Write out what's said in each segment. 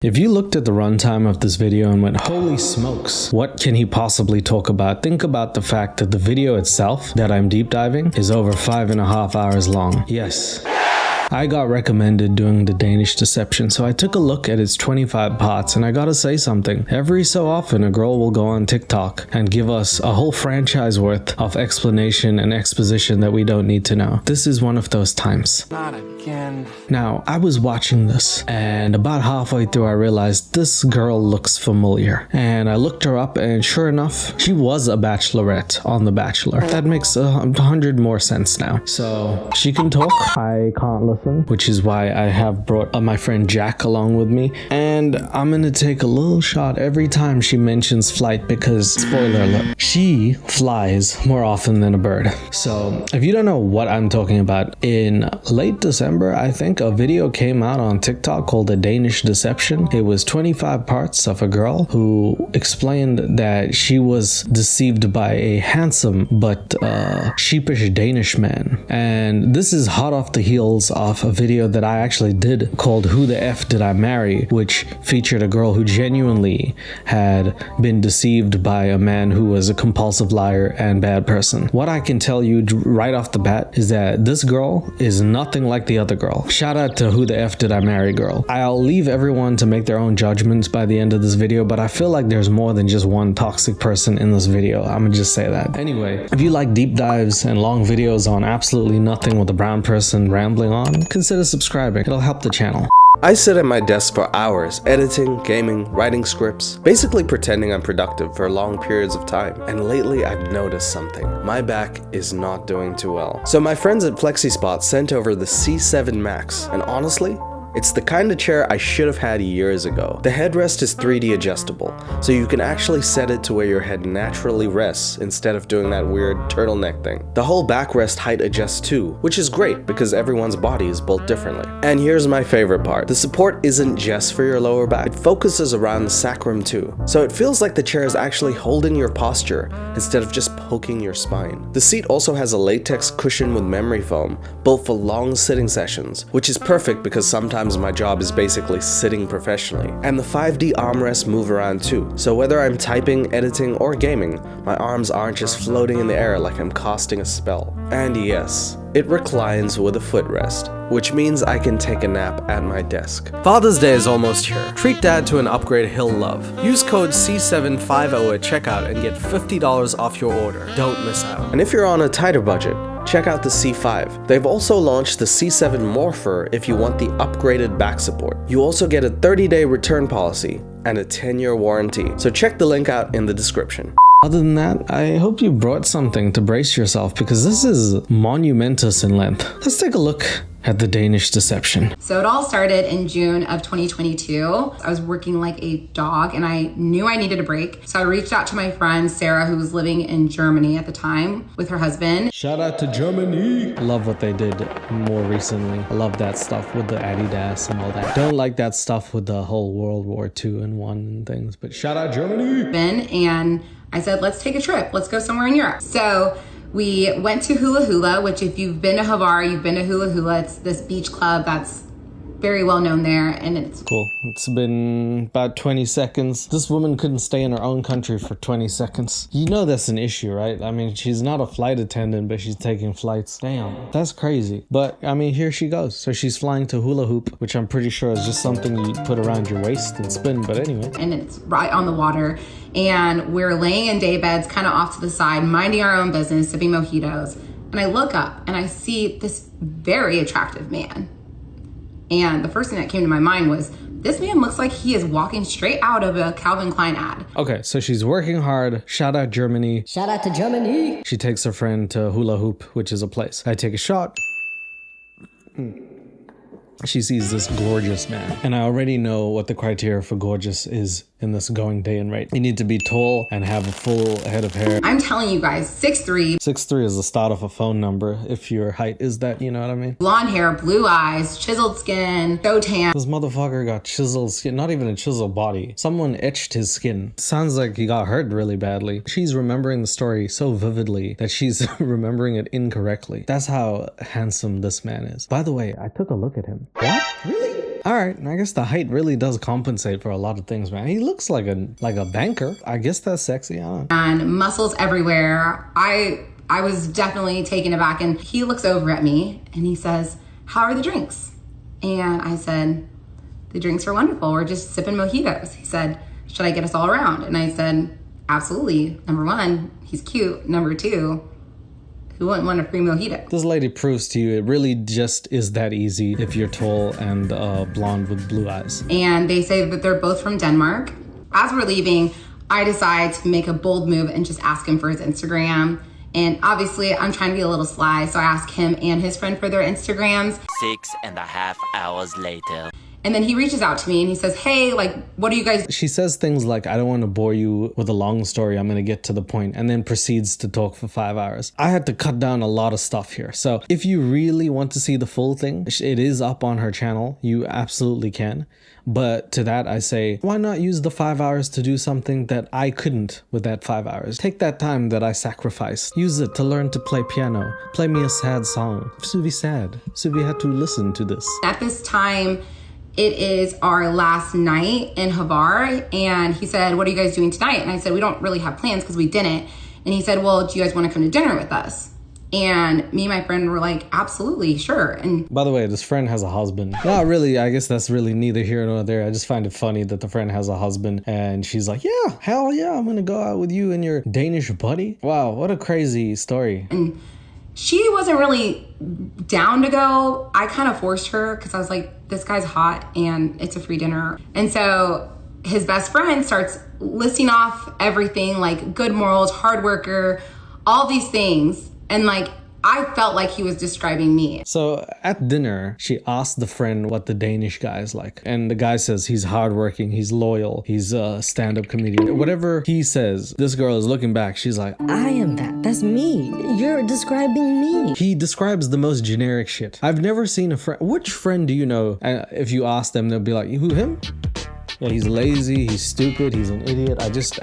If you looked at the runtime of this video and went, holy smokes, what can he possibly talk about? Think about the fact that the video itself that I'm deep diving is over 5.5 hours long. Yes. I got recommended doing the Danish deception, so I took a look at its 25 parts, and I gotta say something. Every so often a girl will go on TikTok and give us a whole franchise worth of explanation and exposition that we don't need to know. This is one of those times. Not again. Now, I was watching this, and about halfway through I realized this girl looks familiar. And I looked her up, and sure enough, she was a bachelorette on The Bachelor. That makes 100 more sense now. So, she can talk. I can't listen. Which is why I have brought my friend Jack along with me, and I'm gonna take a little shot every time she mentions flight because, spoiler alert, she flies more often than a bird. So if you don't know what I'm talking about, in late December I think a video came out on TikTok called the Danish deception. It was 25 parts of a girl who explained that she was deceived by a handsome but sheepish Danish man, and this is hot off the heels of a video that I actually did called Who the F Did I Marry, which featured a girl who genuinely had been deceived by a man who was a compulsive liar and bad person. What I can tell you right off the bat is that this girl is nothing like the other girl. Shout out to Who the F Did I Marry girl. I'll leave everyone to make their own judgments by the end of this video, but I feel like there's more than just one toxic person in this video. I'm gonna just say that. Anyway, if you like deep dives and long videos on absolutely nothing with a brown person rambling on, consider subscribing. It'll help the channel. I sit at my desk for hours, editing, gaming, writing scripts, basically pretending I'm productive for long periods of time. And lately I've noticed something. My back is not doing too well. So my friends at FlexiSpot sent over the C7 Max, and honestly, it's the kind of chair I should have had years ago. The headrest is 3D adjustable, so you can actually set it to where your head naturally rests instead of doing that weird turtleneck thing. The whole backrest height adjusts too, which is great because everyone's body is built differently. And here's my favorite part. The support isn't just for your lower back, it focuses around the sacrum too. So it feels like the chair is actually holding your posture instead of just poking your spine. The seat also has a latex cushion with memory foam, built for long sitting sessions, which is perfect because sometimes my job is basically sitting professionally. And the 5D armrests move around too, so whether I'm typing, editing, or gaming, my arms aren't just floating in the air like I'm casting a spell. And yes, it reclines with a footrest, which means I can take a nap at my desk. Father's Day is almost here. Treat dad to an upgrade he'll love. Use code C750 at checkout and get $50 off your order. Don't miss out. And if you're on a tighter budget, check out the C5. They've also launched the C7 Morpher if you want the upgraded back support. You also get a 30-day return policy and a 10-year warranty. So check the link out in the description. Other than that, I hope you brought something to brace yourself because this is monumentous in length. Let's take a look at the Danish deception. So it all started in June of 2022. I was working like a dog and I knew I needed a break. So I reached out to my friend Sarah, who was living in Germany at the time with her husband. Shout out to Germany. I love what they did more recently. I love that stuff with the Adidas and all that. Don't like that stuff with the whole World War II and one and things, but shout out Germany. And I said, let's take a trip. Let's go somewhere in Europe. So we went to Hula Hula, which if you've been to Havar, you've been to Hula Hula. It's this beach club that's very well known there, and it's cool. It's been about 20 seconds. This woman couldn't stay in her own country for 20 seconds. You know that's an issue, right? I mean, she's not a flight attendant, but she's taking flights. Damn, that's crazy. But I mean, here she goes. So she's flying to hula hoop, which I'm pretty sure is just something you put around your waist and spin, but anyway. And it's right on the water. And we're laying in day beds, kind of off to the side, minding our own business, sipping mojitos. And I look up and I see this very attractive man. And the first thing that came to my mind was, this man looks like he is walking straight out of a Calvin Klein ad. Okay, so she's working hard. Shout out Germany. Shout out to Germany. She takes her friend to Hula Hoop, which is a place. I take a shot. She sees this gorgeous man. And I already know what the criteria for gorgeous is in this going day and rate. You need to be tall and have a full head of hair. I'm telling you guys, 6'3". 6'3" is the start of a phone number if your height is that, you know what I mean? Blonde hair, blue eyes, chiseled skin, so tan. This motherfucker got chiseled skin, not even a chiseled body. Someone etched his skin. Sounds like he got hurt really badly. She's remembering the story so vividly that she's remembering it incorrectly. That's how handsome this man is. By the way, I took a look at him. What? Really? All right, I guess the height really does compensate for a lot of things, man. He looks like a banker. I guess that's sexy. I don't know. And muscles everywhere. I was definitely taken aback, and he looks over at me and he says, "How are the drinks?" And I said, "The drinks are wonderful. We're just sipping mojitos." He said, "Should I get us all around?" And I said, "Absolutely. Number one, he's cute. Number two, who wouldn't want a free mojito?" This lady proves to you it really just is that easy if you're tall and blonde with blue eyes. And they say that they're both from Denmark. As we're leaving, I decide to make a bold move and just ask him for his Instagram. And obviously, I'm trying to be a little sly, so I ask him and his friend for their Instagrams. 6.5 hours later. And then he reaches out to me and he says, "Hey, like, what are you guys..." She says things like, "I don't want to bore you with a long story. I'm going to get to the point," and then proceeds to talk for 5 hours. I had to cut down a lot of stuff here. So if you really want to see the full thing, it is up on her channel. You absolutely can. But to that, I say, why not use the 5 hours to do something that I couldn't with that 5 hours? Take that time that I sacrificed. Use it to learn to play piano. Play me a sad song. Suvi sad. Suvi had to listen to this. At this time, it is our last night in Havar, and he said, "What are you guys doing tonight?" And I said, "We don't really have plans because we didn't." And he said, "Well, do you guys want to come to dinner with us?" And me and my friend were like, "Absolutely, sure." And by the way, this friend has a husband. Not really, I guess that's really neither here nor there. I just find it funny that the friend has a husband and she's like, "Yeah, hell yeah, I'm gonna go out with you and your Danish buddy." Wow, what a crazy story. And she wasn't really down to go. I kind of forced her because I was like, this guy's hot and it's a free dinner. And so his best friend starts listing off everything, like good morals, hard worker, all these things. And like, I felt like he was describing me. So at dinner, she asked the friend what the Danish guy is like. And the guy says he's hardworking, he's loyal, he's a stand-up comedian. Whatever he says, this girl is looking back. She's like, "I am that. That's me. You're describing me." He describes the most generic shit. I've never seen a friend. Which friend do you know? If you ask them, they'll be like, "Who, him?" Yeah, he's lazy, he's stupid, he's an idiot. I just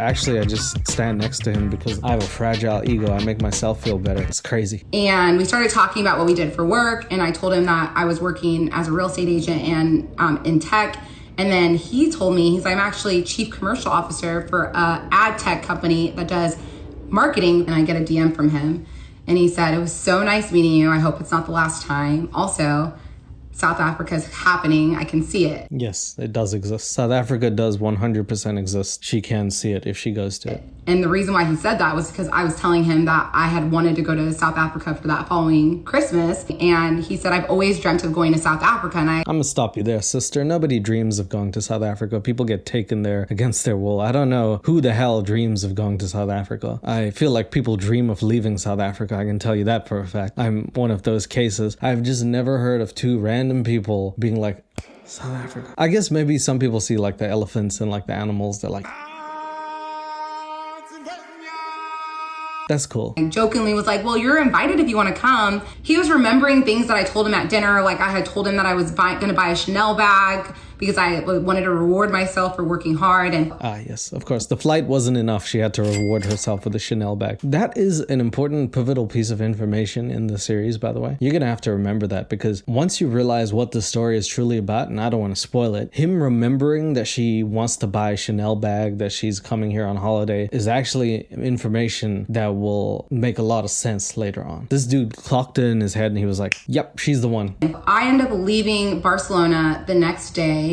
stand next to him because I have a fragile ego. I make myself feel better. It's crazy. And we started talking about what we did for work, and I told him that I was working as a real estate agent and in tech. And then he told me, I'm actually chief commercial officer for a ad tech company that does marketing. And I get a DM from him and he said, "It was so nice meeting you. I hope it's not the last time. Also, South Africa is happening. I can see it." Yes, it does exist. South Africa does 100% exist. She can see it if she goes to it. And the reason why he said that was because I was telling him that I had wanted to go to South Africa for that following Christmas. And he said, "I've always dreamt of going to South Africa." And I'm gonna stop you there, sister. Nobody dreams of going to South Africa. People get taken there against their will. I don't know who the hell dreams of going to South Africa. I feel like people dream of leaving South Africa. I can tell you that for a fact. I'm one of those cases. I've just never heard of two random people being like, South Africa. I guess maybe some people see like the elephants and like the animals. They're like, that's cool. I jokingly was like, "Well, you're invited if you want to come." He was remembering things that I told him at dinner. Like I had told him that I was going to buy a Chanel bag because I wanted to reward myself for working hard. And yes, of course. The flight wasn't enough. She had to reward herself with a Chanel bag. That is an important pivotal piece of information in the series, by the way. You're going to have to remember that because once you realize what the story is truly about, and I don't want to spoil it, him remembering that she wants to buy a Chanel bag, that she's coming here on holiday, is actually information that will make a lot of sense later on. This dude clocked it in his head and he was like, "Yep, she's the one." I ended up leaving Barcelona the next day.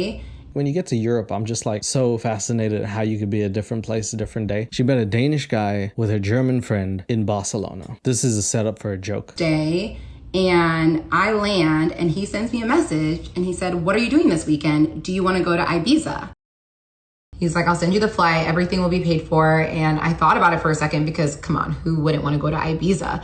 When you get to Europe, I'm just like so fascinated at how you could be a different place a different day. She met a Danish guy with her German friend in Barcelona. This is a setup for a joke. And I land and he sends me a message and he said, "What are you doing this weekend? Do you want to go to Ibiza?" He's like, "I'll send you the flight. Everything will be paid for." And I thought about it for a second because come on, who wouldn't want to go to Ibiza?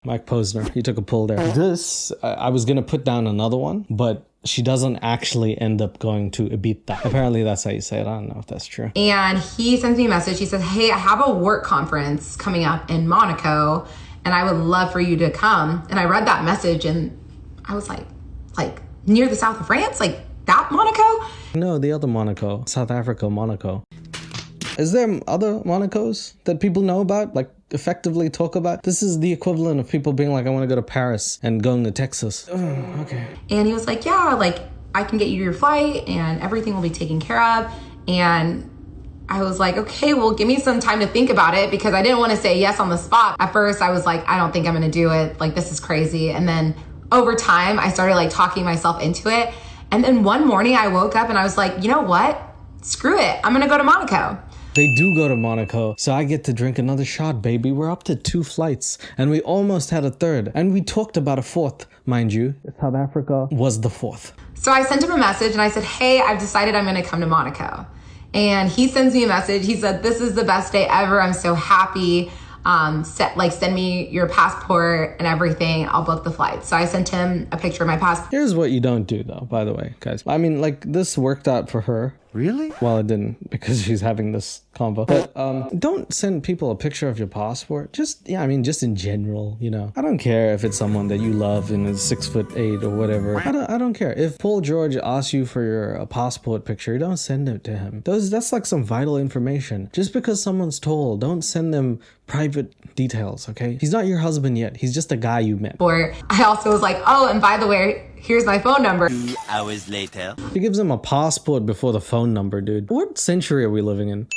Mike Posner, he took a pull there. This, I was going to put down another one, but she doesn't actually end up going to Ibiza. Apparently that's how you say it. I don't know if that's true. And he sends me a message. He says, "Hey, I have a work conference coming up in Monaco and I would love for you to come." And I read that message and I was like near the south of France? Like that Monaco? No, the other Monaco. South Africa, Monaco. Is there other Monacos that people know about? Like effectively talk about? This is the equivalent of people being like, "I want to go to Paris," and going to Texas. Oh, okay. And he was like, "Yeah, like I can get you your flight and everything will be taken care of. And I was like, okay, well, give me some time to think about it, because I didn't want to say yes on the spot. At first, I was like, I don't think I'm going to do it. Like, this is crazy. And then over time, I started like talking myself into it. And then one morning I woke up and I was like, you know what? Screw it. I'm going to go to Monaco. They do go to Monaco, so I get to drink another shot, baby. We're up to 2 flights, and we almost had a third. And we talked about a fourth, mind you. South Africa was the 4th. So I sent him a message and I said, hey, I've decided I'm going to come to Monaco. And he sends me a message. He said, this is the best day ever. I'm so happy. Send me your passport and everything. I'll book the flight. So I sent him a picture of my passport. Here's what you don't do, though, by the way, guys. I mean, like, this worked out for her. Really? Well, it didn't, because she's having this convo. But don't send people a picture of your passport. Just in general, you know. I don't care if it's someone that you love and is 6'8" or whatever. I don't care. If Paul George asks you for your passport picture, don't send it to him. That's like some vital information. Just because someone's tall, don't send them private details, okay? He's not your husband yet. He's just a guy you met. Or I also was like, oh, and by the way, here's my phone number. 2 hours later. He gives him a passport before the phone number, dude. What century are we living in?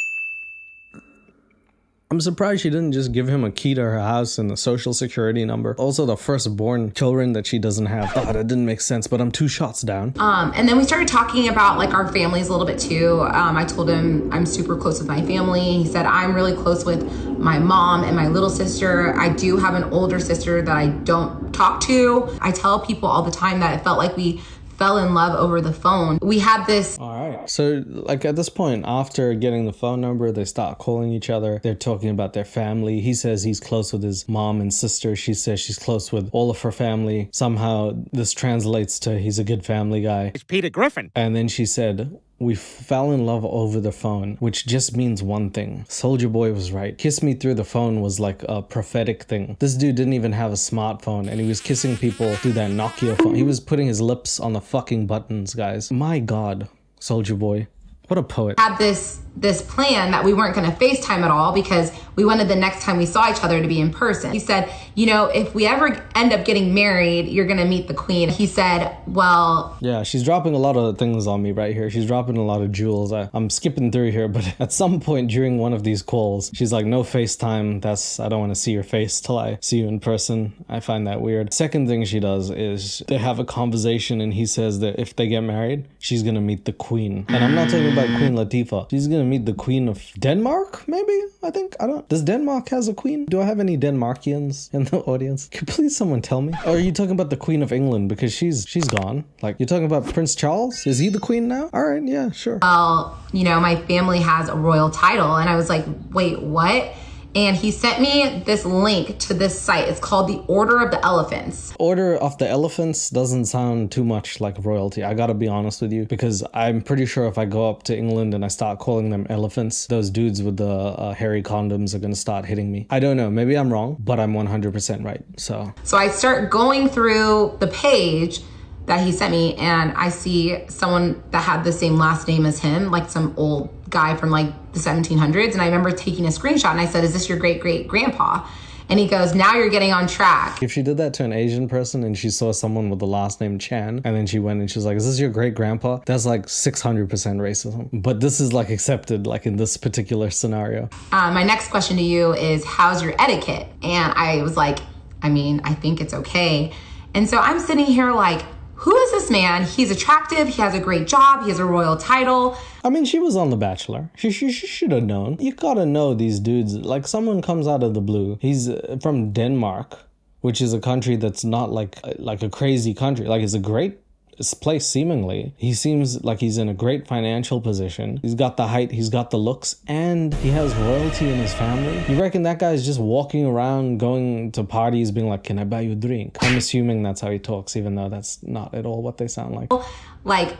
I'm surprised she didn't just give him a key to her house and a social security number. Also, the firstborn children that she doesn't have. Oh, that didn't make sense, but I'm 2 shots down. And then we started talking about like our families a little bit too. I told him I'm super close with my family. He said I'm really close with my mom and my little sister. I do have an older sister that I don't talk to. I tell people all the time that it felt like we fell in love over the phone. We had this. All right. So like at this point, after getting the phone number, they start calling each other. They're talking about their family. He says he's close with his mom and sister. She says she's close with all of her family. Somehow this translates to he's a good family guy. It's Peter Griffin. And then she said, we fell in love over the phone, which just means one thing. Soulja Boy was right. Kiss me through the phone was like a prophetic thing. This dude didn't even have a smartphone and he was kissing people through that Nokia phone. He was putting his lips on the fucking buttons, guys. My God, Soulja Boy. What a poet. Had this plan that we weren't going to FaceTime at all because we wanted the next time we saw each other to be in person. He said, you know, if we ever end up getting married, you're going to meet the queen. He said, well... Yeah, she's dropping a lot of things on me right here. She's dropping a lot of jewels. I'm skipping through here, but at some point during one of these calls, she's like, no FaceTime. I don't want to see your face till I see you in person. I find that weird. Second thing she does is they have a conversation and he says that if they get married, she's going to meet the queen. And I'm not talking about Queen Latifah. She's going to meet the queen of Denmark, maybe? I think. I don't... Does Denmark has a queen? Do I have any Denmarkians in the audience? Could please someone tell me? Or are you talking about the Queen of England? Because she's gone. Like, you're talking about Prince Charles? Is he the queen now? All right, yeah, sure. Well, you know, my family has a royal title. And I was like, wait, what? And he sent me this link to this site. It's called the Order of the Elephants. Order of the Elephants doesn't sound too much like royalty. I gotta be honest with you, because I'm pretty sure if I go up to England and I start calling them elephants, those dudes with the hairy condoms are gonna start hitting me. I don't know. Maybe I'm wrong, but I'm 100% right. So I start going through the page that he sent me and I see someone that had the same last name as him, like some old guy from like the 1700s. And I remember taking a screenshot and I said, is this your great great grandpa? And he goes, now you're getting on track. If she did that to an Asian person and she saw someone with the last name Chan and then she went and she was like, is this your great grandpa? That's like 600% racism. But this is like accepted, like in this particular scenario. My next question to you is, how's your etiquette? And I was like, I mean, I think it's okay. And so I'm sitting here like, who is this man? He's attractive. He has a great job. He has a royal title. I mean, she was on The Bachelor. She should have known. You gotta know these dudes. Like, someone comes out of the blue. He's from Denmark, which is a country that's not like a crazy country. Like, it's a great place, seemingly. He seems like he's in a great financial position. He's got the height, he's got the looks, and he has royalty in his family. You reckon that guy's just walking around, going to parties, being like, can I buy you a drink? I'm assuming that's how he talks, even though that's not at all what they sound like. Like,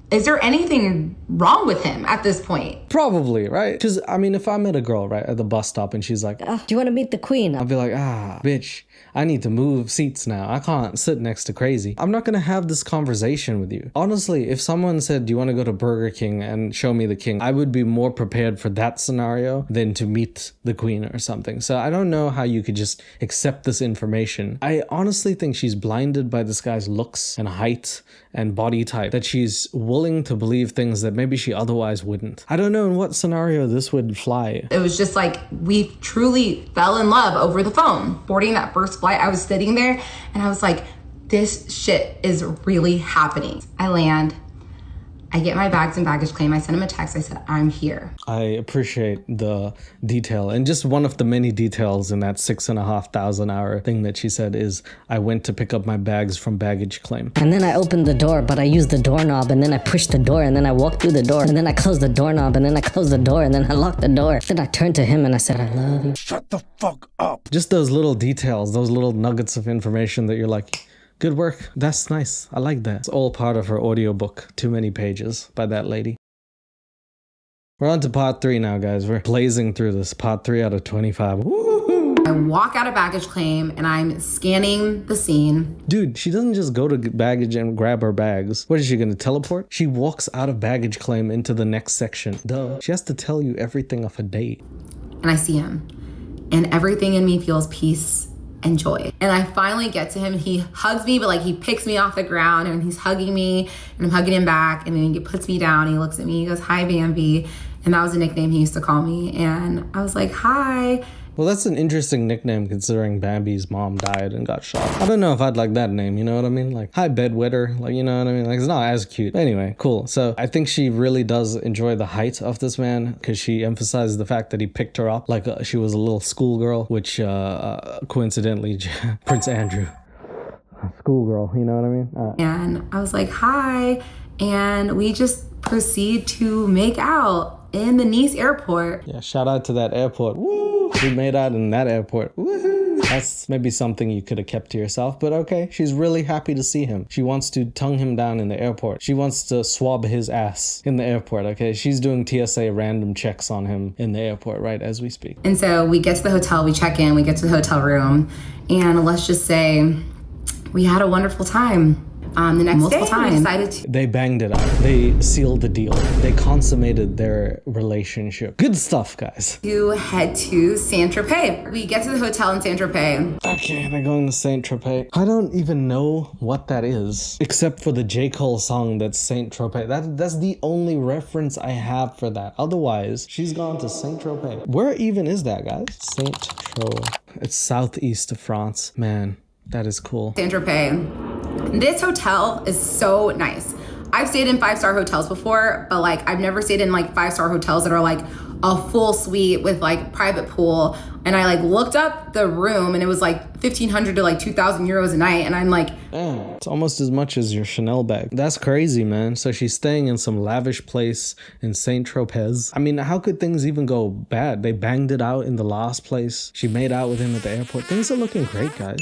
is there anything wrong with him at this point? Probably, right? Because, I mean, if I met a girl, right, at the bus stop and she's like, Do you want to meet the queen? I'll be like, bitch, I need to move seats now. I can't sit next to crazy. I'm not gonna have this conversation with you. Honestly, if someone said, do you want to go to Burger King and show me the king, I would be more prepared for that scenario than to meet the queen or something. So I don't know how you could just accept this information. I honestly think she's blinded by this guy's looks and height and body type, that she's willing to believe things that maybe she otherwise wouldn't. I don't know in what scenario this would fly. It was just like we truly fell in love over the phone. Boarding that first flight, I was sitting there and I was like, this shit is really happening. I land, I get my bags and baggage claim. I sent him a text. I said, I'm here. I appreciate the detail. And just one of the many details in that 6,500 hour thing that she said is, I went to pick up my bags from baggage claim. And then I opened the door, but I used the doorknob, and then I pushed the door, and then I walked through the door, and then I closed the doorknob, and then I closed the door, and then I locked the door. Then I turned to him and I said, I love you. Shut the fuck up. Just those little details, those little nuggets of information that you're like, good work. That's nice. I like that. It's all part of her audiobook. Too many pages by that lady. We're on to part 3 now, guys. We're blazing through this. Part 3 out of 25. Woo-hoo. I walk out of baggage claim and I'm scanning the scene. Dude, she doesn't just go to baggage and grab her bags. What is she gonna teleport? She walks out of baggage claim into the next section. Duh. She has to tell you everything of a date. And I see him. And everything in me feels peace and joy. And I finally get to him and he hugs me, but like he picks me off the ground and he's hugging me and I'm hugging him back. And then he puts me down. He looks at me, he goes, hi, Bambi. And that was a nickname he used to call me. And I was like, hi. Well, that's an interesting nickname considering Bambi's mom died and got shot. I don't know if I'd like that name, you know what I mean? Like, hi, bedwetter, like, you know what I mean? Like, it's not as cute. But anyway, cool. So I think she really does enjoy the height of this man because she emphasizes the fact that he picked her up like she was a little schoolgirl, which coincidentally, Prince Andrew, schoolgirl, you know what I mean? And I was like, hi. And we just proceed to make out in the Nice airport. Yeah, shout out to that airport. Woo! We made out in that airport. Woohoo! That's maybe something you could have kept to yourself, but okay. She's really happy to see him. She wants to tongue him down in the airport. She wants to swab his ass in the airport, okay? She's doing TSA random checks on him in the airport right as we speak. And so we get to the hotel, we check in, we get to the hotel room, and let's just say we had a wonderful time. The next day, we decided to... They banged it out. They sealed the deal. They consummated their relationship. Good stuff, guys. To head to Saint-Tropez. We get to the hotel in Saint-Tropez. Okay, they're going to Saint-Tropez. I don't even know what that is, except for the J. Cole song that's Saint-Tropez. That's the only reference I have for that. Otherwise, she's gone to Saint-Tropez. Where even is that, guys? Saint-Tropez. It's southeast of France. Man, that is cool. Saint-Tropez. This hotel is so nice. I've stayed in 5-star hotels before, but like I've never stayed in like 5-star hotels that are like a full suite with like private pool. And I like looked up the room and it was like 1,500 to like 2,000 euros a night. And I'm like, damn, it's almost as much as your Chanel bag. That's crazy, man. So she's staying in some lavish place in Saint-Tropez. I mean, how could things even go bad? They banged it out in the last place. She made out with him at the airport. Things are looking great, guys.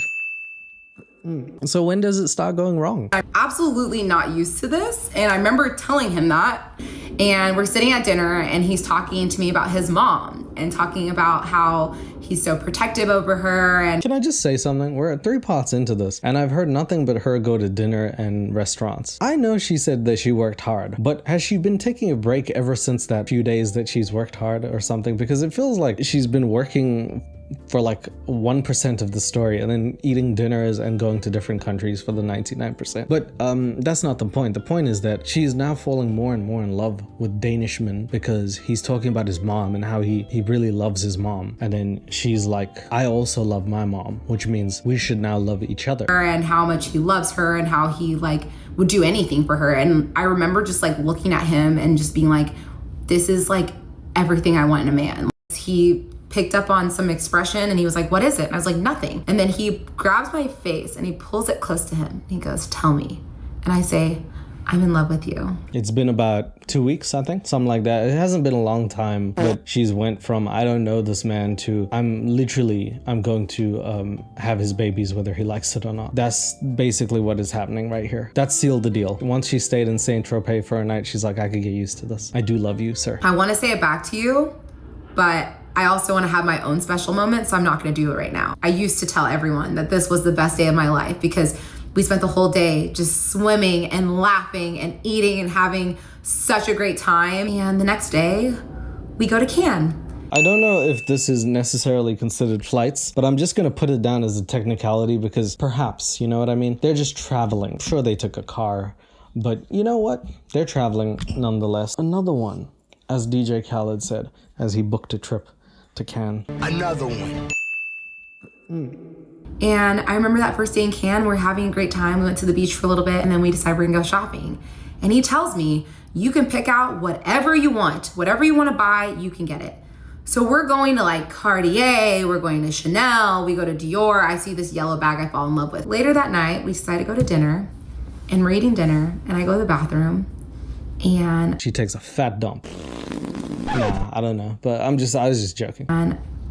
So when does it start going wrong? I'm absolutely not used to this. And I remember telling him that. And we're sitting at dinner and he's talking to me about his mom and talking about how he's so protective over her. And can I just say something? We're 3 parts into this and I've heard nothing but her go to dinner and restaurants. I know she said that she worked hard, but has she been taking a break ever since that few days that she's worked hard or something? Because it feels like she's been working for like 1% of the story and then eating dinners and going to different countries for the 99%. But that's not the point. The point is that she's now falling more and more in love with Danishman because he's talking about his mom and how he really loves his mom. And then she's like, I also love my mom, which means we should now love each other. And how much he loves her and how he like would do anything for her. And I remember just like looking at him and just being like, this is like everything I want in a man. He picked up on some expression and he was like, what is it? And I was like, nothing. And then he grabs my face and he pulls it close to him. And he goes, tell me. And I say, I'm in love with you. It's been about 2 weeks, I think, something like that. It hasn't been a long time, but she's went from I don't know this man to I'm going to have his babies whether he likes it or not. That's basically what is happening right here. That sealed the deal. Once she stayed in Saint-Tropez for a night, she's like, I could get used to this. I do love you, sir. I want to say it back to you, but I also want to have my own special moment, so I'm not going to do it right now. I used to tell everyone that this was the best day of my life because we spent the whole day just swimming and laughing and eating and having such a great time. And the next day, we go to Cannes. I don't know if this is necessarily considered flights, but I'm just going to put it down as a technicality because perhaps, you know what I mean? They're just traveling. Sure, they took a car, but you know what? They're traveling nonetheless. Another one, as DJ Khaled said, as he booked a trip to Cannes. Another one. And I remember that first day in Cannes, we're having a great time. We went to the beach for a little bit and then we decided we're gonna go shopping. And he tells me, you can pick out whatever you want to buy, you can get it. So we're going to like Cartier, we're going to Chanel, we go to Dior. I see this yellow bag I fall in love with. Later that night, we decide to go to dinner and we're eating dinner and I go to the bathroom and She takes a fat dump. Nah, I don't know, but I was just joking.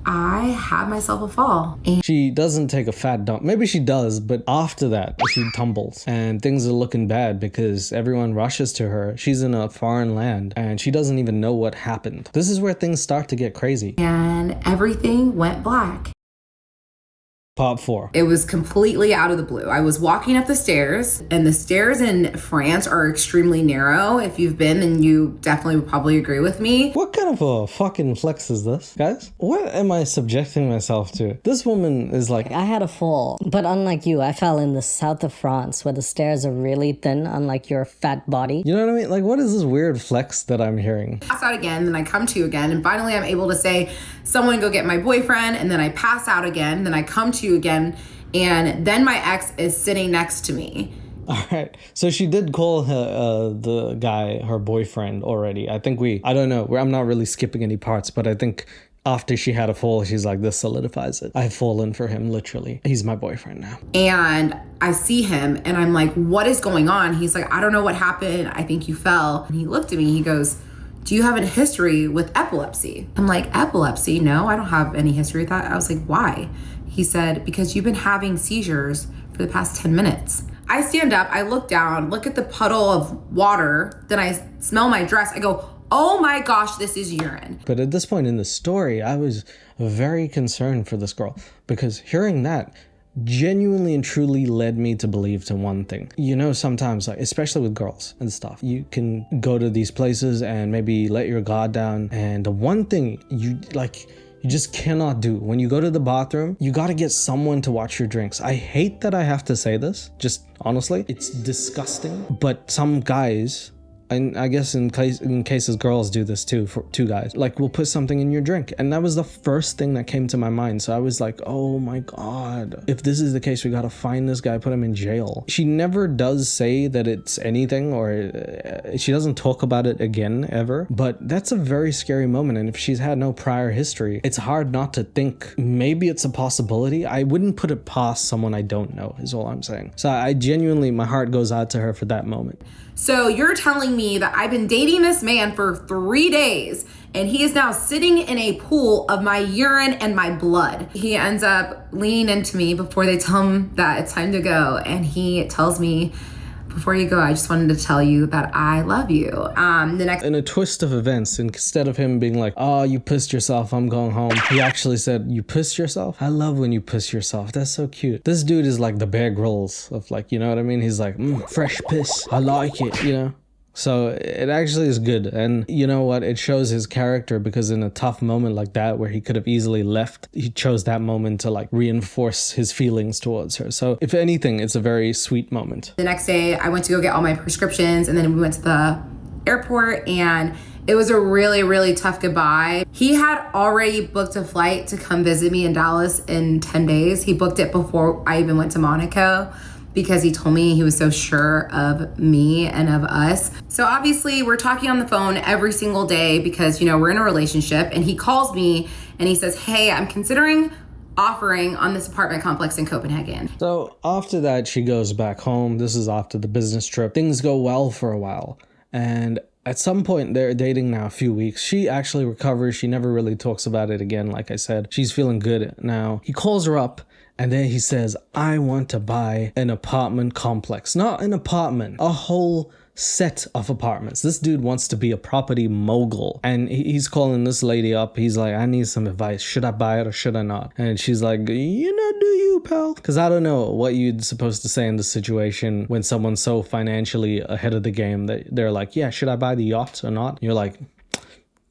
I have myself a fall. And She doesn't take a fat dump. Maybe she does, but after that, she tumbles and things are looking bad because everyone rushes to her. She's in a foreign land and she doesn't even know what happened. This is where things start to get crazy. everything went black. Part 4. It was completely out of the blue. I was walking up the stairs, and the stairs in France are extremely narrow. If you've been, then you definitely would probably agree with me. What kind of a fucking flex is this, guys? What am I subjecting myself to? This woman is like, I had a fall, but unlike you, I fell in the south of France where the stairs are really thin, unlike your fat body. you know what I mean? Like, what is this weird flex that I'm hearing? Pass out again, then I come to again, and finally I'm able to say, someone go get my boyfriend, and then I pass out again, then I come to again, and then my ex is sitting next to me. All right. So she did call the guy her boyfriend already. I don't know. I'm not really skipping any parts, but I think after she had a fall, she's like, this solidifies it. I've fallen for him, literally. He's my boyfriend now. And I see him, and I'm like, what is going on? He's like, I don't know what happened. I think you fell. And he looked at me, he goes, do you have a history with epilepsy? I'm like, epilepsy? No, I don't have any history with that. I was like, why? He said, because you've been having seizures for the past 10 minutes. I stand up, I look down, look at the puddle of water, then I smell my dress. I go, oh my gosh, this is urine. But at this point in the story, I was very concerned for this girl because hearing that genuinely and truly led me to believe to one thing. You know, sometimes, like, especially with girls and stuff, you can go to these places and maybe let your guard down. And the one thing you just cannot do when you go to the bathroom, you got to get someone to watch your drinks. I hate that I have to say this, just honestly, it's disgusting. But some guys, and I guess in cases girls do this too, for two guys, like, we'll put something in your drink. And that was the first thing that came to my mind. So I was like, oh my God, if this is the case, we got to find this guy, put him in jail. She never does say that it's anything, or she doesn't talk about it again ever, but that's a very scary moment. And if she's had no prior history, it's hard not to think maybe it's a possibility. I wouldn't put it past someone I don't know, is all I'm saying. So I genuinely, my heart goes out to her for that moment. So you're telling me that I've been dating this man for 3 days and he is now sitting in a pool of my urine and my blood. He ends up leaning into me before they tell him that it's time to go. And he tells me, before you go, I just wanted to tell you that I love you. In a twist of events, instead of him being like, oh, you pissed yourself, I'm going home, he actually said, you pissed yourself? I love when you piss yourself. That's so cute. This dude is like the Bear Grylls of, like, you know what I mean? He's like, fresh piss. I like it, you know? So it actually is good. And you know what? It shows his character, because in a tough moment like that where he could have easily left, he chose that moment to like reinforce his feelings towards her. So if anything, it's a very sweet moment. The next day I went to go get all my prescriptions, and then we went to the airport, and it was a really, really tough goodbye. He had already booked a flight to come visit me in Dallas in 10 days. He booked it before I even went to Monaco, because he told me he was so sure of me and of us. So obviously we're talking on the phone every single day because, you know, we're in a relationship, and he calls me and he says, hey, I'm considering offering on this apartment complex in Copenhagen. So after that, she goes back home. This is after the business trip. Things go well for a while. And at some point, they're dating now a few weeks. She actually recovers. She never really talks about it again. Like I said, she's feeling good now. He calls her up, and then he says, I want to buy an apartment complex. Not an apartment, a whole set of apartments. This dude wants to be a property mogul, and he's calling this lady up. He's like, I need some advice. Should I buy it or should I not? And she's like, do you, pal? Because I don't know what you're supposed to say in this situation when someone's so financially ahead of the game that they're like, yeah, should I buy the yacht or not? You're like,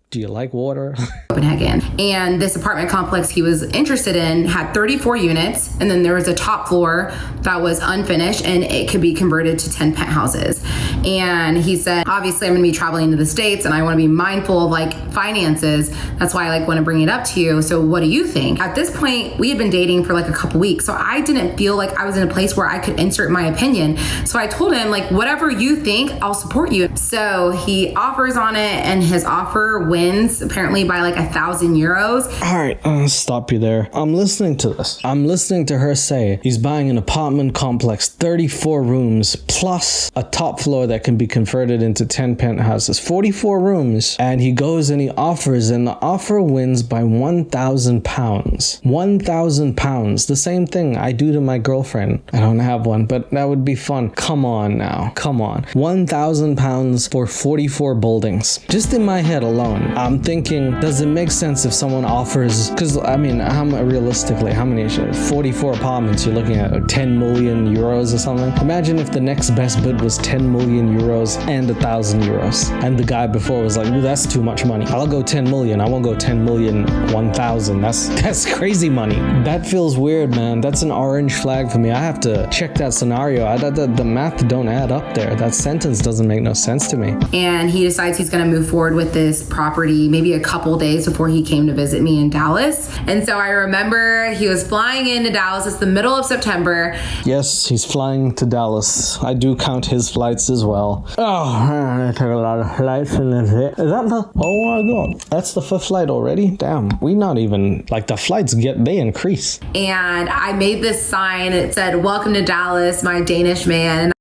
do you like water? Copenhagen. And this apartment complex he was interested in had 34 units, and then there was a top floor that was unfinished and it could be converted to 10 penthouses. And he said, obviously I'm gonna be traveling to the States and I wanna be mindful of like finances. That's why I like wanna bring it up to you. So what do you think? At this point, we had been dating for like a couple weeks, so I didn't feel like I was in a place where I could insert my opinion. So I told him, like, whatever you think, I'll support you. So he offers on it, and his offer wins apparently by like 1,000 euros. All right, I'll stop you there. I'm listening to this. I'm listening to her say he's buying an apartment complex, 34 rooms, plus a top floor that can be converted into 10 penthouses, 44 rooms. And he goes and he offers, and the offer wins by 1,000 pounds. 1,000 pounds. The same thing I do to my girlfriend. I don't have one, but that would be fun. Come on now. Come on. 1,000 pounds for 44 buildings. Just in my head alone, I'm thinking, does it make sense if someone offers, because I mean, realistically, how many, 44 apartments you're looking at, 10 million euros or something? Imagine if the next best bid was 10 million euros and 1,000 euros. And the guy before was like, ooh, that's too much money. I'll go 10 million. I won't go 10 million, 1,000. That's crazy money. That feels weird, man. That's an orange flag for me. I have to check that scenario. The math don't add up there. That sentence doesn't make no sense to me. And he decides he's gonna move forward with this property maybe a couple days before he came to visit me in Dallas. And so I remember he was flying into Dallas. It's the middle of September. Yes, he's flying to Dallas. I do count his flights as well. Oh, I took a lot of flights and that's it. Is that the... Oh my God. That's the 5th flight already? Damn. We not even... Like, the flights they increase. And I made this sign. It said, welcome to Dallas, my Danish man.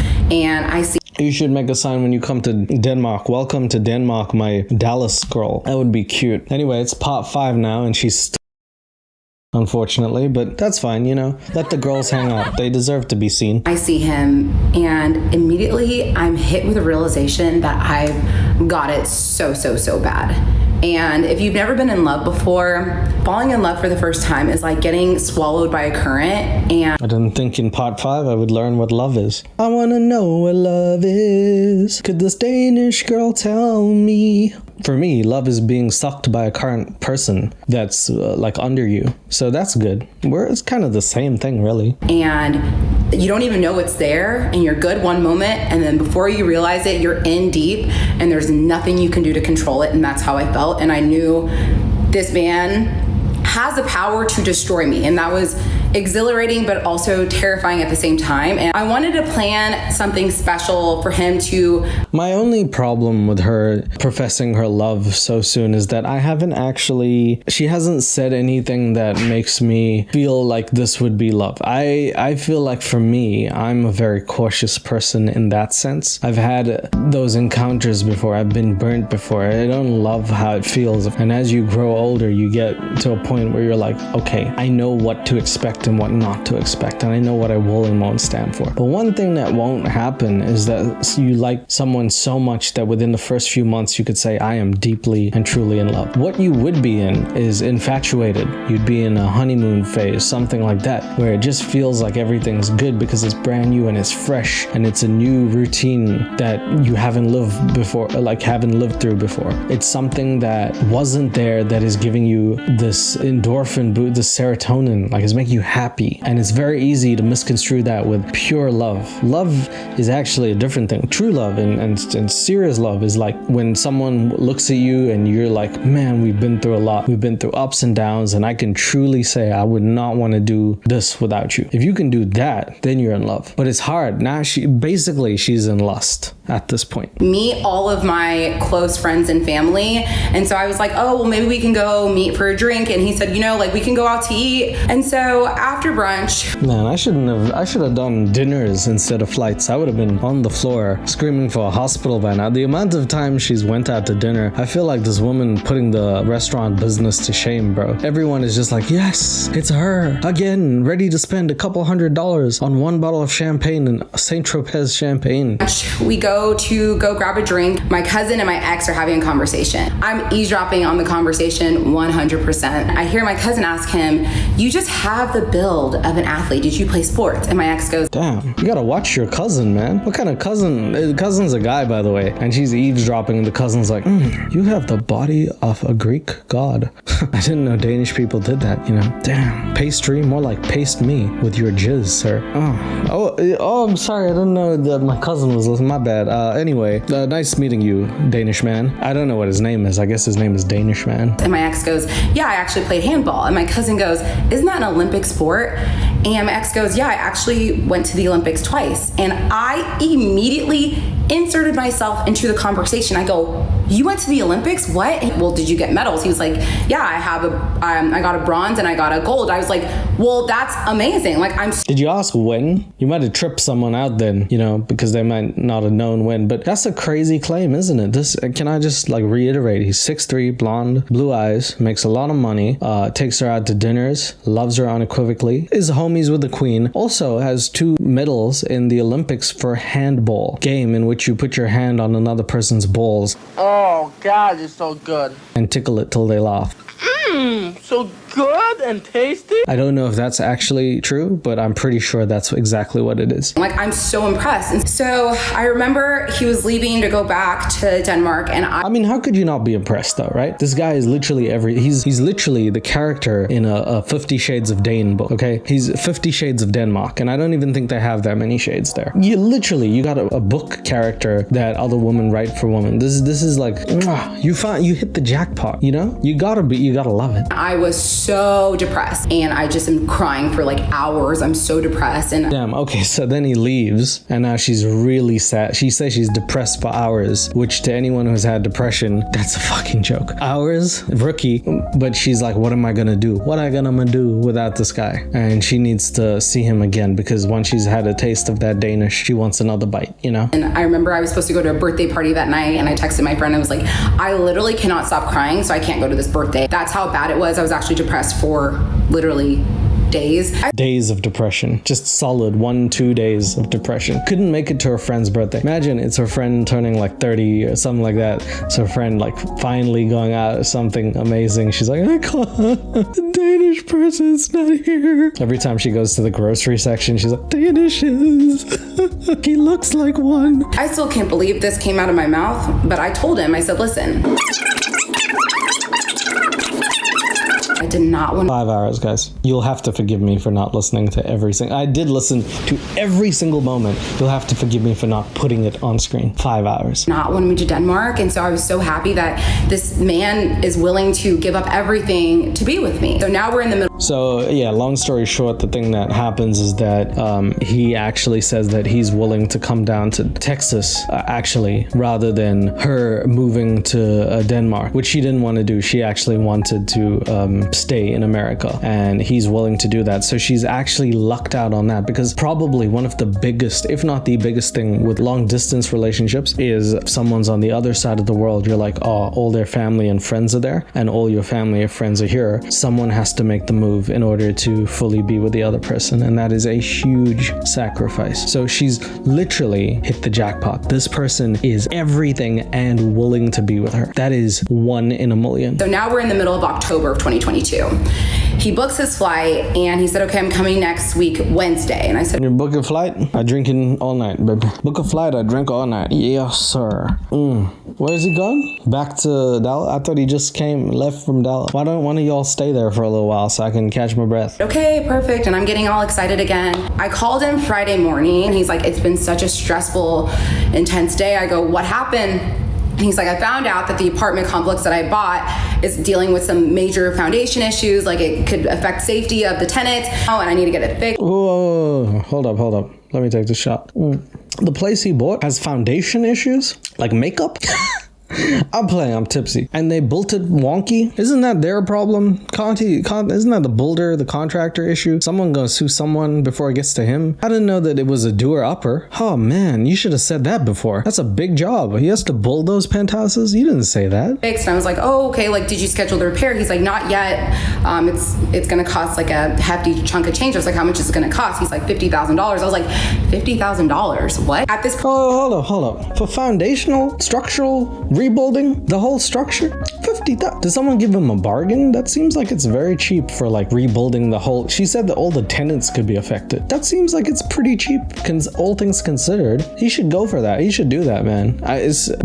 And I see... You should make a sign when you come to Denmark. Welcome to Denmark, my Dallas girl. That would be cute. Anyway, it's part 5 now, and she's unfortunately, but that's fine, Let the girls hang out. They deserve to be seen. I see him, and immediately I'm hit with a realization that I've got it so bad. And if you've never been in love before, falling in love for the first time is like getting swallowed by a current. And I didn't think in part 5 I would learn what love is. I want to know what love is. Could this Danish girl tell me? For me, love is being sucked by a current person that's like under you. So that's good. It's kind of the same thing, really. And you don't even know it's there, and you're good one moment, and then before you realize it, you're in deep, and there's nothing you can do to control it. And that's how I felt. And I knew this man has the power to destroy me. And that was exhilarating, but also terrifying at the same time. And I wanted to plan something special for him to... My only problem with her professing her love so soon is that she hasn't said anything that makes me feel like this would be love. I feel like for me, I'm a very cautious person in that sense. I've had those encounters before. I've been burnt before. I don't love how it feels. And as you grow older, you get to a point where you're like, okay, I know what to expect and what not to expect, and I know what I will and won't stand for. But one thing that won't happen is that you like someone so much that within the first few months you could say, I am deeply and truly in love. What you would be in is infatuated. You'd be in a honeymoon phase, something like that, where it just feels like everything's good because it's brand new and it's fresh and it's a new routine that you haven't lived through before. It's something that wasn't there that is giving you this endorphin boost, this serotonin, like it's making you happy. And it's very easy to misconstrue that with pure love. Love is actually a different thing. True love and serious love is like when someone looks at you and you're like, man, we've been through a lot. We've been through ups and downs, and I can truly say I would not want to do this without you. If you can do that, then you're in love. But it's hard. Now she's in lust. at this point? Meet all of my close friends and family. And so I was like, oh, well, maybe we can go meet for a drink. And he said, you know, like we can go out to eat. And so after brunch, Man, I should have done dinners instead of flights. I would have been on the floor screaming for a hospital by now. The amount of times she's went out to dinner, I feel like this woman putting the restaurant business to shame, bro. Everyone is just like, yes, it's her again, ready to spend a couple $100s on one bottle of champagne and Saint Tropez champagne. we go grab a drink. My cousin and my ex are having a conversation. I'm eavesdropping on the conversation 100%. I hear my cousin ask him, you just have the build of an athlete. Did you play sports? And my ex goes, Damn, you gotta watch your cousin, man. What kind of cousin? The cousin's a guy, by the way, and she's eavesdropping and the cousin's like, you have the body of a Greek god. I didn't know Danish people did that, you know. Damn, pastry, more like paste me with your jizz, sir. Oh, I'm sorry, I didn't know that my cousin was listening, my bad. Anyway, nice meeting you, Danish man. I don't know what his name is. I guess his name is Danish man. and my ex goes, yeah, I actually played handball. And my cousin goes, isn't that an Olympic sport? And my ex goes, yeah, I actually went to the Olympics twice. And I immediately inserted myself into the conversation. I go, you went to the Olympics? What? Well, did you get medals? He was like, yeah, I got a bronze and I got a gold. I was like, well, that's amazing. Like, Did you ask when? You might have tripped someone out then, you know, because they might not have known when. But that's a crazy claim, isn't it? This, can I just like reiterate? He's 6'3", blonde, blue eyes, makes a lot of money, takes her out to dinners, loves her unequivocally, is homies with the queen, also has 2 medals in the Olympics for handball, game in which you put your hand on another person's balls. Oh God, it's so good. And tickle it till they laugh. So good and tasty. I don't know if that's actually true, but I'm pretty sure that's exactly what it is. like, I'm so impressed. And so I remember he was leaving to go back to Denmark, and I mean, how could you not be impressed though, right? This guy is literally he's literally the character in a 50 Shades of Dane book, okay? He's 50 Shades of Denmark, and I don't even think they have that many shades there. You got a book character that other women write for women. This is like, you hit the jackpot, you know? You gotta love it. I was so depressed, and I just am crying for like hours. I'm so depressed. And Damn, okay, so then he leaves, and now she's really sad. She says she's depressed for hours, which to anyone who's had depression, that's a fucking joke. Hours, rookie, but she's like, what am I gonna do? What am I gonna do without this guy? And she needs to see him again, because once she's had a taste of that Danish, she wants another bite, you know? And I remember I was supposed to go to a birthday party that night, and I texted my friend. I was like, I literally cannot stop crying, so I can't go to this birthday. That's how bad it was. I was actually depressed for literally days. Days of depression. Just solid 1-2 days of depression. Couldn't make it to her friend's birthday. Imagine it's her friend turning like 30 or something like that. It's her friend like finally going out or something amazing. She's like, I can't. The Danish person's not here. Every time she goes to the grocery section, she's like, Danishes. He looks like one. I still can't believe this came out of my mouth, but I told him, I said, listen, I did not want 5 hours, guys. You'll have to forgive me for not listening to every single... I did listen to every single moment. You'll have to forgive me for not putting it on screen. 5 hours. not want to move to Denmark. And so I was so happy that this man is willing to give up everything to be with me. So now we're in the middle. So yeah, long story short, the thing that happens is that he actually says that he's willing to come down to Texas, actually, rather than her moving to Denmark, which she didn't want to do. She actually wanted to stay in America, and he's willing to do that. So she's actually lucked out on that, because probably one of the biggest, if not the biggest thing with long distance relationships is if someone's on the other side of the world, you're like, oh, all their family and friends are there, and all your family and friends are here. Someone has to make the move in order to fully be with the other person, and that is a huge sacrifice. So she's literally hit the jackpot. This person is everything and willing to be with her. That is 1 in a million. So now we're in the middle of October of 2022. He books his flight, and he said, okay, I'm coming next week, Wednesday. And I said, You book a flight? I drinking all night, baby. Book a flight, I drink all night. Yes, sir. Where is he going? Back to Dallas? I thought he just left from Dallas. Why don't one of y'all stay there for a little while so I can catch my breath? okay, perfect. And I'm getting all excited again. I called him Friday morning. He's like, it's been such a stressful, intense day. I go, what happened? And he's like, I found out that the apartment complex that I bought is dealing with some major foundation issues, like it could affect safety of the tenants. Oh, and I need to get it fixed. Whoa, hold up. Let me take the shot. The place he bought has foundation issues, like makeup. I'm tipsy. And they built it wonky. Isn't that their problem? Isn't that the builder, the contractor issue? Someone gonna sue someone before it gets to him? I didn't know that it was a doer-upper. Oh man, you should have said that before. That's a big job. He has to build those penthouses? You didn't say that. Fixed. And I was like, oh, okay, like, did you schedule the repair? He's like, not yet. It's gonna cost like a hefty chunk of change. I was like, how much is it gonna cost? He's like, $50,000. I was like, $50,000? What? At this point. Oh, hold up. For foundational, structural, rebuilding the whole structure, $50,000. Did someone give him a bargain? That seems like it's very cheap for like rebuilding the whole. She said that all the tenants could be affected. That seems like it's pretty cheap, all things considered. He should go for that. He should do that, man.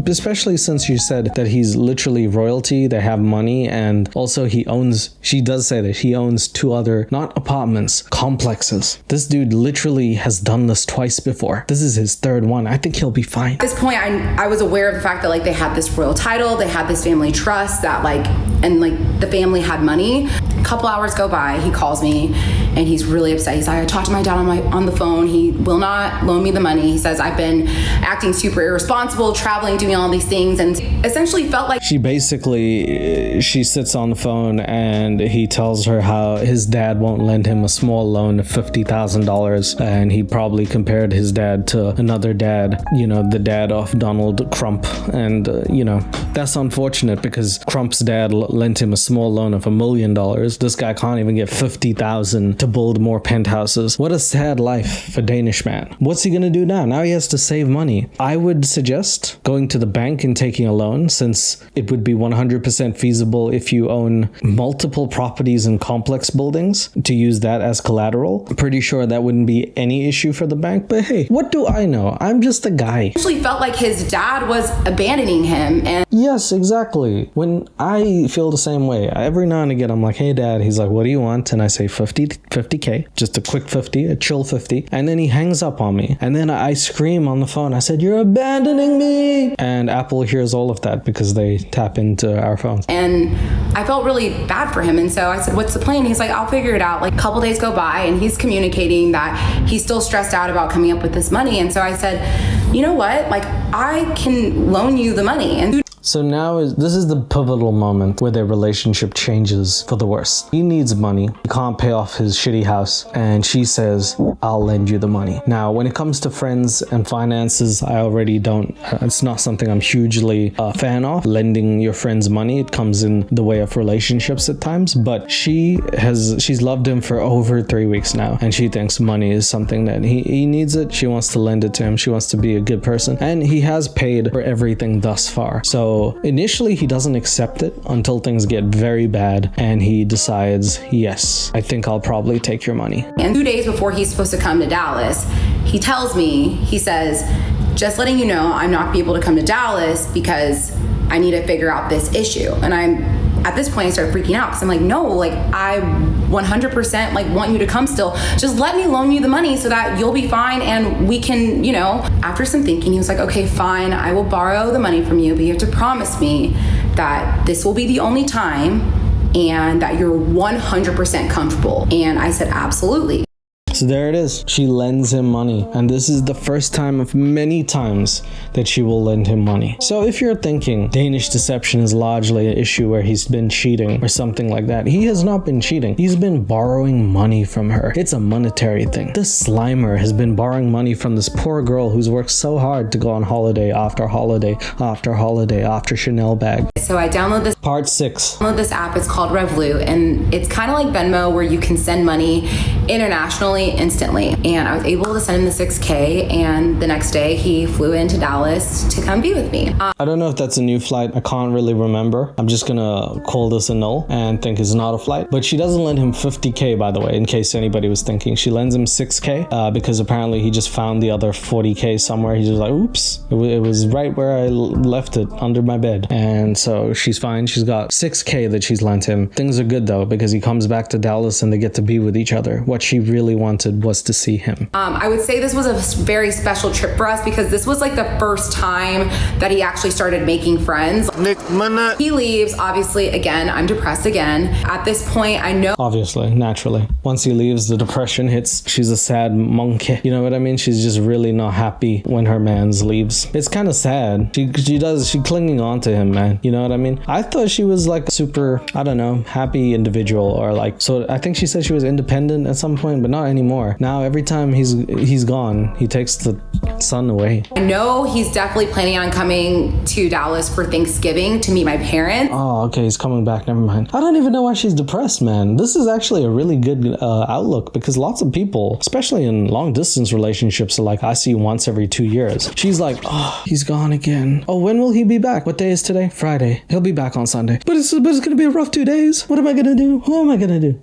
Especially since you said that he's literally royalty. They have money, and also she does say that he owns 2 other, not apartments, complexes. This dude literally has done this twice before. This is his 3rd one. I think he'll be fine. At this point, I was aware of the fact that like they had this royal title, they had this family trust that and the family had money. A couple hours go by, he calls me and he's really upset. He's like, I talked to my dad on the phone. He will not loan me the money. He says, I've been acting super irresponsible, traveling, doing all these things, and essentially felt like she sits on the phone and he tells her how his dad won't lend him a small loan of $50,000, and he probably compared his dad to another dad, the dad of Donald Trump. And that's unfortunate because Trump's dad lent him a small loan of $1 million. This guy can't even get $50,000 to build more penthouses. What a sad life for Danish man. What's he gonna do now? Now he has to save money. I would suggest going to the bank and taking a loan, since it would be 100% feasible if you own multiple properties and complex buildings to use that as collateral. I'm pretty sure that wouldn't be any issue for the bank, but hey, what do I know? I'm just a guy. Actually felt like his dad was abandoning him. And yes, exactly. When I feel the same way, every now and again I'm like, hey dad. He's like, what do you want? And I say 50k, just a quick 50, a chill 50. And then he hangs up on me, and then I scream on the phone. I said, you're abandoning me. And Apple hears all of that because they tap into our phones. And I felt really bad for him. And so I said, what's the plan? He's like, I'll figure it out. Like a couple days go by and he's communicating that he's still stressed out about coming up with this money. And so I said, you know what? Like, I can loan you the money. And so now this is the pivotal moment where their relationship changes for the worse. He needs money. He can't pay off his shitty house. And she says, I'll lend you the money. Now, when it comes to friends and finances, I already don't, it's not something I'm hugely a fan of. Lending your friends money, it comes in the way of relationships at times. But she's loved him for over 3 weeks now. And she thinks money is something that he needs it. She wants to lend it to him. She wants to be a good person. And he has paid for everything thus far. So initially he doesn't accept it until things get very bad, and he decides, yes, I think I'll probably take your money. And 2 days before he's supposed to come to Dallas, he tells me, he says, just letting you know, I'm not gonna be able to come to Dallas because I need to figure out this issue. And at this point I start freaking out because I'm like, no, like I 100% like want you to come still. Just let me loan you the money so that you'll be fine and we can, After some thinking, he was like, okay, fine, I will borrow the money from you, but you have to promise me that this will be the only time and that you're 100% comfortable. And I said, absolutely. So there it is. She lends him money. And this is the first time of many times that she will lend him money. So if you're thinking Danish deception is largely an issue where he's been cheating or something like that, he has not been cheating. He's been borrowing money from her. It's a monetary thing. This Slimer has been borrowing money from this poor girl who's worked so hard to go on holiday after holiday after holiday after Chanel bag. So I download this. Part 6. Download this app. It's called Revolut, and it's kind of like Venmo where you can send money internationally instantly. And I was able to send him the $6K, and the next day he flew into Dallas to come be with me. I don't know if that's a new flight. I can't really remember. I'm just gonna call this a null and think it's not a flight. But she doesn't lend him 50K, by the way, in case anybody was thinking. She lends him 6K because apparently he just found the other 40K somewhere. He's just like, oops, it was right where I left it, under my bed. And so she's fine. She's got 6K that she's lent him. Things are good though, because he comes back to Dallas and they get to be with each other. What she really wants wanted was to see him. I would say this was a very special trip for us because this was like the first time that he actually started making friends. He leaves, obviously, again, I'm depressed again. At this point, I know. Obviously, naturally. Once he leaves, the depression hits. She's a sad monkey. You know what I mean? She's just really not happy when her man's leaves. It's kind of sad. She clinging on to him, man. You know what I mean? I thought she was like super, I don't know, happy individual, or like, so I think she said she was independent at some point, but not anymore. Now every time he's gone, he takes the son away. I know he's definitely planning on coming to Dallas for Thanksgiving to meet my parents. Oh, okay, he's coming back. Never mind. I don't even know why she's depressed, man. This is actually a really good outlook, because lots of people, especially in long distance relationships, are like, I see you once every 2 years. She's like, oh, he's gone again. Oh, when will he be back? What day is today? Friday. He'll be back on Sunday. But it's gonna be a rough 2 days. What am I gonna do? Who am I gonna do?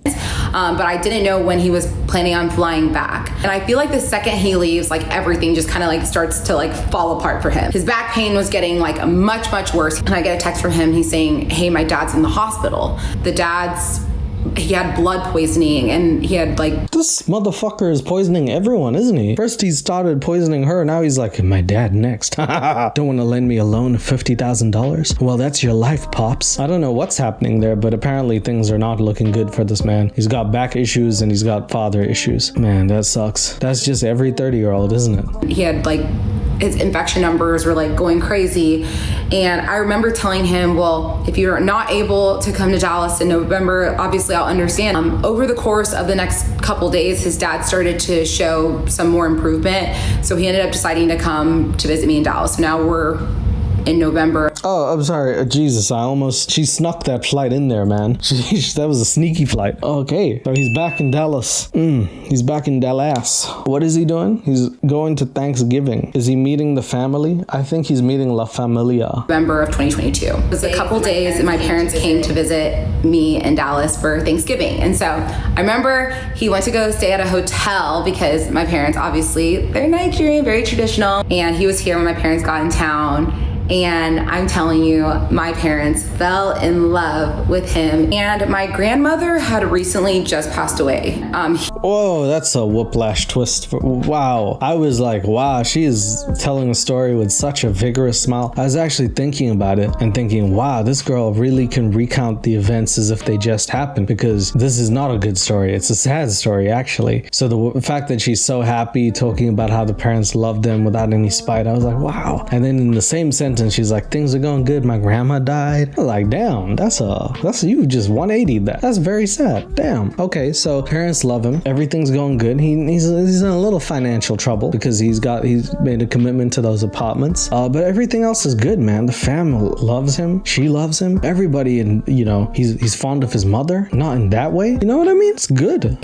But I didn't know when he was planning on flying back. And I feel like the second he leaves, like everything just kind of like starts to like fall apart for him. His back pain was getting like much, much worse. And I get a text from him. He's saying, hey, my dad's in the hospital. He had blood poisoning, and he had like... This motherfucker is poisoning everyone, isn't he? First he started poisoning her, now he's like, my dad next. Don't want to lend me a loan of $50,000? Well, that's your life, Pops. I don't know what's happening there, but apparently things are not looking good for this man. He's got back issues and he's got father issues. Man, that sucks. That's just every 30-year-old, isn't it? He had like... his infection numbers were like going crazy. And I remember telling him, well, if you're not able to come to Dallas in November, obviously I'll understand. Over the course of the next couple days, his dad started to show some more improvement. So he ended up deciding to come to visit me in Dallas. So now we're in November. Oh, I'm sorry. Jesus, she snuck that flight in there, man. That was a sneaky flight. Okay, so he's back in Dallas. He's back in Dallas. What is he doing? He's going to Thanksgiving. Is he meeting the family? I think he's meeting La Familia. November of 2022. It was a couple days and my parents came to visit me in Dallas for Thanksgiving. And so I remember he went to go stay at a hotel because my parents, obviously, they're Nigerian, very traditional. And he was here when my parents got in town. And I'm telling you, my parents fell in love with him. And my grandmother had recently just passed away. Whoa, that's a whiplash twist. Wow. I was like, wow, she is telling a story with such a vigorous smile. I was actually thinking about it and thinking, wow, this girl really can recount the events as if they just happened, because this is not a good story. It's a sad story, actually. So the fact that she's so happy talking about how the parents loved them without any spite, I was like, wow. And then in the same sentence, she's like, things are going good. My grandma died. I was like, damn, that's you just 180 that. That's very sad. Damn. Okay, so parents love him. Everything's going good. He's in a little financial trouble because he's made a commitment to those apartments. But everything else is good, man. The family loves him. She loves him. Everybody, and he's fond of his mother. Not in that way. You know what I mean? It's good.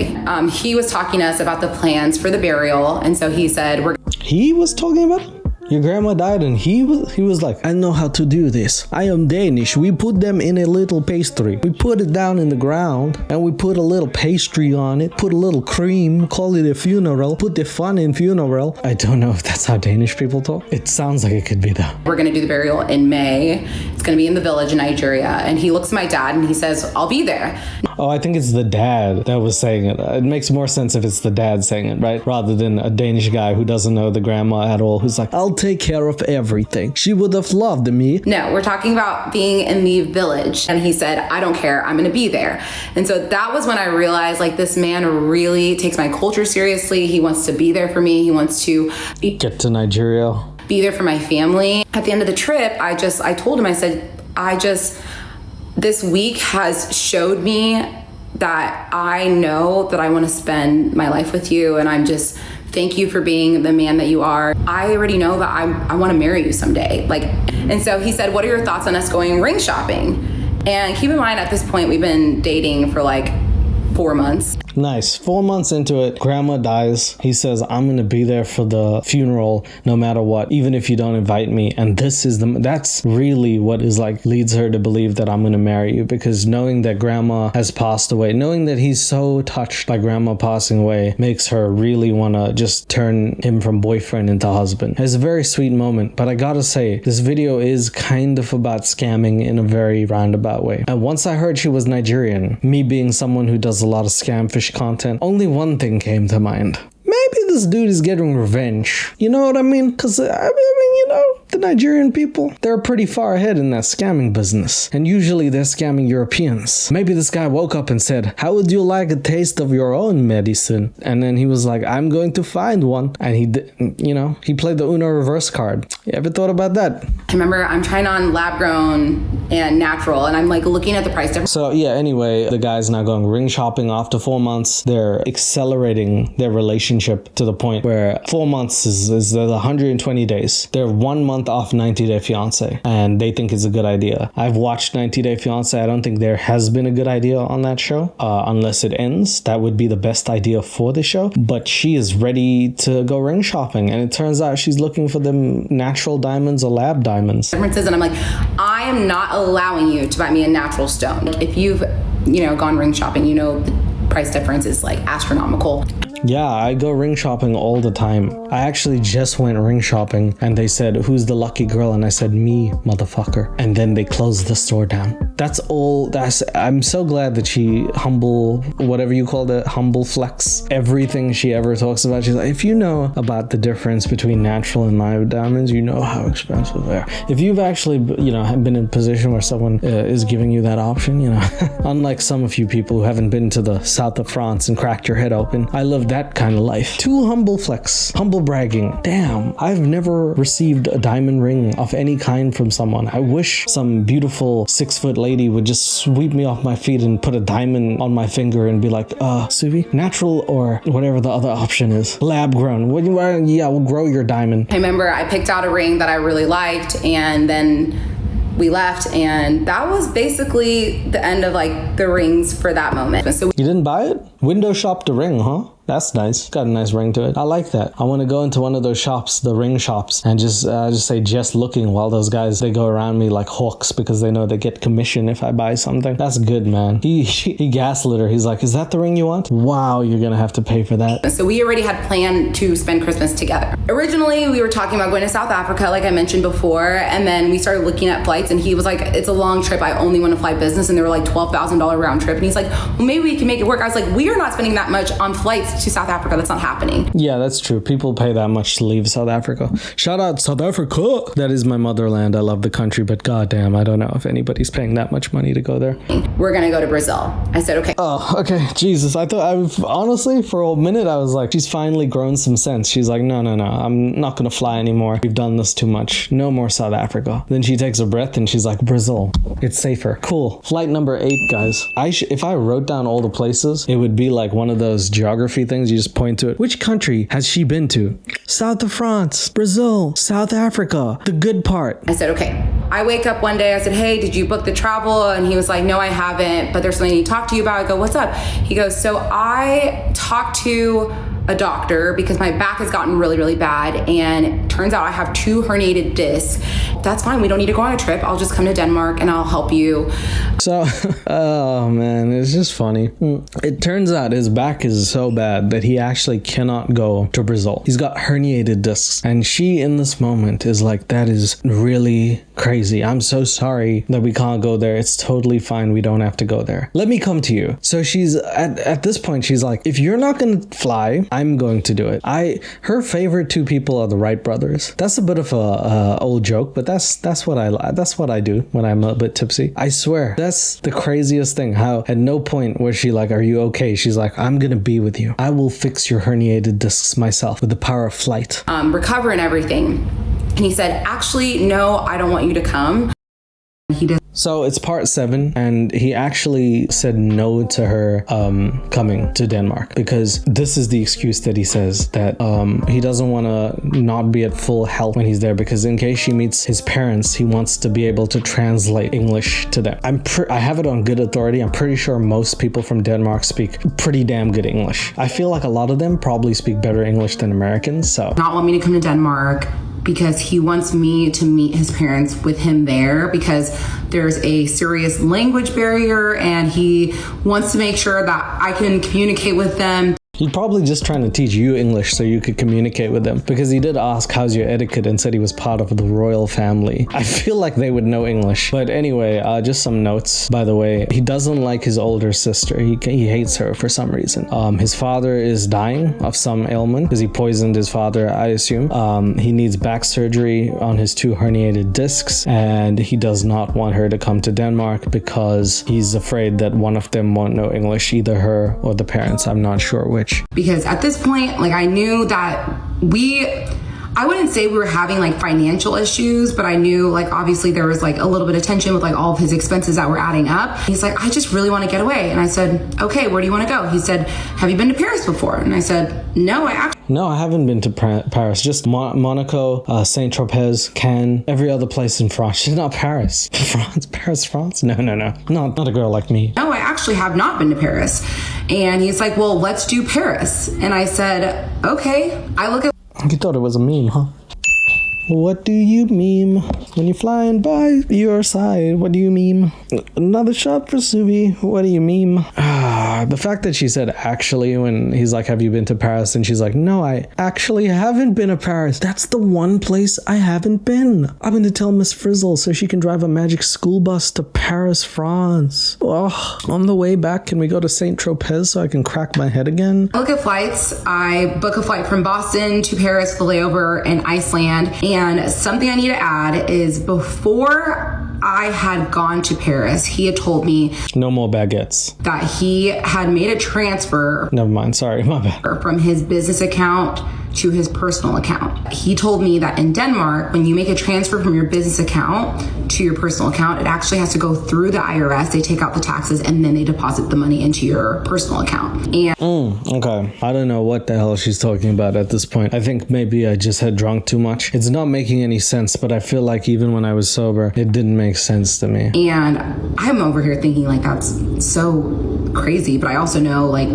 He was talking to us about the plans for the burial, and so he said He was talking about it? Your grandma died and he was like, I know how to do this. I am Danish. We put them in a little pastry. We put it down in the ground and we put a little pastry on it, put a little cream, call it a funeral, put the fun in funeral. I don't know if that's how Danish people talk. It sounds like it could be though. We're going to do the burial in May. It's going to be in the village in Nigeria. And he looks at my dad and he says, I'll be there. Oh, I think it's the dad that was saying it. It makes more sense if it's the dad saying it, right? Rather than a Danish guy who doesn't know the grandma at all, who's like, I'll take care of everything. She would have loved me. No, we're talking about being in the village. And he said, I don't care. I'm going to be there. And so that was when I realized, like, this man really takes my culture seriously. He wants to be there for me. He wants to get to Nigeria, be there for my family. At the end of the trip, I told him, I said, this week has showed me that I know that I want to spend my life with you. And I'm just, thank you for being the man that you are. I already know that I want to marry you someday. And so he said, what are your thoughts on us going ring shopping? And keep in mind, at this point, we've been dating for like 4 months. Nice. 4 months into it, grandma dies. He says, I'm going to be there for the funeral no matter what, even if you don't invite me. And that's really what is like leads her to believe that I'm going to marry you, because knowing that grandma has passed away, knowing that he's so touched by grandma passing away, makes her really want to just turn him from boyfriend into husband. It's a very sweet moment, but I gotta say, this video is kind of about scamming in a very roundabout way. And once I heard she was Nigerian, me being someone who does a lot of scam phishing English content, only one thing came to mind. Maybe this dude is getting revenge. You know what I mean? Because, I mean, you know, the Nigerian people, they're pretty far ahead in that scamming business. And usually they're scamming Europeans. Maybe this guy woke up and said, how would you like a taste of your own medicine? And then he was like, I'm going to find one. And he did, you know, he played the Uno reverse card. You ever thought about that? I remember I'm trying on lab grown and natural, and I'm like looking at the price difference. So yeah, anyway, the guy's now going ring shopping after 4 months. They're accelerating their relationship to the point where 4 months is 120 days. They're 1 month off 90 Day Fiance, and they think it's a good idea. I've watched 90 Day Fiance. I don't think there has been a good idea on that show, unless it ends. That would be the best idea for the show. But she is ready to go ring shopping, and it turns out she's looking for them natural diamonds or lab diamonds. Differences, and I'm like, I am not allowing you to buy me a natural stone. If you've, you know, gone ring shopping, you know the price difference is like astronomical. Yeah, I go ring shopping all the time. I actually just went ring shopping and they said, who's the lucky girl? And I said, me, motherfucker. And then they closed the store down. That's all. I'm so glad that she humble, whatever you call it, humble flex. Everything she ever talks about, she's like, if you know about the difference between natural and live diamonds, you know how expensive they are. If you've actually, you know, been in a position where someone is giving you that option, you know, unlike some of you people who haven't been to the south of France and cracked your head open, I love that kind of life. Too humble flex, humble bragging. Damn, I've never received a diamond ring of any kind from someone. I wish some beautiful 6-foot lady would just sweep me off my feet and put a diamond on my finger and be like, Suvi, natural or whatever the other option is. Lab grown. Yeah, we'll grow your diamond. I remember I picked out a ring that I really liked, and then we left, and that was basically the end of like the rings for that moment. So you didn't buy it? Window shopped a ring, huh? That's nice. Got a nice ring to it. I like that. I want to go into one of those shops, the ring shops, and just say just looking while those guys, they go around me like hawks because they know they get commission if I buy something. That's good, man. He gaslit her. He's like, is that the ring you want? Wow, you're gonna have to pay for that. So we already had planned to spend Christmas together. Originally, we were talking about going to South Africa, like I mentioned before, and then we started looking at flights, and he was like, it's a long trip. I only want to fly business, and they were like $12,000 round trip. And he's like, well, maybe we can make it work. I was like, we are not spending that much on flights to South Africa. That's not happening. Yeah, that's true. People pay that much to leave South Africa. Shout out South Africa. That is my motherland. I love the country, but goddamn, I don't know if anybody's paying that much money to go there. We're gonna go to Brazil. I said, okay. Oh, okay. Jesus. I thought, honestly, for a minute, I was like, she's finally grown some sense. She's like, no, I'm not gonna fly anymore. We've done this too much. No more South Africa. Then she takes a breath and she's like, Brazil. It's safer. Cool. Flight number 8, guys. If I wrote down all the places, it would be like one of those geography things. You just point to it. Which country has she been to? South of France, Brazil, South Africa, the good part. I said, okay. I wake up one day, I said, hey, did you book the travel? And he was like, no, I haven't, but there's something I need to talk to you about. I go, what's up? He goes, so I talked to a doctor because my back has gotten really, really bad, and it turns out I have 2 herniated discs. That's fine. We don't need to go on a trip. I'll just come to Denmark and I'll help you. So, oh man, it's just funny. It turns out his back is so bad that he actually cannot go to Brazil. He's got herniated discs, and she in this moment is like, that is really crazy. I'm so sorry that we can't go there. It's totally fine. We don't have to go there. Let me come to you. So she's at this point, she's like, if you're not going to fly, I'm going to do it. Her favorite 2 people are the Wright brothers. That's a bit of a old joke, but that's what I do when I'm a bit tipsy. I swear, that's the craziest thing. How at no point was she like, are you okay? She's like, I'm gonna be with you. I will fix your herniated discs myself with the power of flight. Recover and everything. And he said, actually, no, I don't want you to come. He did. So it's part 7, and he actually said no to her coming to Denmark because this is the excuse that he says, that he doesn't want to not be at full health when he's there, because in case she meets his parents, he wants to be able to translate English to them. I have it on good authority. I'm pretty sure most people from Denmark speak pretty damn good English. I feel like a lot of them probably speak better English than Americans. So not want me to come to Denmark because he wants me to meet his parents with him there, because there's a serious language barrier, and he wants to make sure that I can communicate with them. He's probably just trying to teach you English so you could communicate with him, because he did ask how's your etiquette and said he was part of the royal family. I feel like they would know English. But anyway, just some notes. By the way, he doesn't like his older sister. He hates her for some reason. His father is dying of some ailment because he poisoned his father, I assume. He needs back surgery on his 2 herniated discs, and he does not want her to come to Denmark because he's afraid that one of them won't know English, either her or the parents. I'm not sure which. Because at this point, like, I knew that I wouldn't say we were having like financial issues, but I knew like obviously there was like a little bit of tension with like all of his expenses that were adding up. He's like, I just really want to get away. And I said, okay, where do you want to go? He said, have you been to Paris before? And I said, no, I haven't been to Paris, just Monaco, Saint-Tropez, Cannes, every other place in France. She's not Paris. France? No. Not a girl like me. No, I actually have not been to Paris. And he's like, well, let's do Paris. And I said, okay. I look at... You thought it was a meme, huh? What do you meme when you're flying by your side? What do you meme? Another shot for Suvi. What do you meme? The fact that she said actually when he's like, have you been to Paris? And she's like, no, I actually haven't been to Paris. That's the one place I haven't been. I'm going to tell Miss Frizzle so she can drive a magic school bus to Paris, France. Oh, on the way back, can we go to Saint-Tropez so I can crack my head again? I look at flights. I book a flight from Boston to Paris with a layover in Iceland. And something I need to add is before I had gone to Paris, he had told me no more baguettes, that he had made a transfer. Never mind. Sorry, my bad. From his business account to his personal account. He told me that in Denmark, when you make a transfer from your business account to your personal account, it actually has to go through the IRS. They take out the taxes and then they deposit the money into your personal account. And okay. I don't know what the hell she's talking about at this point. I think maybe I just had drunk too much. It's not making any sense, but I feel like even when I was sober, it didn't make sense to me. And I'm over here thinking like that's so crazy, but I also know like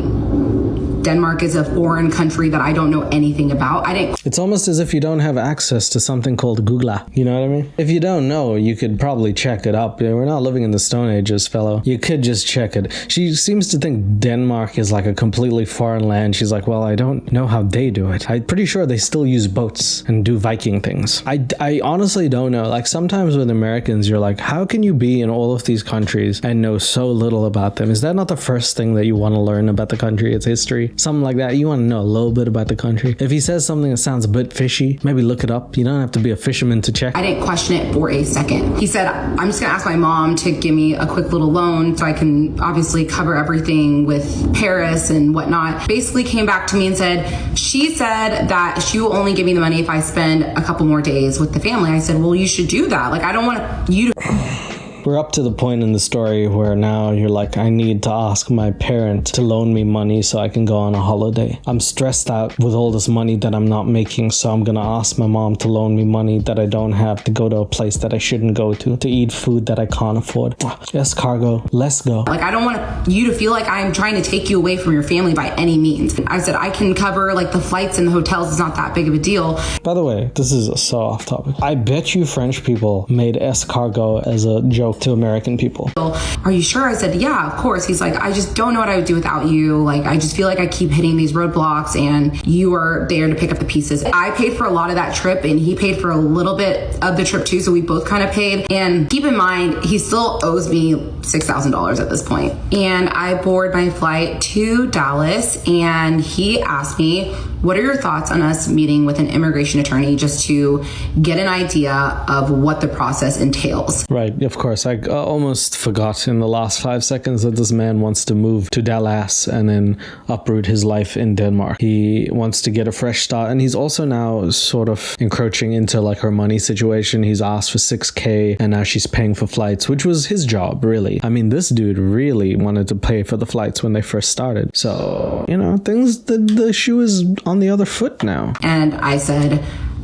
Denmark is a foreign country that I don't know anything about. It's almost as if you don't have access to something called Google. You know what I mean? If you don't know, you could probably check it up. We're not living in the Stone Ages, fellow. You could just check it. She seems to think Denmark is like a completely foreign land. She's like, well, I don't know how they do it. I'm pretty sure they still use boats and do Viking things. I honestly don't know. Like sometimes with Americans, you're like, how can you be in all of these countries and know so little about them? Is that not the first thing that you want to learn about the country, its history? Something like that. You want to know a little bit about the country. If he says something that sounds a bit fishy, maybe look it up. You don't have to be a fisherman to check. I didn't question it for a second. He said, I'm just going to ask my mom to give me a quick little loan so I can obviously cover everything with Paris and whatnot. Basically came back to me and said, she said that she will only give me the money if I spend a couple more days with the family. I said, well, you should do that. Like, I don't want you to... We're up to the point in the story where now you're like, I need to ask my parent to loan me money so I can go on a holiday. I'm stressed out with all this money that I'm not making, so I'm gonna ask my mom to loan me money that I don't have to go to a place that I shouldn't go to eat food that I can't afford. Yes, cargo, let's go. Like, I don't want you to feel like I'm trying to take you away from your family by any means. I said, I can cover like the flights and the hotels. It's not that big of a deal. By the way, this is so off topic. I bet you French people made escargot as a joke to American people. Are you sure? I said, yeah, of course. He's like, I just don't know what I would do without you. Like, I just feel like I keep hitting these roadblocks and you are there to pick up the pieces. I paid for a lot of that trip and he paid for a little bit of the trip too. So we both kind of paid. And keep in mind, he still owes me $6,000 at this point. And I board my flight to Dallas and he asked me, what are your thoughts on us meeting with an immigration attorney just to get an idea of what the process entails? Right, of course. I almost forgot in the last 5 seconds that this man wants to move to Dallas and then uproot his life in Denmark. He wants to get a fresh start, and he's also now sort of encroaching into like her money situation. He's asked for $6,000 and now she's paying for flights, which was his job, really. I mean, this dude really wanted to pay for the flights when they first started. So, you know, the shoe is on the other foot now. And I said,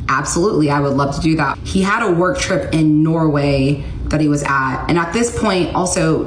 absolutely, I would love to do that. He had a work trip in Norway that he was at. And at this point, also,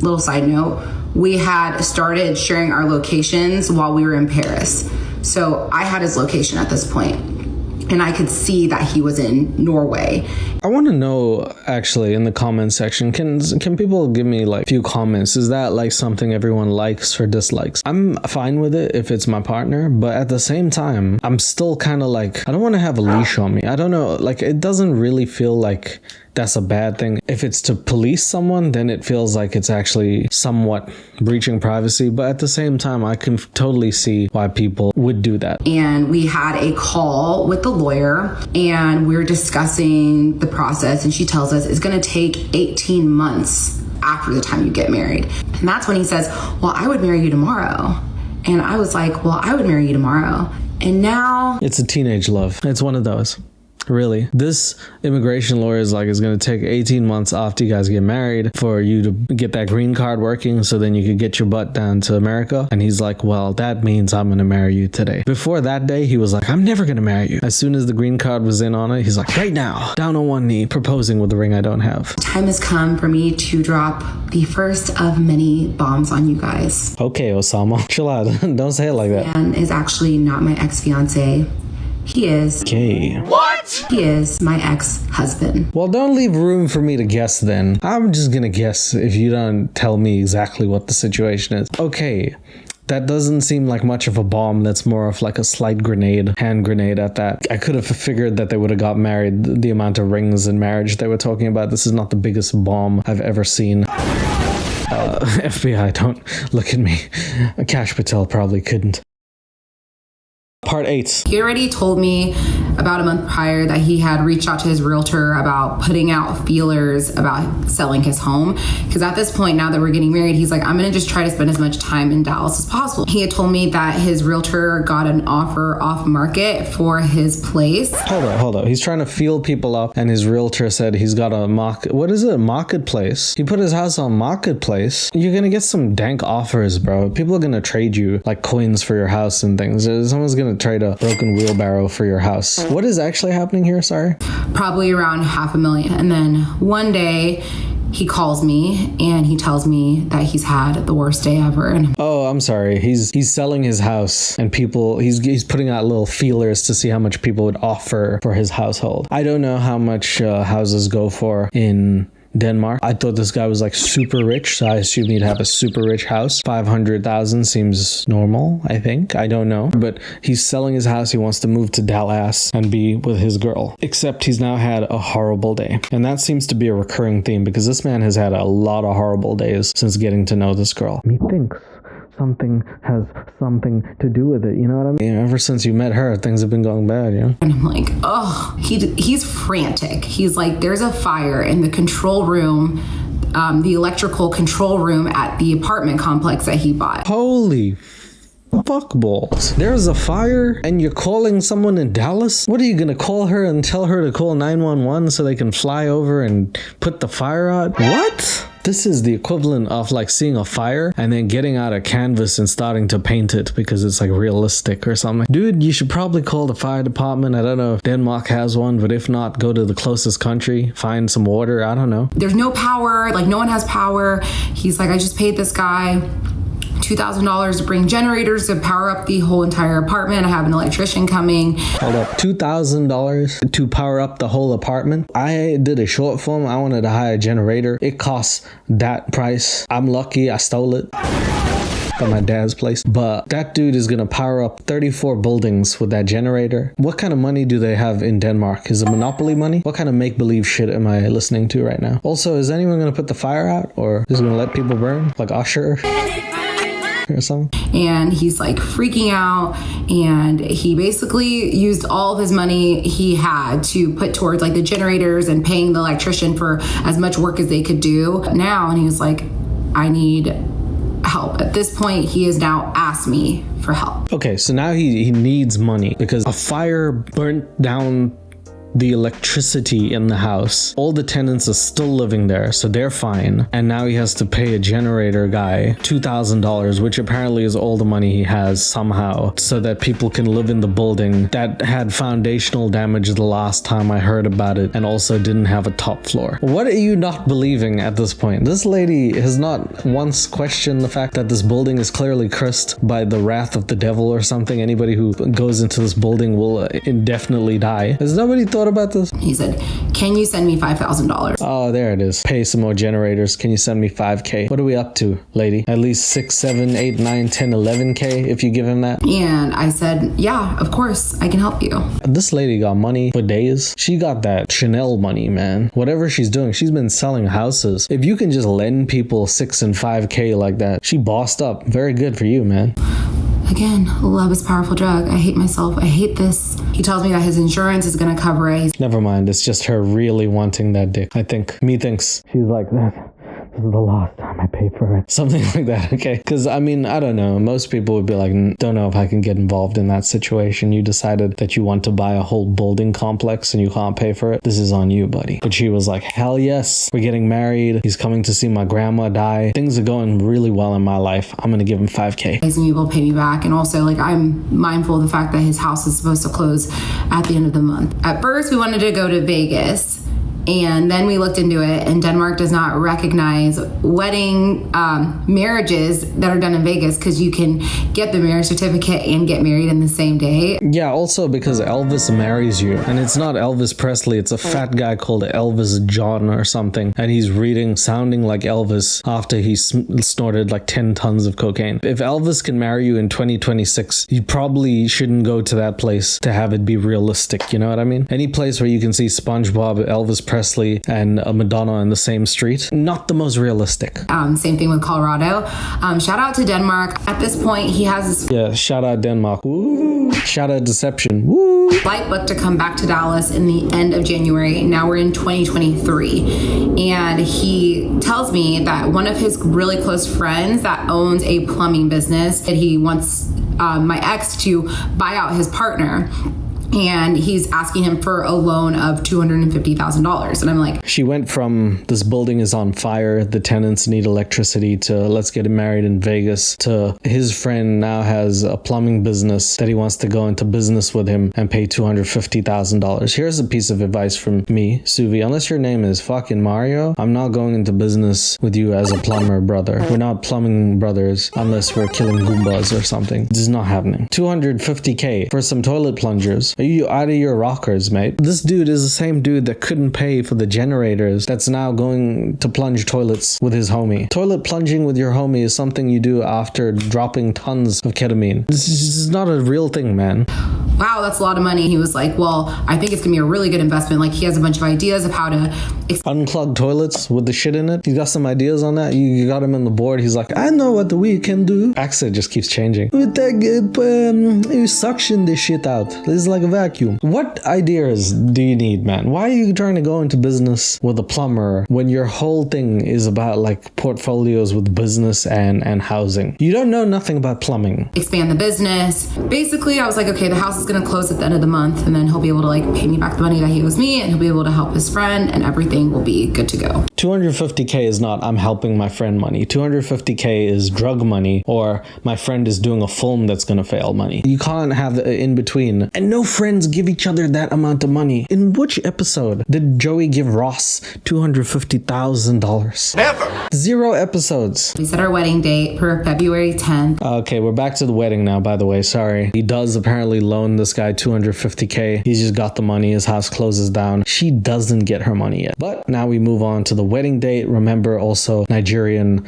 little side note, we had started sharing our locations while we were in Paris. So I had his location at this point. and I could see that he was in Norway. I want to know, actually, in the comment section, can people give me like a few comments? Is that like something everyone likes or dislikes? I'm fine with it if it's my partner, but at the same time, I'm still kind of like, I don't want to have a leash on me. I don't know, like it doesn't really feel like that's a bad thing. If it's to police someone, then it feels like it's actually somewhat breaching privacy. But at the same time, I can totally see why people would do that. And we had a call with the lawyer and we were discussing the process, and she tells us it's going to take 18 months after the time you get married. And that's when he says, well, I would marry you tomorrow. And I was like, well, I would marry you tomorrow. And now it's a teenage love. It's one of those. Really, this immigration lawyer is like, it's going to take 18 months after you guys get married for you to get that green card working so then you could get your butt down to America. And he's like, well, that means I'm going to marry you today. Before that day, he was like, I'm never going to marry you. As soon as the green card was in on it, he's like, right now, down on one knee, proposing with the ring I don't have. Time has come for me to drop the first of many bombs on you guys. Okay, Osama, chill out. Don't say it like that. And is actually not my ex-fiance. He is. Okay. What? He is my ex-husband. Well, don't leave room for me to guess then. I'm just gonna guess if you don't tell me exactly what the situation is. Okay. That doesn't seem like much of a bomb. That's more of like a slight grenade, hand grenade at that. I could have figured that they would have got married. The amount of rings in marriage they were talking about. This is not the biggest bomb I've ever seen. FBI, don't look at me. Kash Patel probably couldn't. Part 8. He already told me about a month prior that he had reached out to his realtor about putting out feelers about selling his home. Because at this point, now that we're getting married, he's like, I'm going to just try to spend as much time in Dallas as possible. He had told me that his realtor got an offer off market for his place. Hold up. He's trying to feel people up, and his realtor said he's got a marketplace. He put his house on marketplace. You're going to get some dank offers, bro. People are going to trade you like coins for your house and things. Someone's going to trade a broken wheelbarrow for your house. What is actually happening here? Sorry. Probably around $500,000. And then one day he calls me and he tells me that he's had the worst day ever. And oh, I'm sorry. He's selling his house, and he's putting out little feelers to see how much people would offer for his household. I don't know how much houses go for in Denmark. I thought this guy was like super rich, so I assumed he'd have a super rich house. 500,000 seems normal, I think. I don't know. But he's selling his house. He wants to move to Dallas and be with his girl. Except he's now had a horrible day. And that seems to be a recurring theme because this man has had a lot of horrible days since getting to know this girl. Methinks something has something to do with it, you know what I mean? Ever since you met her, things have been going bad, you know? And I'm like, oh, he's frantic. He's like, there's a fire in the control room, the electrical control room at the apartment complex that he bought. Holy fuck balls. There's a fire and you're calling someone in Dallas? What are you gonna call her and tell her to call 911 so they can fly over and put the fire out? What? This is the equivalent of like seeing a fire and then getting out a canvas and starting to paint it because it's like realistic or something. Dude, you should probably call the fire department. I don't know if Denmark has one, but if not, go to the closest country, find some water. I don't know. There's no power, like no one has power. He's like, I just paid this guy $2,000 to bring generators to power up the whole entire apartment. I have an electrician coming. Hold up, $2,000 to power up the whole apartment? I did a short film. I wanted to hire a generator. It costs that price. I'm lucky I stole it from my dad's place. But that dude is gonna power up 34 buildings with that generator. What kind of money do they have in Denmark? Is it monopoly money? What kind of make-believe shit am I listening to right now? Also, is anyone gonna put the fire out or is it gonna let people burn? Like Usher? Or something. And he's like freaking out, and he basically used all of his money he had to put towards like the generators and paying the electrician for as much work as they could do now. And he was like, I need help. At this point, he has now asked me for help. Okay, so now he needs money because a fire burnt down the electricity in the house. All the tenants are still living there, so they're fine. And now he has to pay a generator guy $2,000, which apparently is all the money he has somehow, so that people can live in the building that had foundational damage the last time I heard about it, and also didn't have a top floor. What are you not believing at this point? This lady has not once questioned the fact that this building is clearly cursed by the wrath of the devil or something. Anybody who goes into this building will indefinitely die. Has nobody thought about this? He said, can you send me $5,000? Oh, there it is. Pay some more generators. Can you send me 5K? What are we up to, lady? At least 6, 7, 8, 9, 10, 11K if you give him that? And I said, yeah, of course, I can help you. This lady got money for days. She got that Chanel money, man. Whatever she's doing, she's been selling houses. If you can just lend people 6 and 5K like that, she bossed up. Very good for you, man. Again, love is a powerful drug. I hate myself. I hate this. He tells me that his insurance is going to cover it. Never mind. It's just her really wanting that dick. I think. Methinks. She's like that. This is the last time I pay for it. Something like that, okay? Because, I mean, I don't know. Most people would be like, don't know if I can get involved in that situation. You decided that you want to buy a whole building complex and you can't pay for it. This is on you, buddy. But she was like, hell yes. We're getting married. He's coming to see my grandma die. Things are going really well in my life. I'm going to give him 5K. He's going to be able to pay me back. And also, like, I'm mindful of the fact that his house is supposed to close at the end of the month. At first, we wanted to go to Vegas. And then we looked into it, and Denmark does not recognize wedding marriages that are done in Vegas, because you can get the marriage certificate and get married in the same day. Yeah, also because Elvis marries you, and it's not Elvis Presley, it's a fat guy called Elvis John or something, and he's sounding like Elvis after he snorted like 10 tons of cocaine. If Elvis can marry you in 2026, you probably shouldn't go to that place to have it be realistic, you know what I mean? Any place where you can see SpongeBob, Elvis Presley, and Madonna in the same street, not the most realistic. Same thing with Colorado. Shout out to Denmark. At this point, he has his shout out Denmark. Woo! Shout out Deception. Woo! flight booked to come back to Dallas in the end of January. Now we're in 2023. And he tells me that one of his really close friends that owns a plumbing business, that he wants my ex to buy out his partner. And he's asking him for a loan of $250,000. And I'm like, she went from this building is on fire, the tenants need electricity, to let's get married in Vegas, to his friend now has a plumbing business that he wants to go into business with him and pay $250,000. Here's a piece of advice from me, Suvi. Unless your name is fucking Mario, I'm not going into business with you as a plumber, brother. We're not plumbing brothers unless we're killing Goombas or something. This is not happening. $250K for some toilet plungers. Are you out of your rockers, mate? This dude is the same dude that couldn't pay for the generators that's now going to plunge toilets with his homie. Toilet plunging with your homie is something you do after dropping tons of ketamine. This is not a real thing, man. Wow, that's a lot of money. He was like, well, I think it's gonna be a really good investment. Like, he has a bunch of ideas of how to unclog toilets with the shit in it. You got some ideas on that? You got him on the board. He's like, I know what we can do. Accent just keeps changing. You suction this shit out. This is like a vacuum. What ideas do you need, man? Why are you trying to go into business with a plumber when your whole thing is about like portfolios with business and housing? You don't know nothing about plumbing. Expand the business. Basically, I was like, okay, the house is going to close at the end of the month, and then he'll be able to like pay me back the money that he owes me, and he'll be able to help his friend, and everything will be good to go. 250K is not I'm helping my friend money. 250K is drug money, or my friend is doing a film that's going to fail money. You can't have in between. And no friends give each other that amount of money. In which episode did Joey give Ross $250,000? Never. 0 episodes. We set our wedding date for February 10th. Okay, we're back to the wedding now, by the way. Sorry. He does apparently loan this guy $250K. He's just got the money. His house closes down. She doesn't get her money yet. But now we move on to the wedding date. Remember, also Nigerian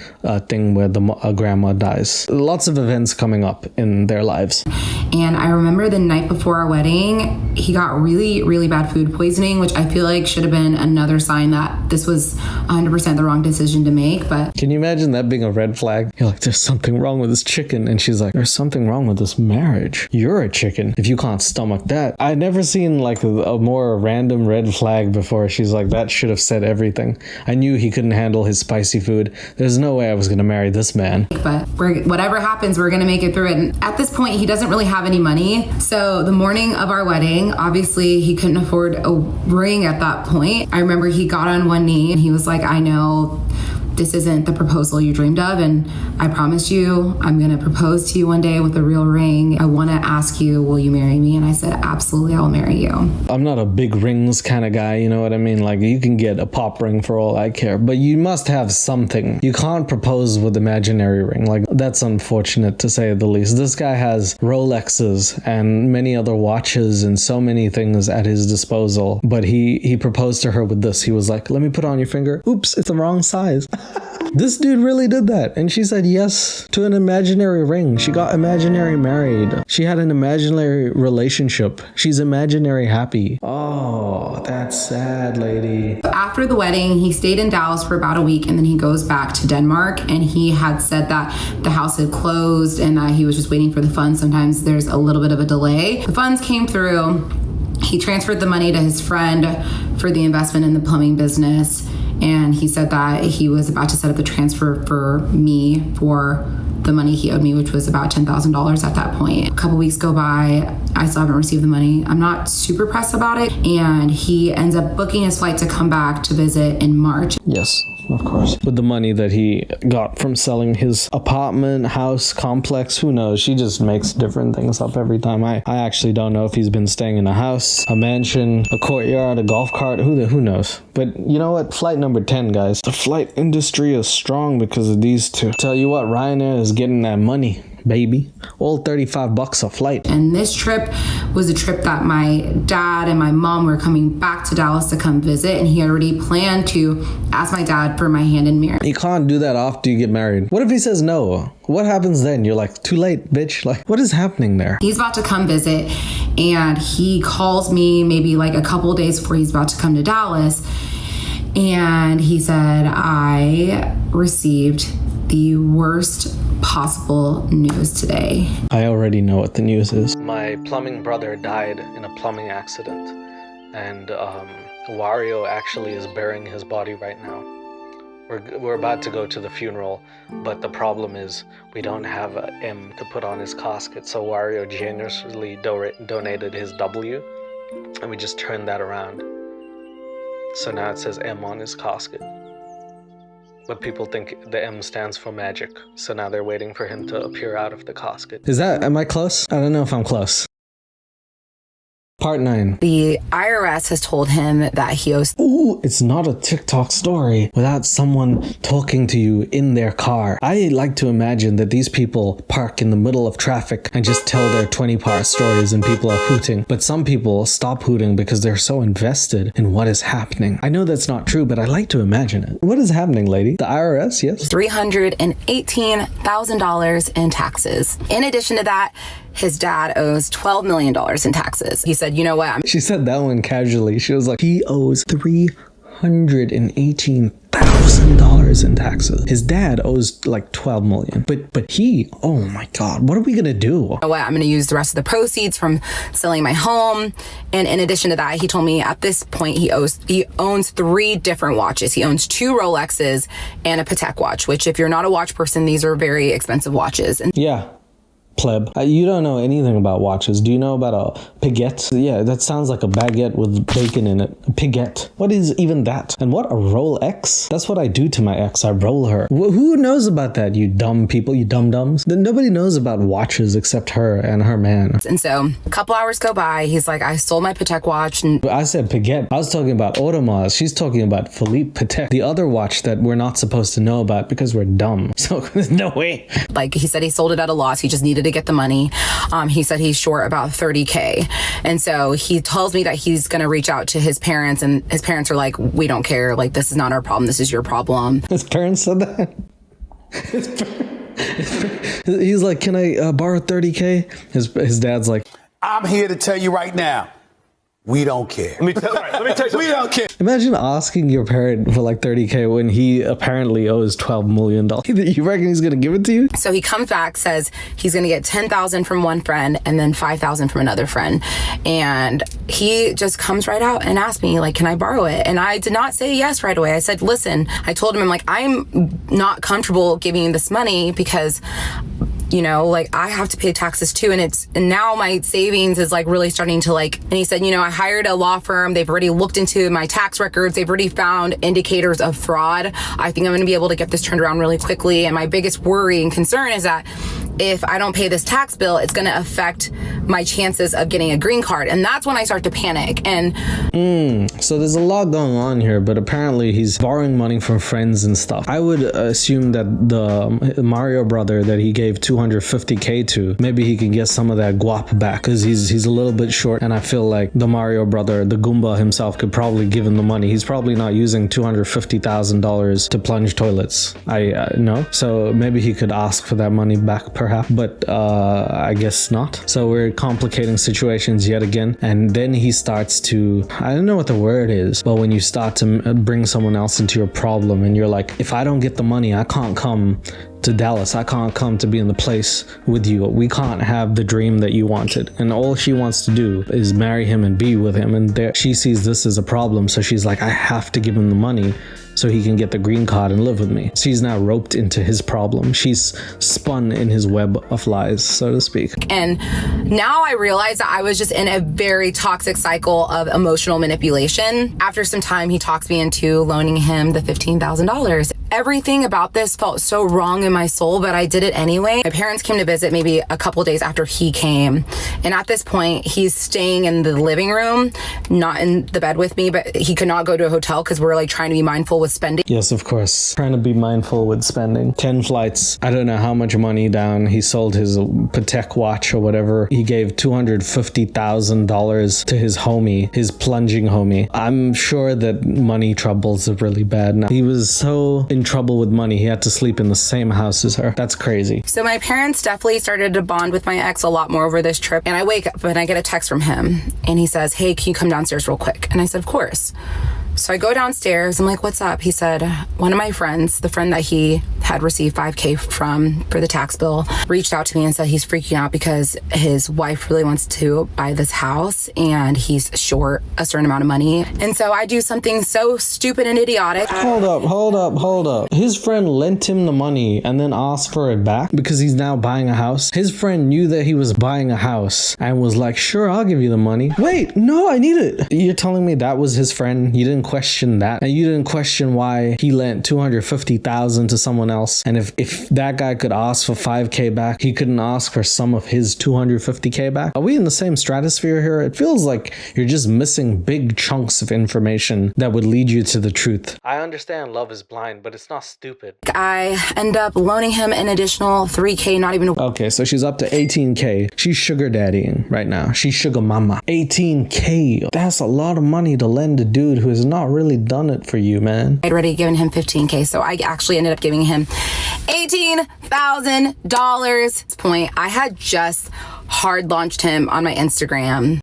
thing where the grandma dies. Lots of events coming up in their lives. And I remember the night before our wedding, he got really, really bad food poisoning, which I feel like should have been another sign that this was 100% the wrong decision to make. But can you imagine that being a red flag? You're like, there's something wrong with this chicken. And she's like, there's something wrong with this marriage. You're a chicken if you can't stomach that. I've never seen like a more random red flag before. She's like, that should have said everything. I knew he couldn't handle his spicy food. There's no way I was gonna marry this man. But whatever happens, we're gonna make it through it. And at this point, he doesn't really have any money. So the morning of our wedding, obviously he couldn't afford a ring at that point. I remember he got on one knee and he was like, I know this isn't the proposal you dreamed of, and I promise you I'm gonna propose to you one day with a real ring. I wanna ask you, will you marry me? And I said, absolutely, I'll marry you. I'm not a big rings kind of guy, you know what I mean? Like, you can get a pop ring for all I care, but you must have something. You can't propose with imaginary ring. Like, that's unfortunate to say the least. This guy has Rolexes and many other watches and so many things at his disposal, but he proposed to her with this. He was like, let me put it on your finger. Oops, it's the wrong size. This dude really did that, and she said yes to an imaginary ring. She got imaginary married. She had an imaginary relationship. She's imaginary happy. Oh, that's sad, lady. After the wedding, he stayed in Dallas for about a week, and then he goes back to Denmark, and he had said that the house had closed and that he was just waiting for the funds. Sometimes there's a little bit of a delay. The funds came through. He transferred the money to his friend for the investment in the plumbing business. And he said that he was about to set up the transfer for me for the money he owed me, which was about $10,000 at that point. A couple weeks go by, I still haven't received the money. I'm not super pressed about it. And he ends up booking his flight to come back to visit in March. Yes, of course. With the money that he got from selling his apartment, house, complex, who knows? She just makes different things up every time. I actually don't know if he's been staying in a house, a mansion, a courtyard, a golf cart, who knows? But you know what? Flight number 10, guys. The flight industry is strong because of these two. Tell you what, Ryanair is getting that money, baby. All $35 a flight. And this trip was a trip that my dad and my mom were coming back to Dallas to come visit, and he already planned to ask my dad for my hand in marriage. You can't do that after you get married. What if he says no? What happens then? You're like, too late, bitch. Like, what is happening there? He's about to come visit, and he calls me maybe like a couple days before he's about to come to Dallas, and he said, I received the worst possible news today. I already know what the news is. My plumbing brother died in a plumbing accident, and Wario actually is burying his body right now. We're about to go to the funeral, but the problem is we don't have a M to put on his casket, so Wario generously donated his W, and we just turned that around. So now it says M on his casket. But people think the M stands for magic, so now they're waiting for him to appear out of the casket. Am I close? I don't know if I'm close. Part 9. The IRS has told him that he owes... Ooh, it's not a TikTok story without someone talking to you in their car. I like to imagine that these people park in the middle of traffic and just tell their 20-part stories and people are hooting. But some people stop hooting because they're so invested in what is happening. I know that's not true, but I like to imagine it. What is happening, lady? The IRS, yes? $318,000 in taxes. In addition to that, his dad owes $12 million in taxes. He said, you know what? She said that one casually. She was like, he owes $318,000 in taxes. His dad owes like 12 million. But he, oh my God, what are we gonna do? You know what? I'm gonna use the rest of the proceeds from selling my home. And in addition to that, he told me at this point he owns 3 different watches. He owns 2 Rolexes and a Patek watch, which if you're not a watch person, these are very expensive watches. And yeah. Pleb. You don't know anything about watches. Do you know about a baguette? Yeah, that sounds like a baguette with bacon in it. A baguette. What is even that? And what, a Rolex? That's what I do to my ex. I roll her. Who knows about that, you dumb people, you dum-dums? Nobody knows about watches except her and her man. And so a couple hours go by. He's like, I sold my Patek watch. And I said baguette. I was talking about Audemars. She's talking about Philippe Patek, the other watch that we're not supposed to know about because we're dumb. So there's no way. Like he said, he sold it at a loss. He just needed to get the money. He said he's short about $30K. And so he tells me that he's going to reach out to his parents, and his parents are like, we don't care. Like, this is not our problem. This is your problem. His parents said that? He's like, can I borrow $30K? His dad's like, I'm here to tell you right now, We don't care. Let me tell you, we don't care. Imagine asking your parent for like 30K when he apparently owes $12 million. You reckon he's gonna give it to you? So he comes back, says he's gonna get 10,000 from one friend and then 5,000 from another friend. And he just comes right out and asks me, like, can I borrow it? And I did not say yes right away. I said, listen, I told him, I'm like, I'm not comfortable giving you this money because, you know, like, I have to pay taxes too. And now my savings is like really starting to like, and he said, you know, I hired a law firm. They've already looked into my tax records. They've already found indicators of fraud. I think I'm going to be able to get this turned around really quickly. And my biggest worry and concern is that if I don't pay this tax bill, it's going to affect my chances of getting a green card. And that's when I start to panic. And so there's a lot going on here, but apparently he's borrowing money from friends and stuff. I would assume that the Mario brother that he gave 250K to, maybe he can get some of that guap back because he's a little bit short. And I feel like the Mario brother, the Goomba himself, could probably give him the money. He's probably not using $250,000 to plunge toilets. I know. So maybe he could ask for that money back perhaps, but I guess not. So we're complicating situations yet again. And then he starts to, I don't know what the word is, but when you start to bring someone else into your problem and you're like, if I don't get the money, I can't come to Dallas. I can't come to be in the place with you. We can't have the dream that you wanted. And all she wants to do is marry him and be with him. And she sees this as a problem. So she's like, I have to give him the money so he can get the green card and live with me. She's now roped into his problem. She's spun in his web of lies, so to speak. And now I realize that I was just in a very toxic cycle of emotional manipulation. After some time, he talks me into loaning him the $15,000. Everything about this felt so wrong in my soul, but I did it anyway. My parents came to visit maybe a couple days after he came. And at this point, he's staying in the living room, not in the bed with me, but he could not go to a hotel because we're like trying to be mindful with spending. Yes, of course. Trying to be mindful with spending. 10 flights. I don't know how much money down. He sold his Patek watch or whatever. He gave $250,000 to his homie, his plunging homie. I'm sure that money troubles are really bad now. He was so in trouble with money, he had to sleep in the same house as her. That's crazy. So my parents definitely started to bond with my ex a lot more over this trip. And I wake up and I get a text from him and he says, hey, can you come downstairs real quick? And I said, of course. So I go downstairs. I'm like, what's up? He said, one of my friends, the friend that he had received $5K from for the tax bill, reached out to me and said he's freaking out because his wife really wants to buy this house and he's short a certain amount of money. And so I do something so stupid and idiotic. Hold up. His friend lent him the money and then asked for it back because he's now buying a house. His friend knew that he was buying a house and was like, sure, I'll give you the money. Wait, no, I need it. You're telling me that was his friend? You didn't question that, and you didn't question why he lent $250,000 to someone else. And if that guy could ask for $5K back, he couldn't ask for some of his $250K back. Are we in the same stratosphere here? It feels like you're just missing big chunks of information that would lead you to the truth. I understand love is blind, but it's not stupid. I end up loaning him an additional $3K, not even. Okay, so she's up to $18K. She's sugar daddying right now. She's sugar mama. $18K. That's a lot of money to lend a dude who has not really done it for you, man. I'd already given him $15K, so I actually ended up giving him $18,000. At this point, I had just hard launched him on my Instagram.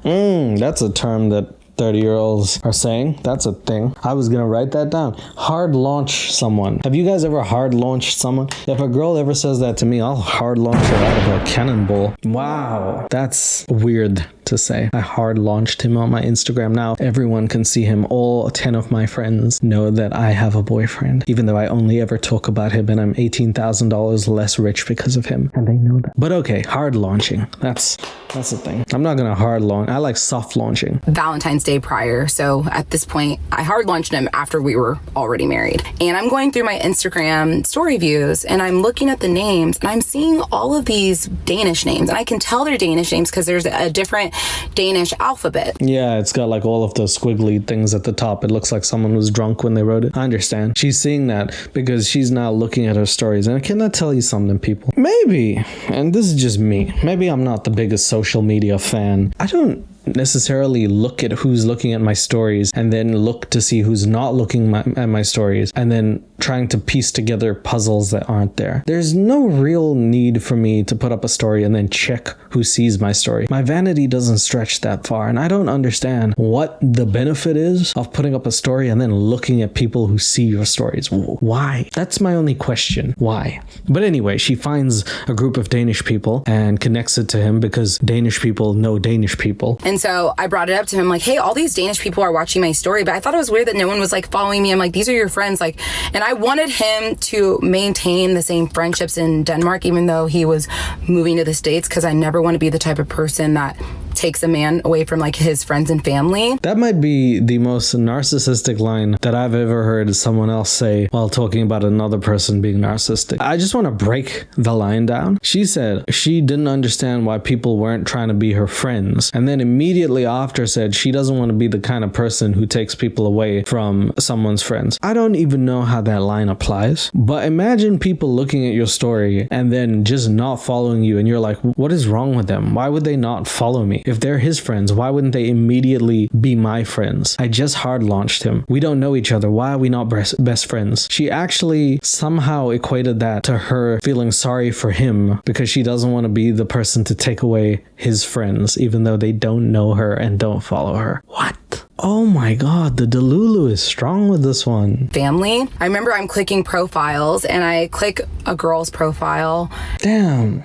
That's a term that 30-year-olds are saying. That's a thing. I was gonna write that down. Hard launch someone. Have you guys ever hard launched someone? If a girl ever says that to me, I'll hard launch her out of a cannonball. Wow, that's weird to say. I hard launched him on my Instagram. Now everyone can see him. All 10 of my friends know that I have a boyfriend, even though I only ever talk about him and I'm $18,000 less rich because of him, and they know that. But okay, hard launching. That's the thing. I'm not gonna hard launch. I like soft launching. Valentine's Day prior. So at this point, I hard launched him after we were already married. And I'm going through my Instagram story views and I'm looking at the names and I'm seeing all of these Danish names. And I can tell they're Danish names because there's a different Danish alphabet. Yeah, it's got like all of those squiggly things at the top. It looks like someone was drunk when they wrote it. I understand. She's seeing that because she's now looking at her stories. And can I tell you something, people? Maybe, and this is just me, maybe I'm not the biggest social media fan. I don't necessarily look at who's looking at my stories and then look to see who's not looking at my stories and then trying to piece together puzzles that aren't there. There's no real need for me to put up a story and then check who sees my story. My vanity doesn't stretch that far, and I don't understand what the benefit is of putting up a story and then looking at people who see your stories. Why? That's my only question. Why? But anyway, she finds a group of Danish people and connects it to him because Danish people know Danish people. And so I brought it up to him like, hey, all these Danish people are watching my story, but I thought it was weird that no one was like following me. I'm like, these are your friends. Like, and I wanted him to maintain the same friendships in Denmark, even though he was moving to the States, because I never want to be the type of person that takes a man away from like his friends and family. That might be the most narcissistic line that I've ever heard someone else say while talking about another person being narcissistic. I just want to break the line down. She said she didn't understand why people weren't trying to be her friends, and then immediately after said she doesn't want to be the kind of person who takes people away from someone's friends. I don't even know how that line applies, but imagine people looking at your story and then just not following you, and you're like, what is wrong with them? Why would they not follow me? If they're his friends, why wouldn't they immediately be my friends? I just hard launched him. We don't know each other. Why are we not best friends? She actually somehow equated that to her feeling sorry for him because she doesn't want to be the person to take away his friends, even though they don't know her and don't follow her. What? Oh my god, the Delulu is strong with this one. Family. I remember I'm clicking profiles and I click a girl's profile. Damn.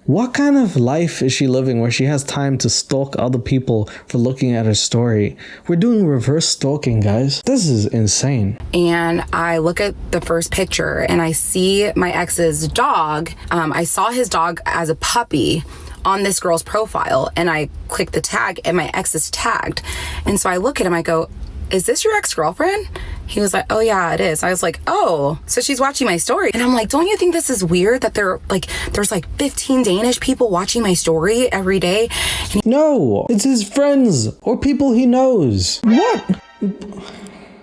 What kind of life is she living where she has time to stalk other people for looking at her story? We're doing reverse stalking, guys. This is insane. And I look at the first picture and I see my ex's dog. I saw his dog as a puppy on this girl's profile, and I click the tag and my ex is tagged. And so I look at him, I go, is this your ex-girlfriend? He was like, oh yeah, it is. I was like, oh, so she's watching my story. And I'm like, don't you think this is weird that there's like 15 Danish people watching my story every day? No, it's his friends or people he knows. What?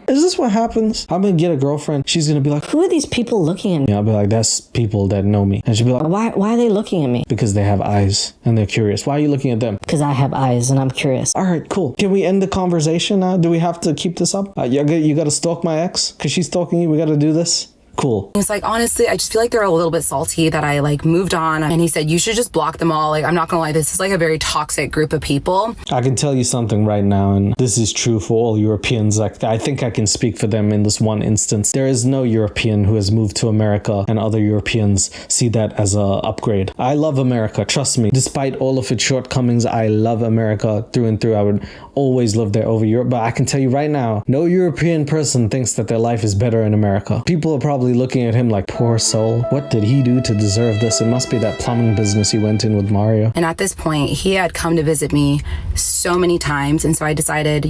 Is this what happens? I'm gonna get a girlfriend. She's gonna be like, Who are these people looking at me? I'll be like, that's people that know me. And she'll be like, Why are they looking at me? because they have eyes and they're curious. Why are you looking at them? Because I have eyes and I'm curious. All right, cool. Can we end the conversation now? Do we have to keep this up? You gotta stalk my ex because she's stalking you. We gotta do this. Cool. He was like, honestly, I just feel like they're a little bit salty that I like moved on. And he said, you should just block them all. Like, I'm not gonna lie, this is like a very toxic group of people. I can tell you something right now, and this is true for all Europeans. Like, I think I can speak for them in this one instance. There is no European who has moved to America and other Europeans see that as a upgrade. I love America, trust me. Despite all of its shortcomings, I love America through and through. I would always live there over Europe. But I can tell you right now, no European person thinks that their life is better in America. People are probably looking at him like, poor soul. What did he do to deserve this? It must be that plumbing business he went in with Mario. And at this point, he had come to visit me so many times. And so I decided,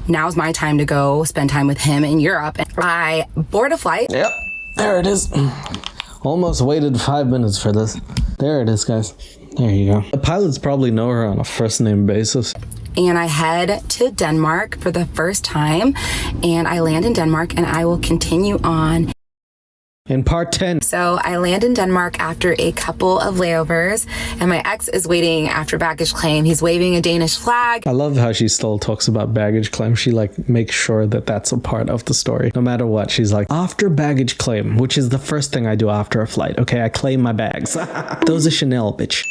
now's my time to go spend time with him in Europe. And I board a flight. Yep, there it is. Almost waited 5 minutes for this. There it is, guys. There you go. The pilots probably know her on a first name basis. And I head to Denmark for the first time. And I land in Denmark and I will continue on in part 10. So I land in Denmark after a couple of layovers, and my ex is waiting after baggage claim. He's waving a Danish flag. I love how she still talks about baggage claim. She makes sure that that's a part of the story. No matter what, she's like, after baggage claim, which is the first thing I do after a flight. Okay, I claim my bags. Those are Chanel, bitch.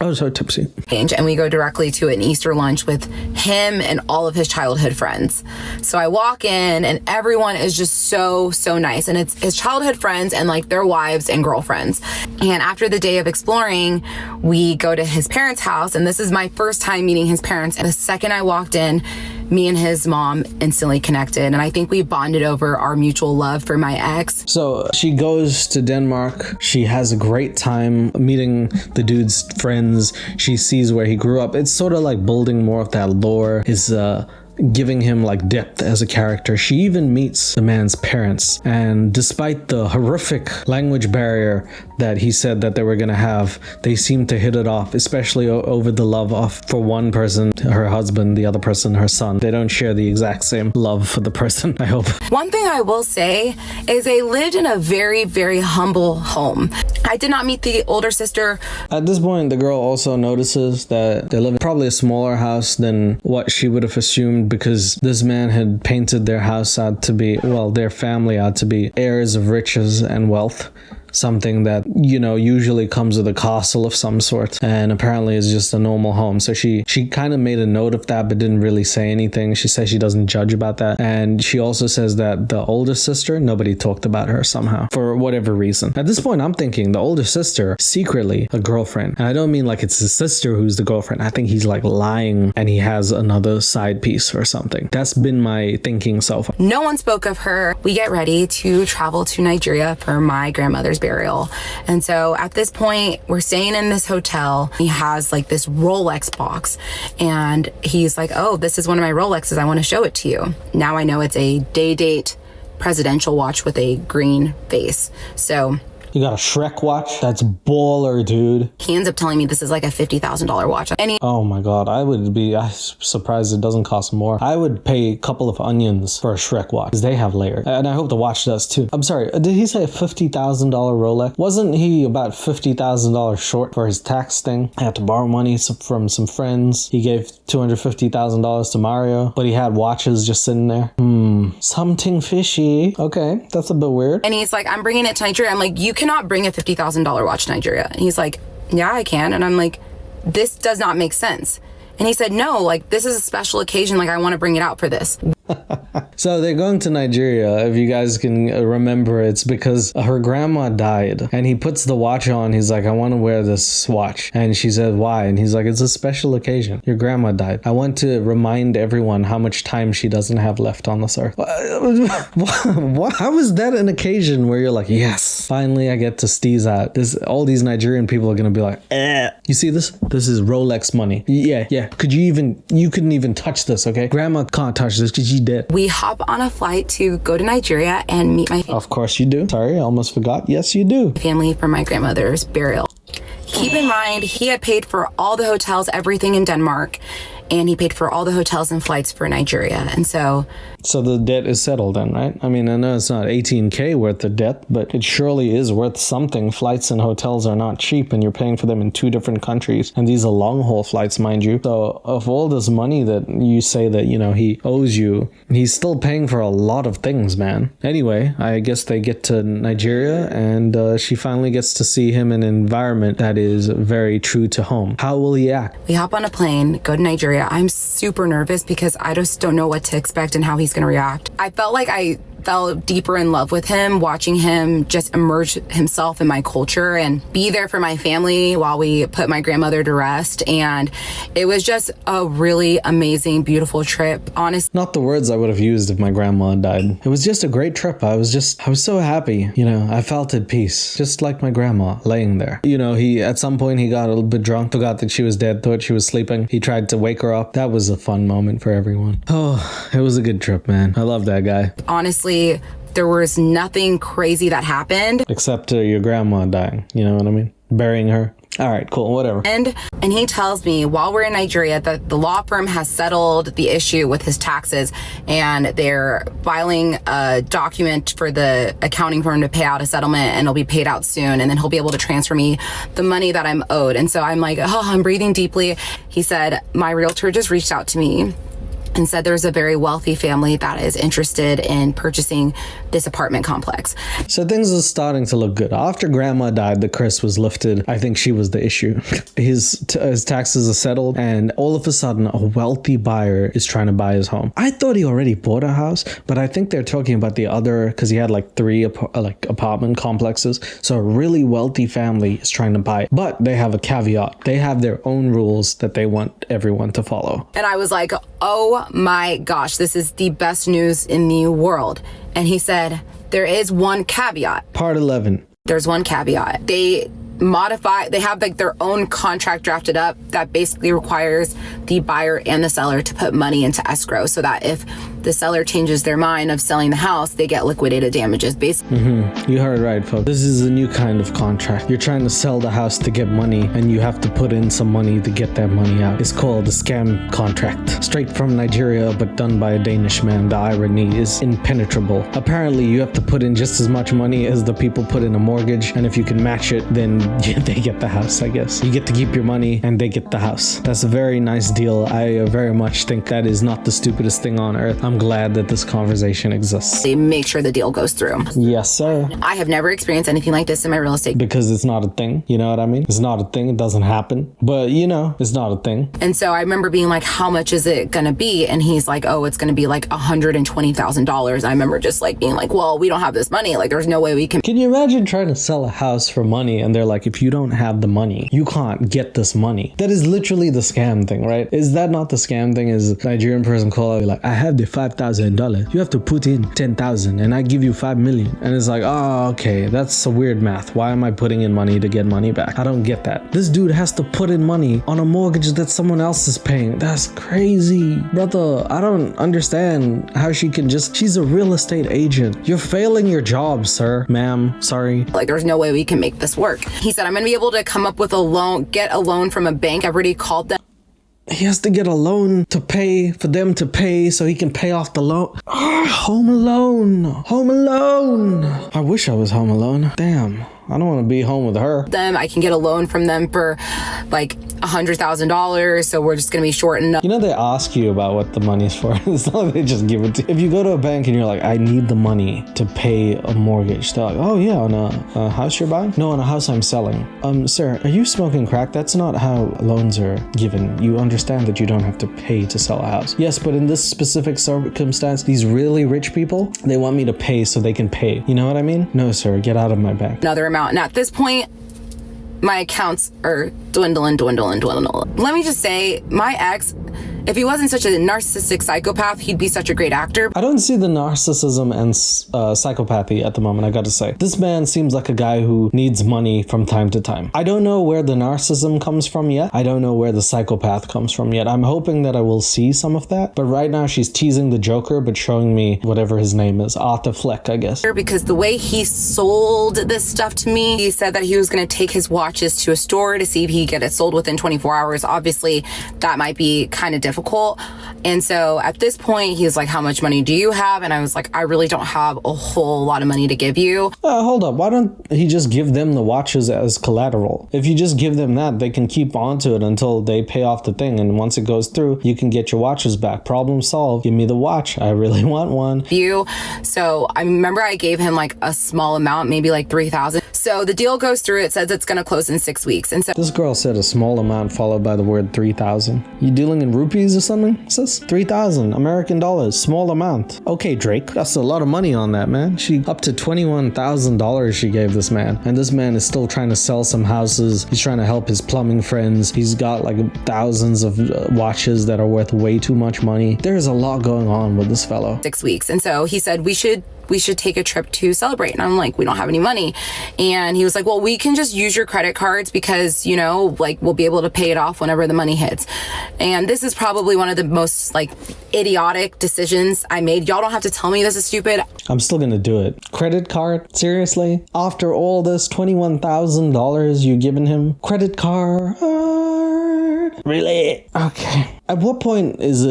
Oh, so tipsy. And we go directly to an Easter lunch with him and all of his childhood friends. So I walk in and everyone is just so nice. And it's his childhood friends and like their wives and girlfriends. And after the day of exploring, we go to his parents' house. And this is my first time meeting his parents. And the second I walked in, me and his mom instantly connected. And I think we bonded over our mutual love for my ex. So she goes to Denmark. She has a great time meeting the dude's friends. She sees where he grew up. It's sort of like building more of that lore, is giving him like depth as a character. She even meets the man's parents, and despite the horrific language barrier that he said that they were gonna have, they seem to hit it off, especially over the love of, for one person, her husband, the other person, her son. They don't share the exact same love for the person, I hope. One thing I will say is they lived in a very humble home. I did not meet the older sister. At this point, the girl also notices that they live in probably a smaller house than what she would have assumed, because this man had painted their house out to be, well, their family out to be heirs of riches and wealth. Something that, you know, usually comes with a castle of some sort, and apparently is just a normal home. So she kind of made a note of that, but didn't really say anything. She says she doesn't judge about that. And she also says that the older sister, nobody talked about her somehow for whatever reason. At this point, I'm thinking the older sister, secretly a girlfriend. And I don't mean like it's his sister who's the girlfriend. I think he's like lying and he has another side piece or something. That's been my thinking so far. No one spoke of her. We get ready to travel to Nigeria for my grandmother's burial. And so at this point, we're staying in this hotel. He has like this Rolex box, and he's like, oh, this is one of my Rolexes. I want to show it to you. Now I know it's a day-date presidential watch with a green face. So you got a Shrek watch? That's baller, dude. he ends up telling me this is like a $50,000 watch. And Oh my god, I'm surprised it doesn't cost more. I would pay a couple of onions for a Shrek watch, because they have layers. And I hope the watch does too. I'm sorry, did he say a $50,000 Rolex? Wasn't he about $50,000 short for his tax thing? I had to borrow money from some friends. He gave $250,000 to Mario, but he had watches just sitting there. Something fishy. Okay, that's a bit weird. And he's like, I'm bringing it to Nigeria. I'm like, you cannot bring a $50,000 watch to Nigeria. And he's like, yeah, I can. And I'm like, this does not make sense. And he said, no, like, this is a special occasion. Like, I want to bring it out for this. So they're going to Nigeria. If you guys can remember, it's because her grandma died, and he puts the watch on. He's like, I want to wear this watch. And she said, why? And he's like, it's a special occasion. Your grandma died. I want to remind everyone how much time she doesn't have left on this earth. How is that an occasion where you're like, yes, finally I get to steeze out? All these Nigerian people are going to be like, you see this? This is Rolex money. Yeah. You couldn't even touch this, okay? Grandma can't touch this because she's dead. We hop on a flight to go to Nigeria and meet my Of course you do. Sorry, I almost forgot. Yes, you do. family for my grandmother's burial. Keep in mind, he had paid for all the hotels, everything in Denmark, and he paid for all the hotels and flights for Nigeria. And so the debt is settled then, right? I mean, I know it's not 18K worth of debt, but it surely is worth something. Flights and hotels are not cheap, and you're paying for them in 2 different countries. And these are long haul flights, mind you. So of all this money that you say that, you know, he owes you, he's still paying for a lot of things, man. Anyway, I guess they get to Nigeria, and she finally gets to see him in an environment that is very true to home. How will he act? we hop on a plane, go to Nigeria. I'm super nervous because I just don't know what to expect and how he's going to react. I felt like I fell deeper in love with him, watching him just immerse himself in my culture and be there for my family while we put my grandmother to rest. And it was just a really amazing, beautiful trip. Honestly, Not the words I would have used if my grandma died. It was just a great trip. I was so happy. You know, I felt at peace, just like my grandma laying there. You know, at some point he got a little bit drunk, forgot that she was dead, thought she was sleeping. He tried to wake her up. That was a fun moment for everyone. Oh, it was a good trip, man. I love that guy. honestly, there was nothing crazy that happened. Except your grandma dying. You know what I mean? Burying her. All right, cool, whatever. And he tells me while we're in Nigeria that the law firm has settled the issue with his taxes, and they're filing a document for the accounting firm to pay out a settlement, and it'll be paid out soon, and then he'll be able to transfer me the money that I'm owed. And so I'm like, oh, I'm breathing deeply. He said, my realtor just reached out to me and said there's a very wealthy family that is interested in purchasing this apartment complex. So things are starting to look good. After grandma died, the curse was lifted. I think she was the issue. His taxes are settled, and all of a sudden a wealthy buyer is trying to buy his home. I thought he already bought a house, but I think they're talking about the other, because he had like 3 apartment complexes. So a really wealthy family is trying to buy it. But they have a caveat. They have their own rules that they want everyone to follow. And I was like, oh my gosh, this is the best news in the world. And he said, there is one caveat. Part 11. There's one caveat. They have like their own contract drafted up that basically requires the buyer and the seller to put money into escrow, so that if the seller changes their mind of selling the house, they get liquidated damages. Basically, You heard right, folks. This is a new kind of contract. You're trying to sell the house to get money, and you have to put in some money to get that money out. It's called a scam contract. Straight from Nigeria, but done by a Danish man. The irony is impenetrable. Apparently, you have to put in just as much money as the people put in a mortgage, and if you can match it, then they get the house, I guess. You get to keep your money, and they get the house. That's a very nice deal. I very much think that is not the stupidest thing on earth. I'm glad that this conversation exists. they make sure the deal goes through. Yes, sir. I have never experienced anything like this in my real estate. Because it's not a thing. You know what I mean? It's not a thing. It doesn't happen. But, you know, it's not a thing. And so I remember being like, how much is it going to be? And he's like, oh, it's going to be like $120,000. I remember just like being like, well, we don't have this money. Like, there's no way we can. Can you imagine trying to sell a house for money and they're like, if you don't have the money, you can't get this money? That is literally the scam thing, right? Is that not the scam thing? Is a Nigerian person call up like, I have the $5,000. You have to put in 10,000 and I give you 5 million. And it's like, oh, okay, that's a weird math. Why am I putting in money to get money back? I don't get that. This dude has to put in money on a mortgage that someone else is paying. That's crazy. Brother, I don't understand how she can just, she's a real estate agent. You're failing your job, sir. Ma'am, sorry. Like, there's no way we can make this work. He said, I'm going to be able to come up with a loan, get a loan from a bank. I've already called them. He has to get a loan to pay for them to pay so he can pay off the loan. Home Alone. Home Alone. I wish I was home alone. Damn. I don't want to be home with her. I can get a loan from them for like $100,000. So we're just going to be short enough. You know, they ask you about what the money's for. It's not like they just give it to you. If you go to a bank and you're like, I need the money to pay a mortgage, they're like, oh yeah, on a house you're buying? No, on a house I'm selling. Sir, are you smoking crack? That's not how loans are given. You understand that you don't have to pay to sell a house. Yes, but in this specific circumstance, these really rich people, they want me to pay so they can pay. You know what I mean? No, sir, get out of my bank. Another amount. And at this point, my accounts are dwindling. Let me just say, my ex, if he wasn't such a narcissistic psychopath, he'd be such a great actor. I don't see the narcissism and psychopathy at the moment, I gotta say. This man seems like a guy who needs money from time to time. I don't know where the narcissism comes from yet. I don't know where the psychopath comes from yet. I'm hoping that I will see some of that. But right now she's teasing the Joker, but showing me whatever his name is. Arthur Fleck, I guess. Because the way he sold this stuff to me, he said that he was going to take his watches to a store to see if he could get it sold within 24 hours. Obviously, that might be kind of difficult. And so at this point, he's like, how much money do you have? And I was like, I really don't have a whole lot of money to give you. Hold up. Why don't he just give them the watches as collateral? If you just give them that, they can keep onto it until they pay off the thing. And once it goes through, you can get your watches back. Problem solved. Give me the watch. I really want one. So I remember I gave him like a small amount, maybe like $3,000. So the deal goes through. It says it's going to close in 6 weeks. And so this girl said a small amount followed by the word 3,000. You dealing in rupees or something? It says 3,000 American dollars. Small amount. Okay, Drake. That's a lot of money on that, man. She up to $21,000 she gave this man. And this man is still trying to sell some houses. He's trying to help his plumbing friends. He's got like thousands of watches that are worth way too much money. There's a lot going on with this fellow. 6 weeks. And so he said, we should take a trip to celebrate. And I'm like, we don't have any money. And he was like, well, we can just use your credit cards because, you know, like we'll be able to pay it off whenever the money hits. And this is probably one of the most like idiotic decisions I made. Y'all don't have to tell me this is stupid. I'm still gonna do it. Credit card? Seriously? After all this $21,000 you given him? Credit card? Really? Okay. At what point is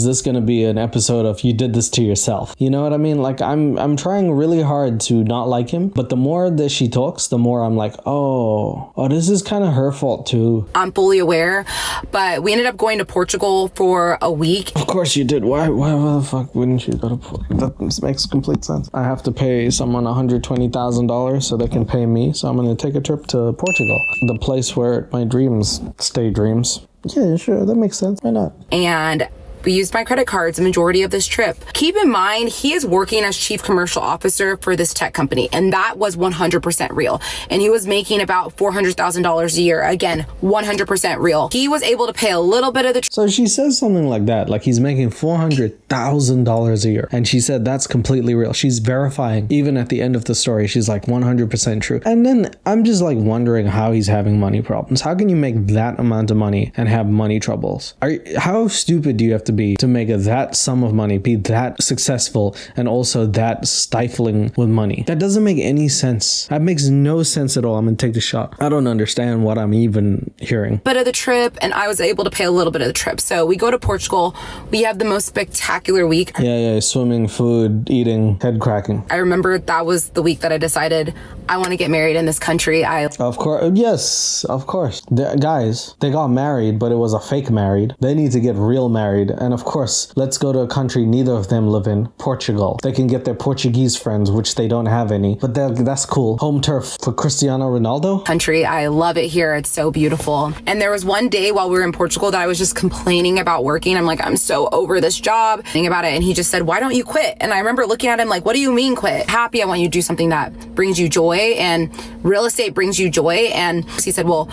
this gonna be an episode of you did this to yourself? You know what I mean? Like I'm trying really hard to not like him, but the more that she talks, the more I'm like, oh, this is kind of her fault too. I'm fully aware, but we ended up going to Portugal for a week. Of course you did. Why the fuck wouldn't you go to Portugal? That makes complete sense. I have to pay someone $120,000 so they can pay me, so I'm gonna take a trip to Portugal, the place where my dreams stay dreams. Yeah, sure, that makes sense. Why not? And we used my credit cards the majority of this trip. Keep in mind, he is working as chief commercial officer for this tech company, and that was 100% real. And he was making about $400,000 a year. Again, 100% real. He was able to pay a little bit of the... So she says something like that, like he's making $400,000 a year. And she said that's completely real. She's verifying, even at the end of the story, she's like 100% true. And then I'm just like wondering how he's having money problems. How can you make that amount of money and have money troubles? How stupid do you have to to be to make that sum of money, be that successful, and also that stifling with money? That doesn't make any sense. That makes no sense at all. I'm gonna take the shot. I don't understand what I'm even hearing. Bit of the trip, and I was able to pay a little bit of the trip. So we go to Portugal. We have the most spectacular week. Yeah, swimming, food, eating, head cracking. I remember that was the week that I decided I want to get married in this country. Of course, yes, of course. Guys, they got married, but it was a fake married. They need to get real married. And of course, let's go to a country neither of them live in, Portugal. They can get their Portuguese friends, which they don't have any, but that's cool. Home turf for Cristiano Ronaldo. Country, I love it here. It's so beautiful. And there was one day while we were in Portugal that I was just complaining about working. I'm like, I'm so over this job. Think about it. And he just said, why don't you quit? And I remember looking at him like, what do you mean quit? Happy, I want you to do something that brings you joy, and real estate brings you joy. And he said, well,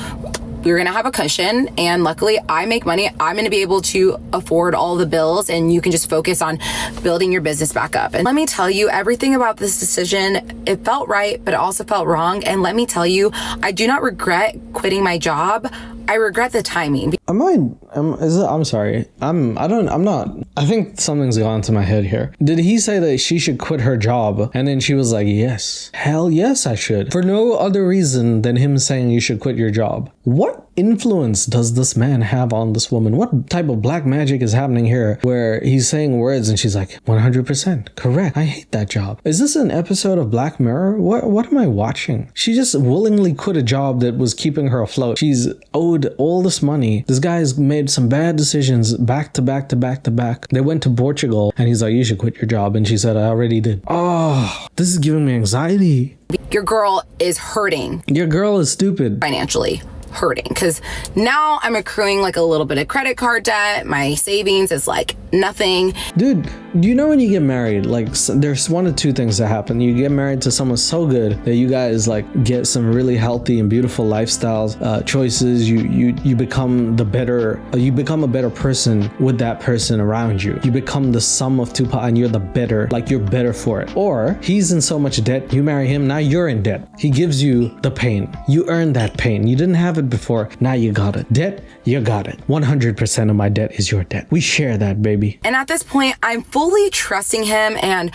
we're going to have a cushion, and luckily I make money. I'm going to be able to afford all the bills, and you can just focus on building your business back up. And let me tell you, everything about this decision, it felt right, but it also felt wrong. And let me tell you, I do not regret quitting my job. I regret the timing. I'm sorry. I'm not. I think something's gone to my head here. Did he say that she should quit her job? And then she was like, yes. Hell yes, I should. For no other reason than him saying you should quit your job. What influence does this man have on this woman? What type of black magic is happening here where he's saying words and she's like, 100% correct. I hate that job. Is this an episode of Black Mirror? What am I watching? She just willingly quit a job that was keeping her afloat. She's owed all this money. This guy's made some bad decisions back to back to back to back. They went to Portugal and he's like, you should quit your job. And she said, I already did. Oh, this is giving me anxiety. Your girl is hurting. Your girl is stupid. Financially hurting, because now I'm accruing like a little bit of credit card debt. My savings is like nothing. Dude, do you know when you get married, like there's one of two things that happen. You get married to someone so good that you guys like get some really healthy and beautiful lifestyles, choices. You become a better person with that person around you. You become the sum of two parts, and you're better for it. Or he's in so much debt, you marry him, now you're in debt. He gives you the pain. You earned that pain. You didn't have it before, now you got it. Debt, you got it. 100% of my debt is your debt. We share that, baby. And at this point, I'm fully trusting him, and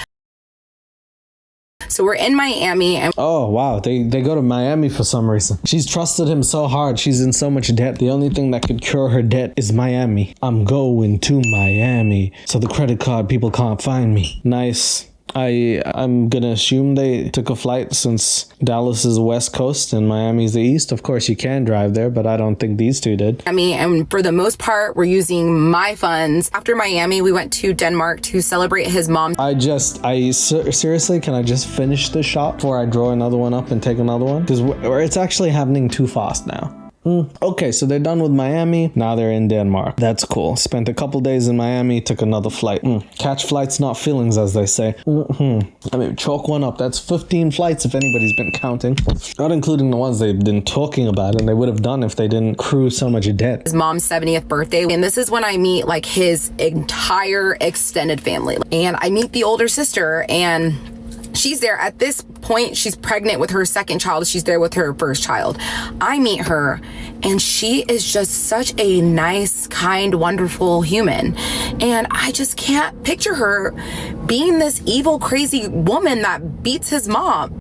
so we're in Miami. And oh, wow. They go to Miami for some reason. She's trusted him so hard. She's in so much debt. The only thing that could cure her debt is Miami. I'm going to Miami so the credit card people can't find me. Nice. I'm gonna assume they took a flight, since Dallas is the West Coast and Miami's the East. Of course, you can drive there, but I don't think these two did. And for the most part, we're using my funds. After Miami, we went to Denmark to celebrate his mom. Seriously, can I just finish this shot before I draw another one up and take another one? Because it's actually happening too fast now. Okay, so they're done with Miami. Now they're in Denmark. That's cool. Spent a couple days in Miami, took another flight. Catch flights, not feelings, as they say. I mean, chalk one up. That's 15 flights if anybody's been counting. Not including the ones they've been talking about and they would have done if they didn't accrue so much debt. His mom's 70th birthday. And this is when I meet like his entire extended family. And I meet the older sister, and she's there. At this point, she's pregnant with her second child. She's there with her first child. I meet her, and she is just such a nice, kind, wonderful human. And I just can't picture her being this evil, crazy woman that beats his mom.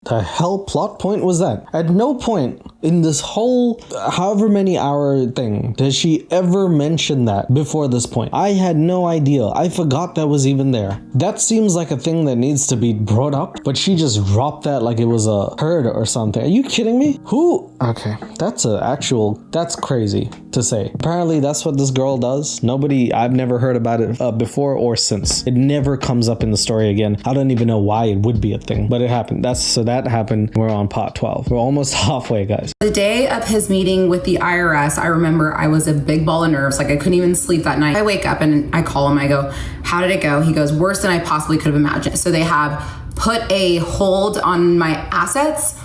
The hell plot point was that? At no point in this whole however many hour thing does she ever mention that before this point. I had no idea. I forgot that was even there. That seems like a thing that needs to be brought up, but she just dropped that like it was a herd or something. Are you kidding me? Who? Okay, that's crazy to say. Apparently that's what this girl does. I've never heard about it before or since. It never comes up in the story again. I don't even know why it would be a thing, but it happened. That happened. We're on part 12. We're almost halfway, guys. The day of his meeting with the IRS, I remember I was a big ball of nerves. Like I couldn't even sleep that night. I wake up and I call him. I go, how did it go? He goes, worse than I possibly could have imagined. So they have put a hold on my assets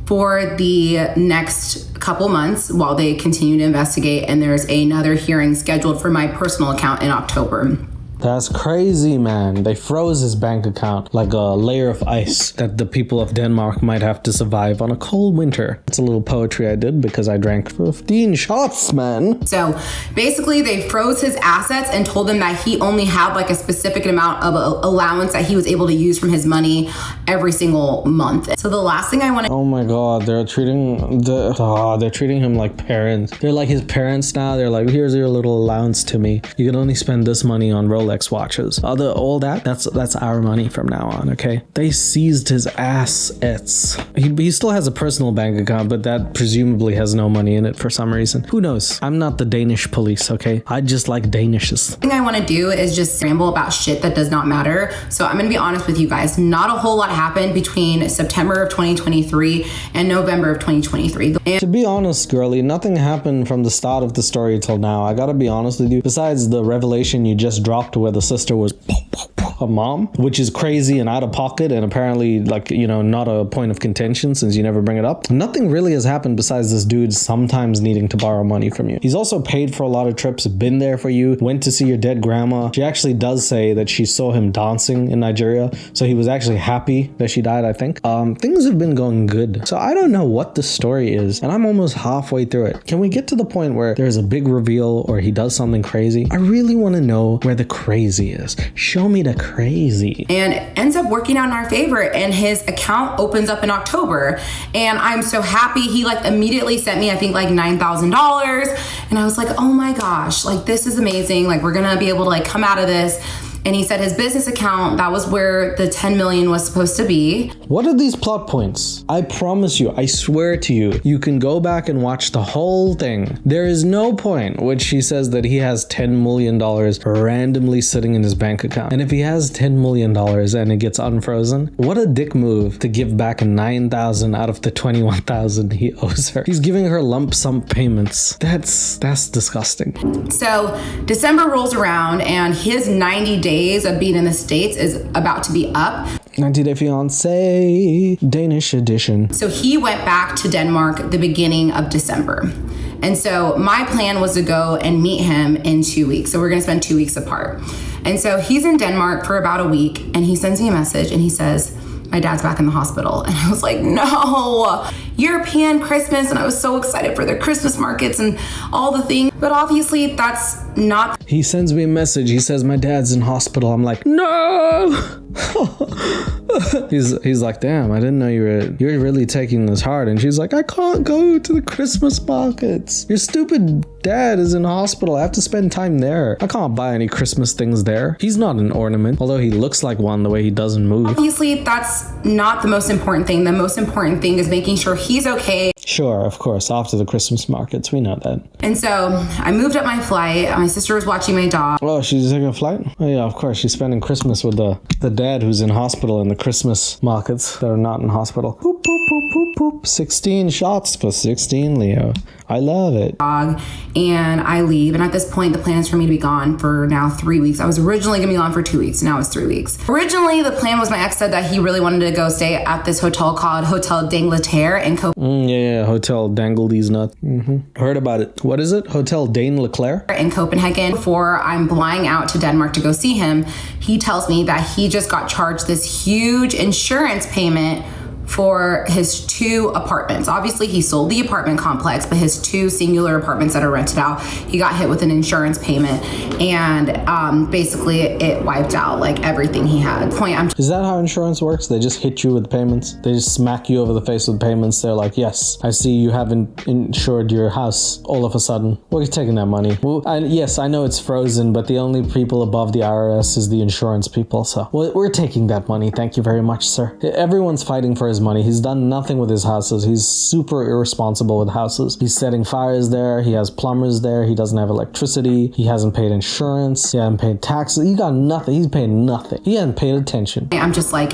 for the next couple months while they continue to investigate. And there's another hearing scheduled for my personal account in October. That's crazy, man. They froze his bank account like a layer of ice that the people of Denmark might have to survive on a cold winter. It's a little poetry I did because I drank 15 shots, man. So basically they froze his assets and told him that he only had like a specific amount of allowance that he was able to use from his money every single month. So the last thing I want to— Oh my god, they're treating him like parents. They're like his parents now. They're like, here's your little allowance to me. You can only spend this money on Rolex watches. That's our money from now on, okay? They seized his assets. He still has a personal bank account, but that presumably has no money in it for some reason. Who knows? I'm not the Danish police, okay? I just like Danishes. The thing I want to do is just ramble about shit that does not matter. So I'm going to be honest with you guys. Not a whole lot happened between September of 2023 and November of 2023. To be honest, girly, nothing happened from the start of the story till now. I gotta be honest with you. Besides the revelation you just dropped where the sister was a mom, which is crazy and out of pocket and apparently, like, you know, not a point of contention since you never bring it up. Nothing really has happened besides this dude sometimes needing to borrow money from you. He's also paid for a lot of trips, been there for you, went to see your dead grandma. She actually does say that she saw him dancing in Nigeria, so he was actually happy that she died, I think. Things have been going good. So I don't know what the story is, and I'm almost halfway through it. Can we get to the point where there's a big reveal or he does something crazy? I really want to know where the crazy is. Show me the crazy. And it ends up working out in our favor, and his account opens up in October, and I'm so happy. He like immediately sent me, I think, like $9,000, and I was like, oh my gosh, like this is amazing. Like we're gonna be able to like come out of this. And he said his business account, that was where the 10 million was supposed to be. What are these plot points? I promise you, I swear to you, you can go back and watch the whole thing. There is no point which he says that he has $10 million randomly sitting in his bank account. And if he has $10 million and it gets unfrozen, what a dick move to give back 9,000 out of the 21,000 he owes her. He's giving her lump sum payments. That's disgusting. So December rolls around and his 90 days of being in the States is about to be up. 90 Day Fiancé, Danish edition. So he went back to Denmark the beginning of December. And so my plan was to go and meet him in 2 weeks. So we're going to spend 2 weeks apart. And so he's in Denmark for about a week, and he sends me a message and he says, my dad's back in the hospital. And I was like, no, European Christmas. And I was so excited for their Christmas markets and all the things. But obviously that's not. He sends me a message. He says, my dad's in hospital. I'm like, no. He's like, damn, I didn't know you're really taking this hard. And she's like, I can't go to the Christmas markets. Your stupid dad is in hospital. I have to spend time there. I can't buy any Christmas things there. He's not an ornament, although he looks like one the way he doesn't move. Obviously, that's not the most important thing. The most important thing is making sure he's okay. Sure, of course, after the Christmas markets, we know that. And so I moved up my flight. My sister was watching my dog. Oh, she's taking a flight? Oh yeah, of course. She's spending Christmas with the dad who's in hospital in the Christmas markets that are not in hospital. Boop, boop, boop, boop, boop. 16 shots for 16leo. I love it. And I leave. And at this point, the plan is for me to be gone for now 3 weeks. I was originally going to be gone for 2 weeks. Now it's 3 weeks. Originally, the plan was my ex said that he really wanted to go stay at this hotel called Hotel d'Angleterre in Copenhagen. Yeah, Hotel Dangle These Nuts. Heard about it. What is it? Hotel Dane Leclerc? In Copenhagen. Before I'm flying out to Denmark to go see him, he tells me that he just got charged this huge insurance payment for his 2 apartments. Obviously, he sold the apartment complex, but his 2 singular apartments that are rented out, he got hit with an insurance payment, and basically it wiped out like everything he had. Is that how insurance works? They just hit you with payments? They just smack you over the face with payments? They're like, yes, I see you haven't insured your house all of a sudden. We're taking that money. Well, yes, I know it's frozen, but the only people above the IRS is the insurance people, so we're taking that money. Thank you very much, sir. Everyone's fighting for his money. He's done nothing with his houses. He's super irresponsible with houses. He's setting fires there. He has plumbers there. He doesn't have electricity. He hasn't paid insurance. He hasn't paid taxes. He got nothing. He's paid nothing. He hasn't paid attention. I'm just like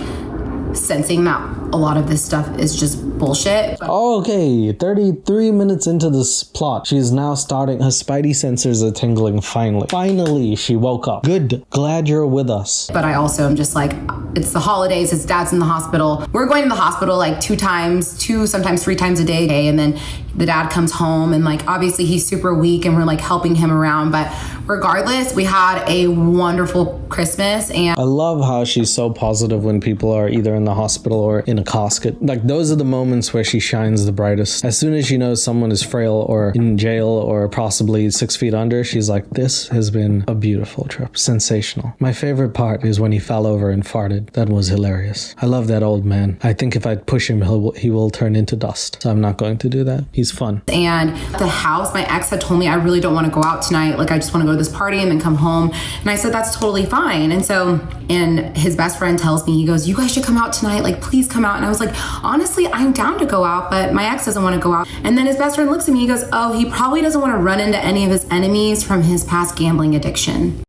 sensing that a lot of this stuff is just bullshit. Okay, 33 minutes into this plot, she's now starting, her spidey sensors are tingling finally. Finally, she woke up. Good, glad you're with us. But I also am just like, it's the holidays, his dad's in the hospital. We're going to the hospital like 2 times, sometimes 3 times a day. And then the dad comes home and like, obviously he's super weak and we're like helping him around. But regardless, we had a wonderful Christmas. And I love how she's so positive when people are either in the hospital or in a casket. Like, those are the moments where she shines the brightest. As soon as she knows someone is frail or in jail or possibly 6 feet under, she's like, this has been a beautiful trip. Sensational. My favorite part is when he fell over and farted. That was hilarious. I love that old man. I think if I push him, he will turn into dust. So I'm not going to do that. He's fun. And the house, my ex had told me, I really don't want to go out tonight. Like, I just want to go to this party and then come home. And I said, that's totally fine. And so, and his best friend tells me, he goes, you guys should come out tonight. Like, please come out. And I was like, honestly, I'm down to go out, but my ex doesn't want to go out. And then his best friend looks at me, he goes, oh, he probably doesn't want to run into any of his enemies from his past gambling addiction.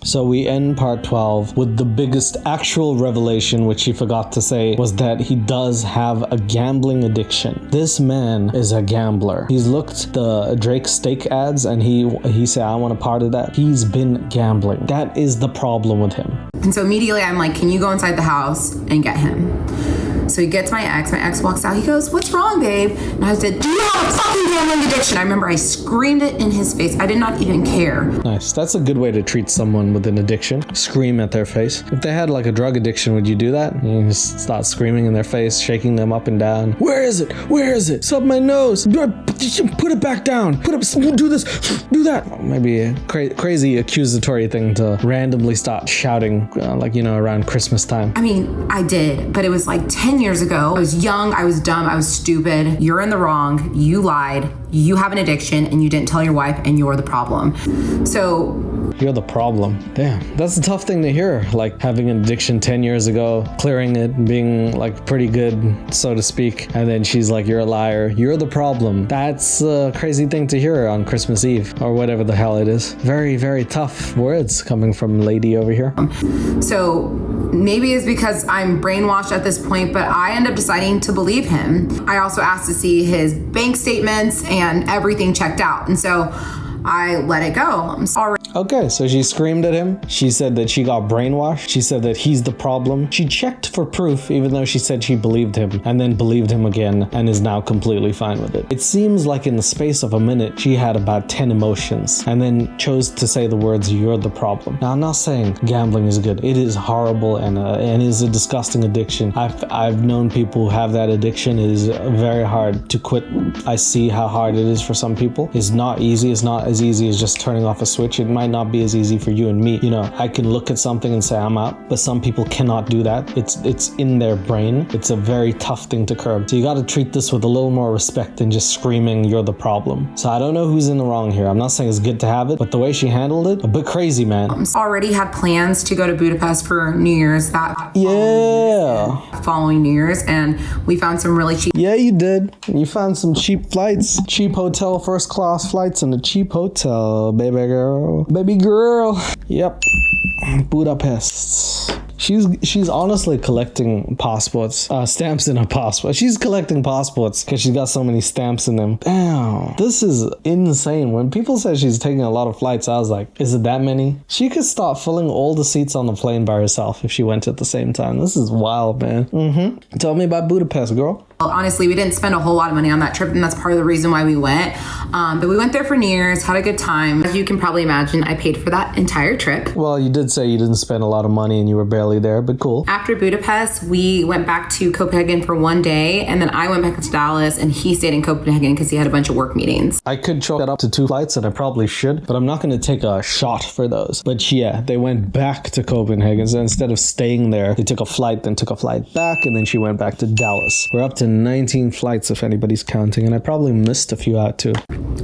So we end part 12 with the biggest actual revelation, which he forgot to say, was that he does have a gambling addiction. This man is a gambler. He's looked the Drake steak ads and he said, I want a part of that. He's been gambling. That is the problem with him. And so immediately I'm like, can you go inside the house and get him? So he gets my ex walks out, he goes, what's wrong, babe? And I said, do you have a fucking gambling addiction? I remember I screamed it in his face. I did not even care. Nice. That's a good way to treat someone with an addiction. Scream at their face. If they had like a drug addiction, would you do that? You just start screaming in their face, shaking them up and down. Where is it? Where is it? It's up my nose. Put it back down. Do this. Do that. Maybe a crazy accusatory thing to randomly start shouting, around Christmas time. I mean, I did, but it was like 10 years ago. I was young, I was dumb, I was stupid. You're in the wrong, you lied, you have an addiction, and you didn't tell your wife, and you're the problem. So you're the problem. Damn, that's a tough thing to hear. Like, having an addiction 10 years ago, clearing it, being like pretty good, so to speak, and then she's like, you're a liar, you're the problem. That's a crazy thing to hear on Christmas Eve, or whatever the hell it is. Very, very tough words coming from lady over here. So maybe it's because I'm brainwashed at this point, but I end up deciding to believe him. I also asked to see his bank statements and everything checked out. And so I let it go. I'm sorry. Okay, so she screamed at him. She said that she got brainwashed. She said that he's the problem. She checked for proof, even though she said she believed him, and then believed him again, and is now completely fine with it. It seems like in the space of a minute, she had about 10 emotions, and then chose to say the words, you're the problem. Now, I'm not saying gambling is good. It is horrible and is a disgusting addiction. I've known people who have that addiction. It is very hard to quit. I see how hard it is for some people. It's not easy. It's not as easy as just turning off a switch. It might not be as easy for you and me. I can look at something and say I'm out, but some people cannot do that. It's in their brain. It's a very tough thing to curb. So you got to treat this with a little more respect than just screaming you're the problem. So I don't know who's in the wrong here. I'm not saying it's good to have it, but the way she handled it, a bit crazy, man. Already had plans to go to Budapest for New Year's following New Year's, and we found some really cheap. Yeah, you did. You found some cheap flights, cheap hotel, first class flights, and a cheap hotel, baby girl. Baby girl. Yep. Budapest. She's honestly collecting passports, stamps in her passport. She's collecting passports because she's got so many stamps in them. Damn, this is insane. When people said she's taking a lot of flights, I was like, is it that many? She could start filling all the seats on the plane by herself if she went at the same time. This is wild, man. Tell me about Budapest, girl. Honestly, we didn't spend a whole lot of money on that trip, and that's part of the reason why we went. But we went there for New Year's, had a good time. As you can probably imagine, I paid for that entire trip. Well, you did say you didn't spend a lot of money and you were barely there, but cool. After Budapest, we went back to Copenhagen for one day, and then I went back to Dallas, and he stayed in Copenhagen because he had a bunch of work meetings. I could chalk that up to 2 flights, and I probably should, but I'm not going to take a shot for those. But yeah, they went back to Copenhagen, so instead of staying there, they took a flight, then took a flight back, and then she went back to Dallas. We're up to 19 flights if anybody's counting, and I probably missed a few out too.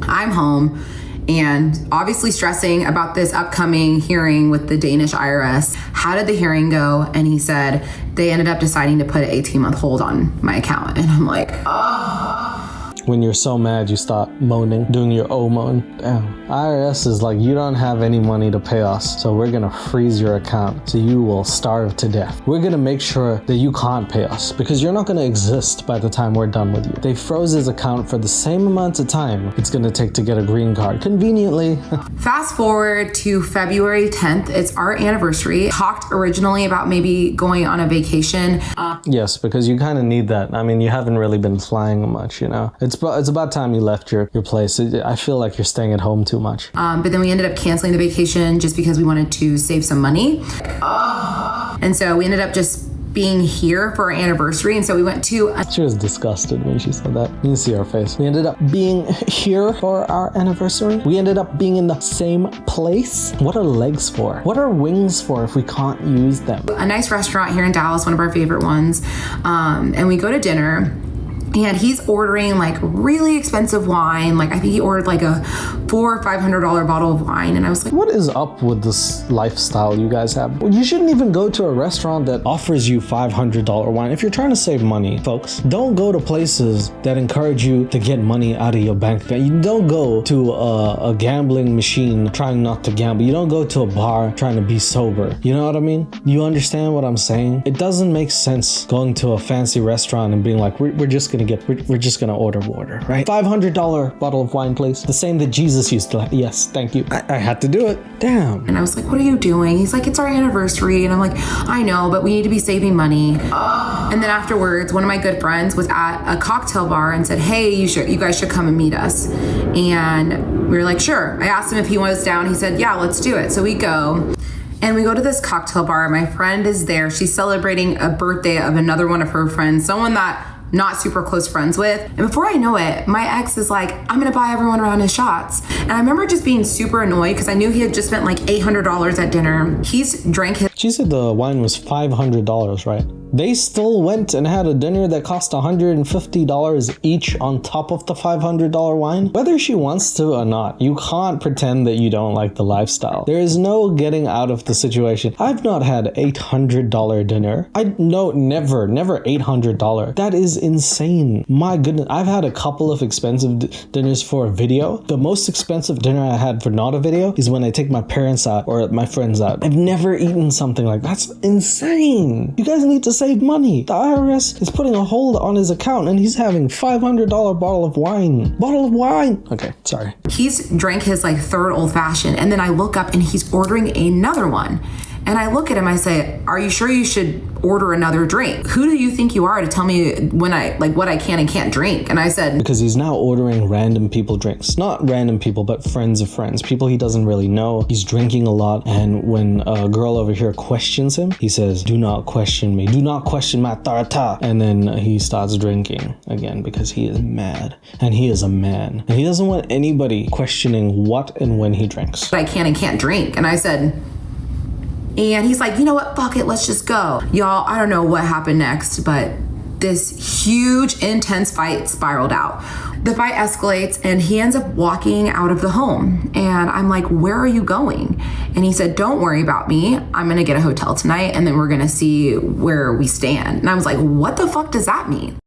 I'm home and obviously stressing about this upcoming hearing with the Danish IRS. How did the hearing go? And he said they ended up deciding to put an 18-month hold on my account. And I'm like, oh. when you're so mad, you start moaning, doing your O moan. Damn. IRS is like, you don't have any money to pay us, so we're gonna freeze your account so you will starve to death. We're gonna make sure that you can't pay us because you're not gonna exist by the time we're done with you. They froze his account for the same amount of time it's gonna take to get a green card. Conveniently. Fast forward to February 10th. It's our anniversary. Talked originally about maybe going on a vacation. Yes, because you kind of need that. I mean, you haven't really been flying much, you know. It's about time you left your place. I feel like you're staying at home too much. But then we ended up canceling the vacation just because we wanted to save some money. And so we ended up just being here for our anniversary, and so we went to She was disgusted when she said that. You can see her face. We ended up being here for our anniversary. We ended up being in the same place. What are legs for? What are wings for if we can't use them? a nice restaurant here in Dallas, one of our favorite ones, and we go to dinner. And he's ordering like really expensive wine. Like I think he ordered like a $400 or $500 bottle of wine. And I was like, What is up with this lifestyle you guys have? You shouldn't even go to a restaurant that offers you $500 wine. If you're trying to save money, folks, don't go to places that encourage you to get money out of your bank account. You don't go to a gambling machine trying not to gamble. You don't go to a bar trying to be sober. You know what I mean? You understand what I'm saying? It doesn't make sense going to a fancy restaurant and being like, we're just gonna order water, right? $500 bottle of wine, please. The same that Jesus used to have. Yes, thank you. I had to do it. Damn. and I was like, what are you doing? He's like, it's our anniversary. And I'm like, I know, but we need to be saving money. And then afterwards, one of my good friends was at a cocktail bar and said, hey, you guys should come and meet us. And we were like, sure. I asked him if he was down. He said, yeah, let's do it. So we go. And we go to this cocktail bar. My friend is there. She's celebrating a birthday of another one of her friends, someone that not super close friends with. And before I know it, my ex is like, I'm gonna buy everyone around his shots. And I remember just being super annoyed because I knew he had just spent like $800 at dinner. He's drank his She said the wine was $500, right? They still went and had a dinner that cost $150 each on top of the $500 wine. Whether she wants to or not, you can't pretend that you don't like the lifestyle. There is no getting out of the situation. I've not had $800 dinner. Never $800. That is insane. My goodness, I've had a couple of expensive dinners for a video. The most expensive dinner I had for not a video is when I take my parents out or my friends out. I've never eaten something like that. That's insane. You guys need to save money. The IRS is putting a hold on his account and he's having $500 bottle of wine. Okay, sorry. He's drank his like third old fashioned. And then I look up and he's ordering another one. And I look at him, I say, are you sure you should order another drink? Who do you think you are to tell me when what I can and can't drink? And I said, because he's now ordering random people drinks. Not random people, but friends of friends. People he doesn't really know. He's drinking a lot. And when a girl over here questions him, he says, do not question me. Do not question my tarta. And then he starts drinking again because he is mad. And he is a man. And he doesn't want anybody questioning what and when he drinks. I can and can't drink. And I said, and he's like, you know what? Fuck it. Let's just go. Y'all, I don't know what happened next, but this huge, intense fight spiraled out. The fight escalates and he ends up walking out of the home. And I'm like, where are you going? And he said, don't worry about me. I'm going to get a hotel tonight and then we're going to see where we stand. And I was like, what the fuck does that mean?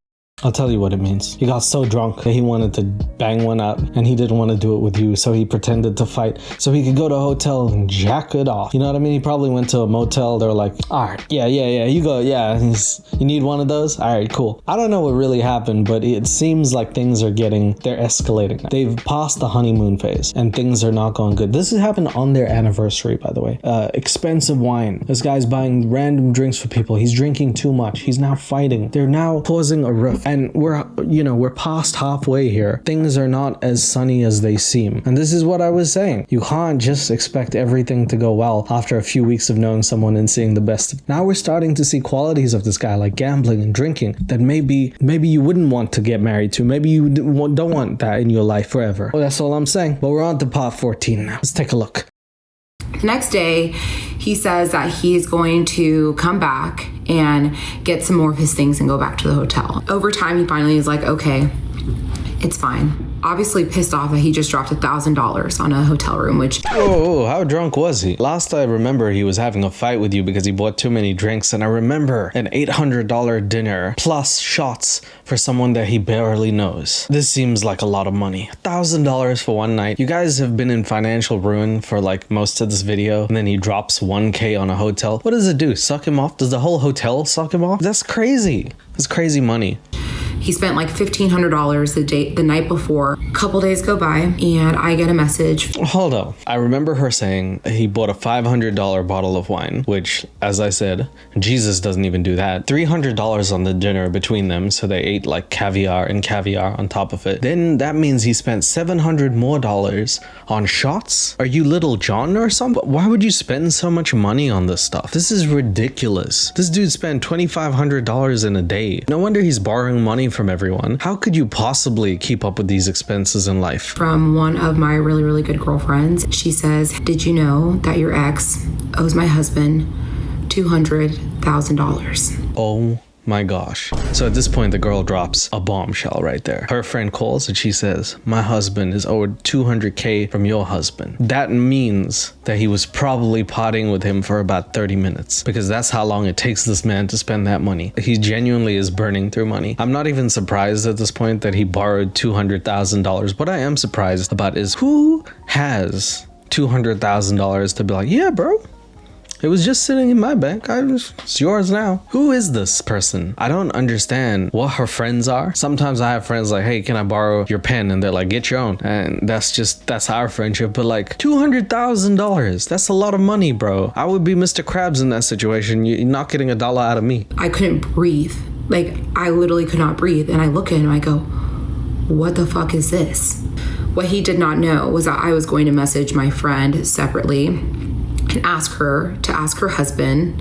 I'll tell you what it means. He got so drunk that he wanted to bang one out and he didn't want to do it with you, so he pretended to fight so he could go to a hotel and jack it off. You know what I mean? He probably went to a motel. They're like, all right, yeah, you go, yeah. You need one of those? All right, cool. I don't know what really happened, but it seems like they're escalating now. They've passed the honeymoon phase and things are not going good. This has happened on their anniversary, by the way. Expensive wine. This guy's buying random drinks for people. He's drinking too much. He's now fighting. They're now causing a rift. And we're past halfway here. Things are not as sunny as they seem. And this is what I was saying. You can't just expect everything to go well after a few weeks of knowing someone and seeing the best. Now we're starting to see qualities of this guy, like gambling and drinking, that maybe you wouldn't want to get married to. Maybe you don't want that in your life forever. Well, that's all I'm saying. But we're on to part 14 now. Let's take a look. The next day, he says that he's going to come back and get some more of his things and go back to the hotel. Over time, he finally is like, okay, it's fine. obviously pissed off that he just dropped $1,000 on a hotel room, which... Oh, how drunk was he? Last I remember, he was having a fight with you because he bought too many drinks, and I remember an $800 dinner plus shots for someone that he barely knows. This seems like a lot of money. $1,000 for one night. You guys have been in financial ruin for like most of this video, and then he drops 1K on a hotel. What does it do? Suck him off? Does the whole hotel suck him off? That's crazy. That's crazy money. He spent like $1,500 the night before. A couple days go by and I get a message. Hold up. I remember her saying he bought a $500 bottle of wine, which, as I said, Jesus doesn't even do that. $300 on the dinner between them, so they ate like caviar and caviar on top of it. Then that means he spent $700 more on shots? Are you Little John or something? Why would you spend so much money on this stuff? This is ridiculous. This dude spent $2,500 in a day. No wonder he's borrowing money from everyone. How could you possibly keep up with these expenses in life? From one of my really, really good girlfriends. She says, did you know that your ex owes my husband $200,000? Oh my gosh. So at this point, the girl drops a bombshell right there. Her friend calls and she says, my husband is owed $200K from your husband. That means that he was probably potting with him for about 30 minutes, because that's how long it takes this man to spend that money. He genuinely is burning through money. I'm not even surprised at this point that he borrowed $200,000. What I am surprised about is who has $200,000 to be like, yeah, bro, it was just sitting in my bank. It's yours now. Who is this person? I don't understand what her friends are. Sometimes I have friends like, hey, can I borrow your pen? And they're like, get your own. And that's our friendship. But like $200,000, that's a lot of money, bro. I would be Mr. Krabs in that situation. You're not getting a dollar out of me. I couldn't breathe. Like, I literally could not breathe. And I look at him and I go, what the fuck is this? What he did not know was that I was going to message my friend separately and ask her husband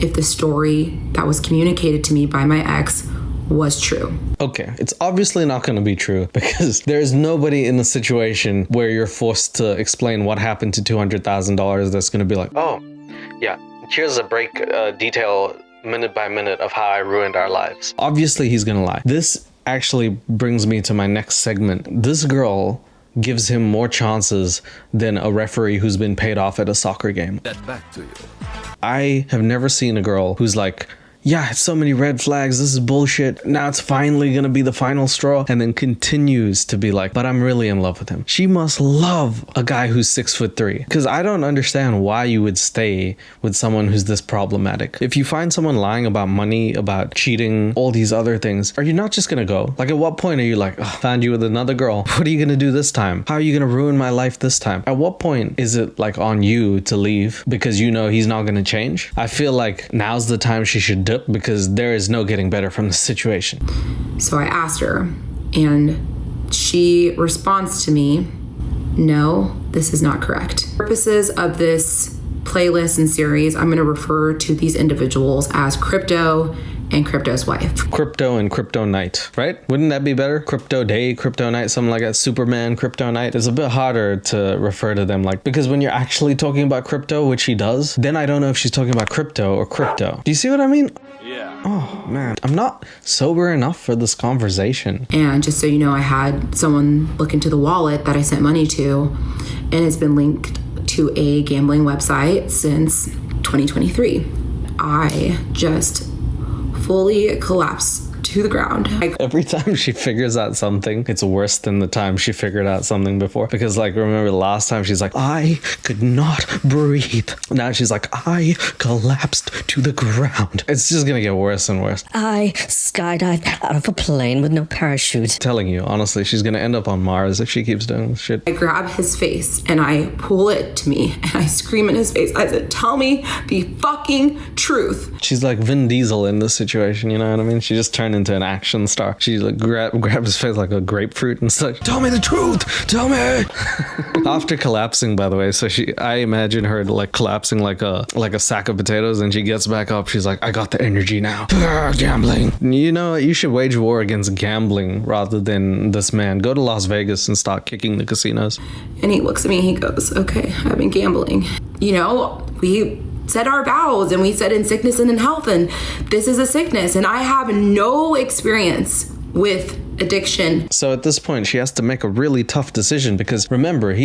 if the story that was communicated to me by my ex was true. Okay, it's obviously not going to be true, because there's nobody in a situation where you're forced to explain what happened to $200,000 that's going to be like, oh, yeah, here's a detail minute by minute of how I ruined our lives. Obviously, he's going to lie. This actually brings me to my next segment. This girl gives him more chances than a referee who's been paid off at a soccer game. That back to you. I have never seen a girl who's like, yeah, so many red flags, this is bullshit, now it's finally gonna be the final straw, and then continues to be like, but I'm really in love with him. She must love a guy who's 6'3", because I don't understand why you would stay with someone who's this problematic. If you find someone lying about money, about cheating, all these other things, are you not just gonna go? Like, at what point are you like, found you with another girl, what are you gonna do this time? How are you gonna ruin my life this time? At what point is it like on you to leave because you know he's not gonna change? I feel like now's the time she should dip, because there is no getting better from the situation. So I asked her, and she responds to me, no, this is not correct. For purposes of this playlist and series, I'm going to refer to these individuals as Crypto and Crypto's wife. Crypto and Crypto Night, right? Wouldn't that be better? Crypto Day, Crypto Night, something like that. Superman, Crypto Night. It's a bit harder to refer to them like, because when you're actually talking about crypto, which she does, then I don't know if she's talking about crypto or crypto. Do you see what I mean? Yeah. Oh man, I'm not sober enough for this conversation. And just so you know, I had someone look into the wallet that I sent money to, and it's been linked to a gambling website since 2023. I just fully collapsed to the ground. Every time she figures out something, it's worse than the time she figured out something before. Because like, remember the last time she's like, I could not breathe. Now she's like, I collapsed to the ground. It's just gonna get worse and worse. I skydived out of a plane with no parachute. Telling you, honestly, she's gonna end up on Mars if she keeps doing this shit. I grab his face and I pull it to me and I scream in his face. I said, tell me the fucking truth. She's like Vin Diesel in this situation, you know what I mean? She just turned into an action star. She like grabs his face like a grapefruit and stuff. Tell me the truth! Tell me! After collapsing, by the way, so I imagine her like collapsing like a sack of potatoes, and she gets back up. She's like, I got the energy now. Gambling. You know, you should wage war against gambling rather than this man. Go to Las Vegas and start kicking the casinos. And he looks at me and he goes, okay, I've been gambling. You know, we said our vows and we said in sickness and in health, and this is a sickness, and I have no experience with addiction. So at this point, she has to make a really tough decision because remember,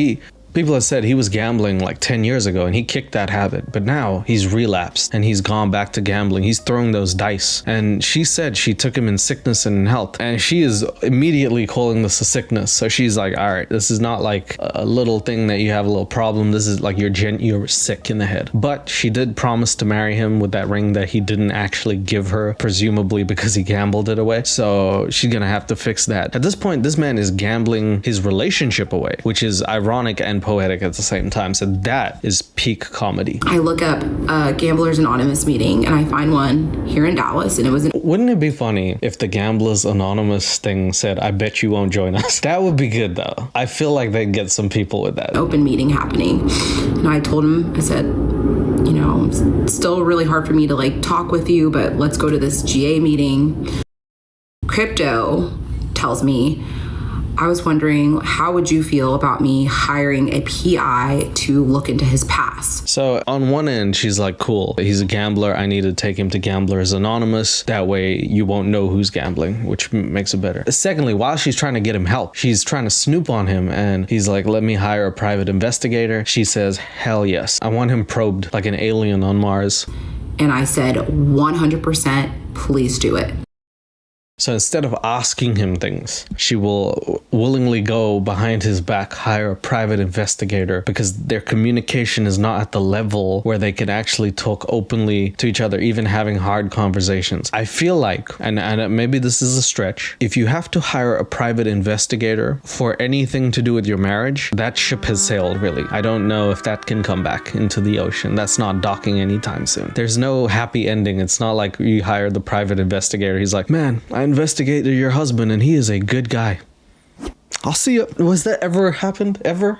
people have said he was gambling like 10 years ago and he kicked that habit, but now he's relapsed and he's gone back to gambling. He's throwing those dice. And she said she took him in sickness and in health, and she is immediately calling this a sickness. So she's like, all right, this is not like a little thing that you have a little problem. This is like you're sick in the head. But she did promise to marry him with that ring that he didn't actually give her, presumably because he gambled it away. So she's gonna have to fix that. At this point, this man is gambling his relationship away, which is ironic and poetic at the same time. So that is peak comedy. I look up a Gamblers Anonymous meeting and I find one here in Dallas, and it was Wouldn't it be funny if the Gamblers Anonymous thing said, I bet you won't join us? That would be good though. I feel like they'd get some people with that. open meeting happening. And I told him, I said, you know, it's still really hard for me to like talk with you, but let's go to this GA meeting. Crypto tells me, I was wondering, how would you feel about me hiring a PI to look into his past? So on one end, she's like, cool, he's a gambler. I need to take him to Gamblers Anonymous. That way you won't know who's gambling, which makes it better. Secondly, while she's trying to get him help, she's trying to snoop on him and he's like, let me hire a private investigator. She says, hell yes. I want him probed like an alien on Mars. And I said, 100%, please do it. So instead of asking him things, she will willingly go behind his back, hire a private investigator because their communication is not at the level where they can actually talk openly to each other, even having hard conversations. I feel like, and maybe this is a stretch, if you have to hire a private investigator for anything to do with your marriage, that ship has sailed, really. I don't know if that can come back into the ocean. That's not docking anytime soon. There's no happy ending. It's not like you hire the private investigator. He's like, man, I investigated your husband and he is a good guy. I'll see you. Was that ever happened? Ever?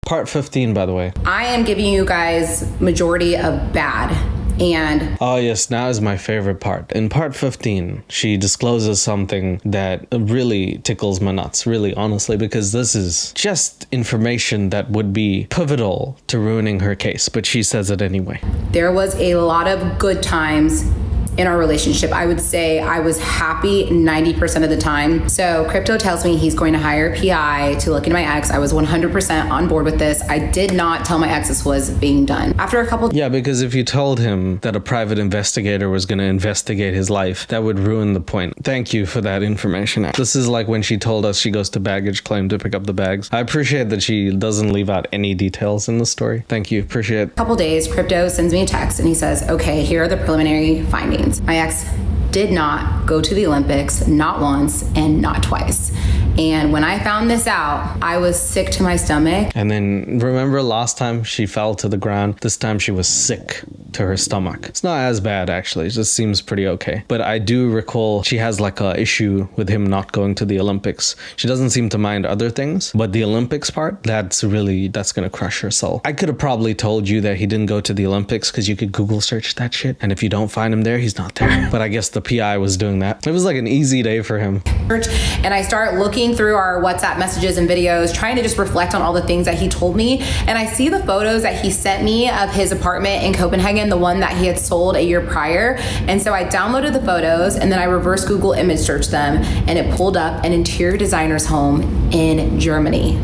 Part 15, by the way. I am giving you guys majority of bad. And oh yes, now is my favorite part. In part 15, she discloses something that really tickles my nuts, really, honestly, because this is just information that would be pivotal to ruining her case, but she says it anyway. there was a lot of good times in our relationship. I would say I was happy 90% of the time. So Crypto tells me he's going to hire a PI to look into my ex. I was 100% on board with this. I did not tell my ex this was being done. After a couple... Yeah, because if you told him that a private investigator was going to investigate his life, that would ruin the point. Thank you for that information. This is like when she told us she goes to baggage claim to pick up the bags. I appreciate that she doesn't leave out any details in the story. Thank you. Appreciate it. Couple days, Crypto sends me a text and he says, okay, here are the preliminary findings. My ex did not go to the Olympics, not once and not twice. And when I found this out, I was sick to my stomach. And then remember last time she fell to the ground? This time she was sick to her stomach. It's not as bad, actually. It just seems pretty okay. But I do recall she has like a issue with him not going to the Olympics. She doesn't seem to mind other things, but the Olympics part, that's gonna crush her soul. I could have probably told you that he didn't go to the Olympics because you could Google search that shit. And if you don't find him there, he's not there. But I guess the PI was doing that. It was like an easy day for him. And I start looking through our WhatsApp messages and videos, trying to just reflect on all the things that he told me. And I see the photos that he sent me of his apartment in Copenhagen, the one that he had sold a year prior. And so I downloaded the photos and then I reverse Google image searched them, and it pulled up an interior designer's home in Germany.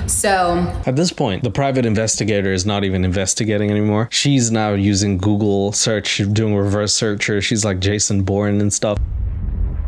So at this point, the private investigator is not even investigating anymore. She's now using Google search, doing reverse search, or she's like Jason Bourne and stuff.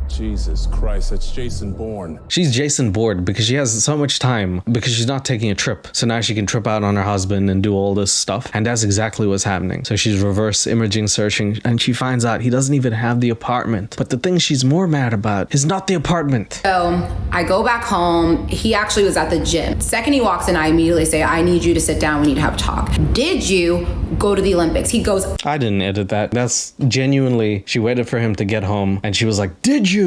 Jesus Christ, that's Jason Bourne. She's Jason Bourne because she has so much time because she's not taking a trip. So now she can trip out on her husband and do all this stuff. And that's exactly what's happening. So she's reverse imaging searching and she finds out he doesn't even have the apartment. But the thing she's more mad about is not the apartment. So I go back home. He actually was at the gym. Second he walks in, I immediately say, I need you to sit down. We need to have a talk. Did you go to the Olympics? He goes, I didn't edit that. That's genuinely, she waited for him to get home and she was like, did you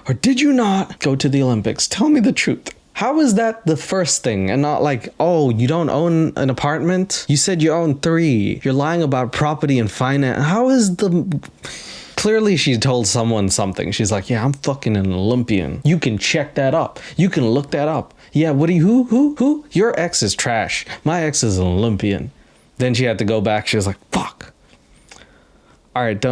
or did you not go to the Olympics? Tell me the truth. How is that the first thing and not like, oh, you don't own an apartment? You said you own 3. You're lying about property and finance. How is the... Clearly she told someone something. She's like, yeah, I'm fucking an Olympian. You can check that up. You can look that up. Yeah, what do you, who? Your ex is trash. My ex is an Olympian. Then she had to go back. She was like, fuck. All right,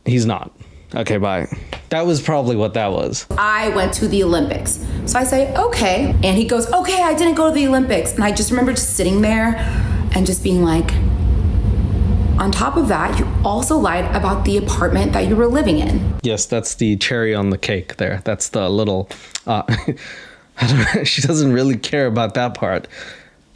he's not. Okay, bye. That was probably what that was. I went to the Olympics. So I say, okay. And he goes, okay, I didn't go to the Olympics. And I just remember just sitting there and just being like, on top of that, you also lied about the apartment that you were living in. Yes, that's the cherry on the cake there. That's the little, I don't know, she doesn't really care about that part.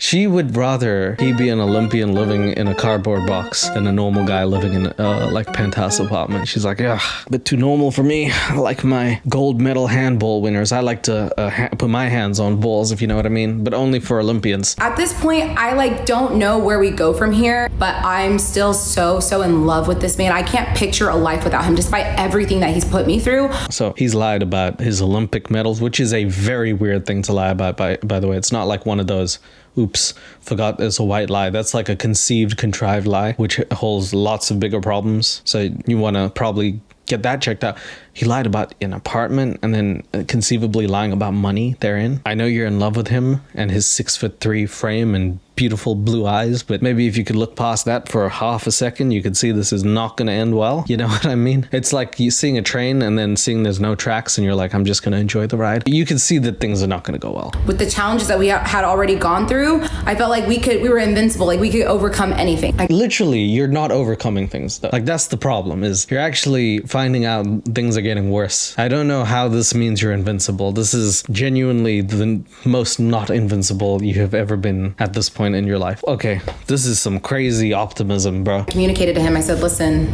She would rather he be an Olympian living in a cardboard box than a normal guy living in like penthouse apartment. She's like, yeah, a bit too normal for me. I like my gold medal handball winners. I like to put my hands on balls, if you know what I mean, but only for Olympians. At this point, I like don't know where we go from here, but I'm still so in love with this man. I can't picture a life without him, despite everything that he's put me through. So he's lied about his Olympic medals, which is a very weird thing to lie about, by the way. It's not like one of those, oops, forgot there's a white lie. That's like a contrived lie, which holds lots of bigger problems. So you want to probably get that checked out. He lied about an apartment and then conceivably lying about money therein. I know you're in love with him and his 6'3" frame and beautiful blue eyes, but maybe if you could look past that for half a second, you could see this is not going to end well. You know what I mean? It's like you seeing a train and then seeing there's no tracks and you're like, I'm just going to enjoy the ride. You can see that things are not going to go well. With the challenges that we had already gone through, I felt like we were invincible. Like we could overcome anything. Literally, you're not overcoming things though. Like that's the problem, is you're actually finding out things are getting worse. I don't know how this means you're invincible. This is genuinely the most not invincible you have ever been at this point in your life. Okay, this is some crazy optimism, bro. I communicated to him. I said, listen,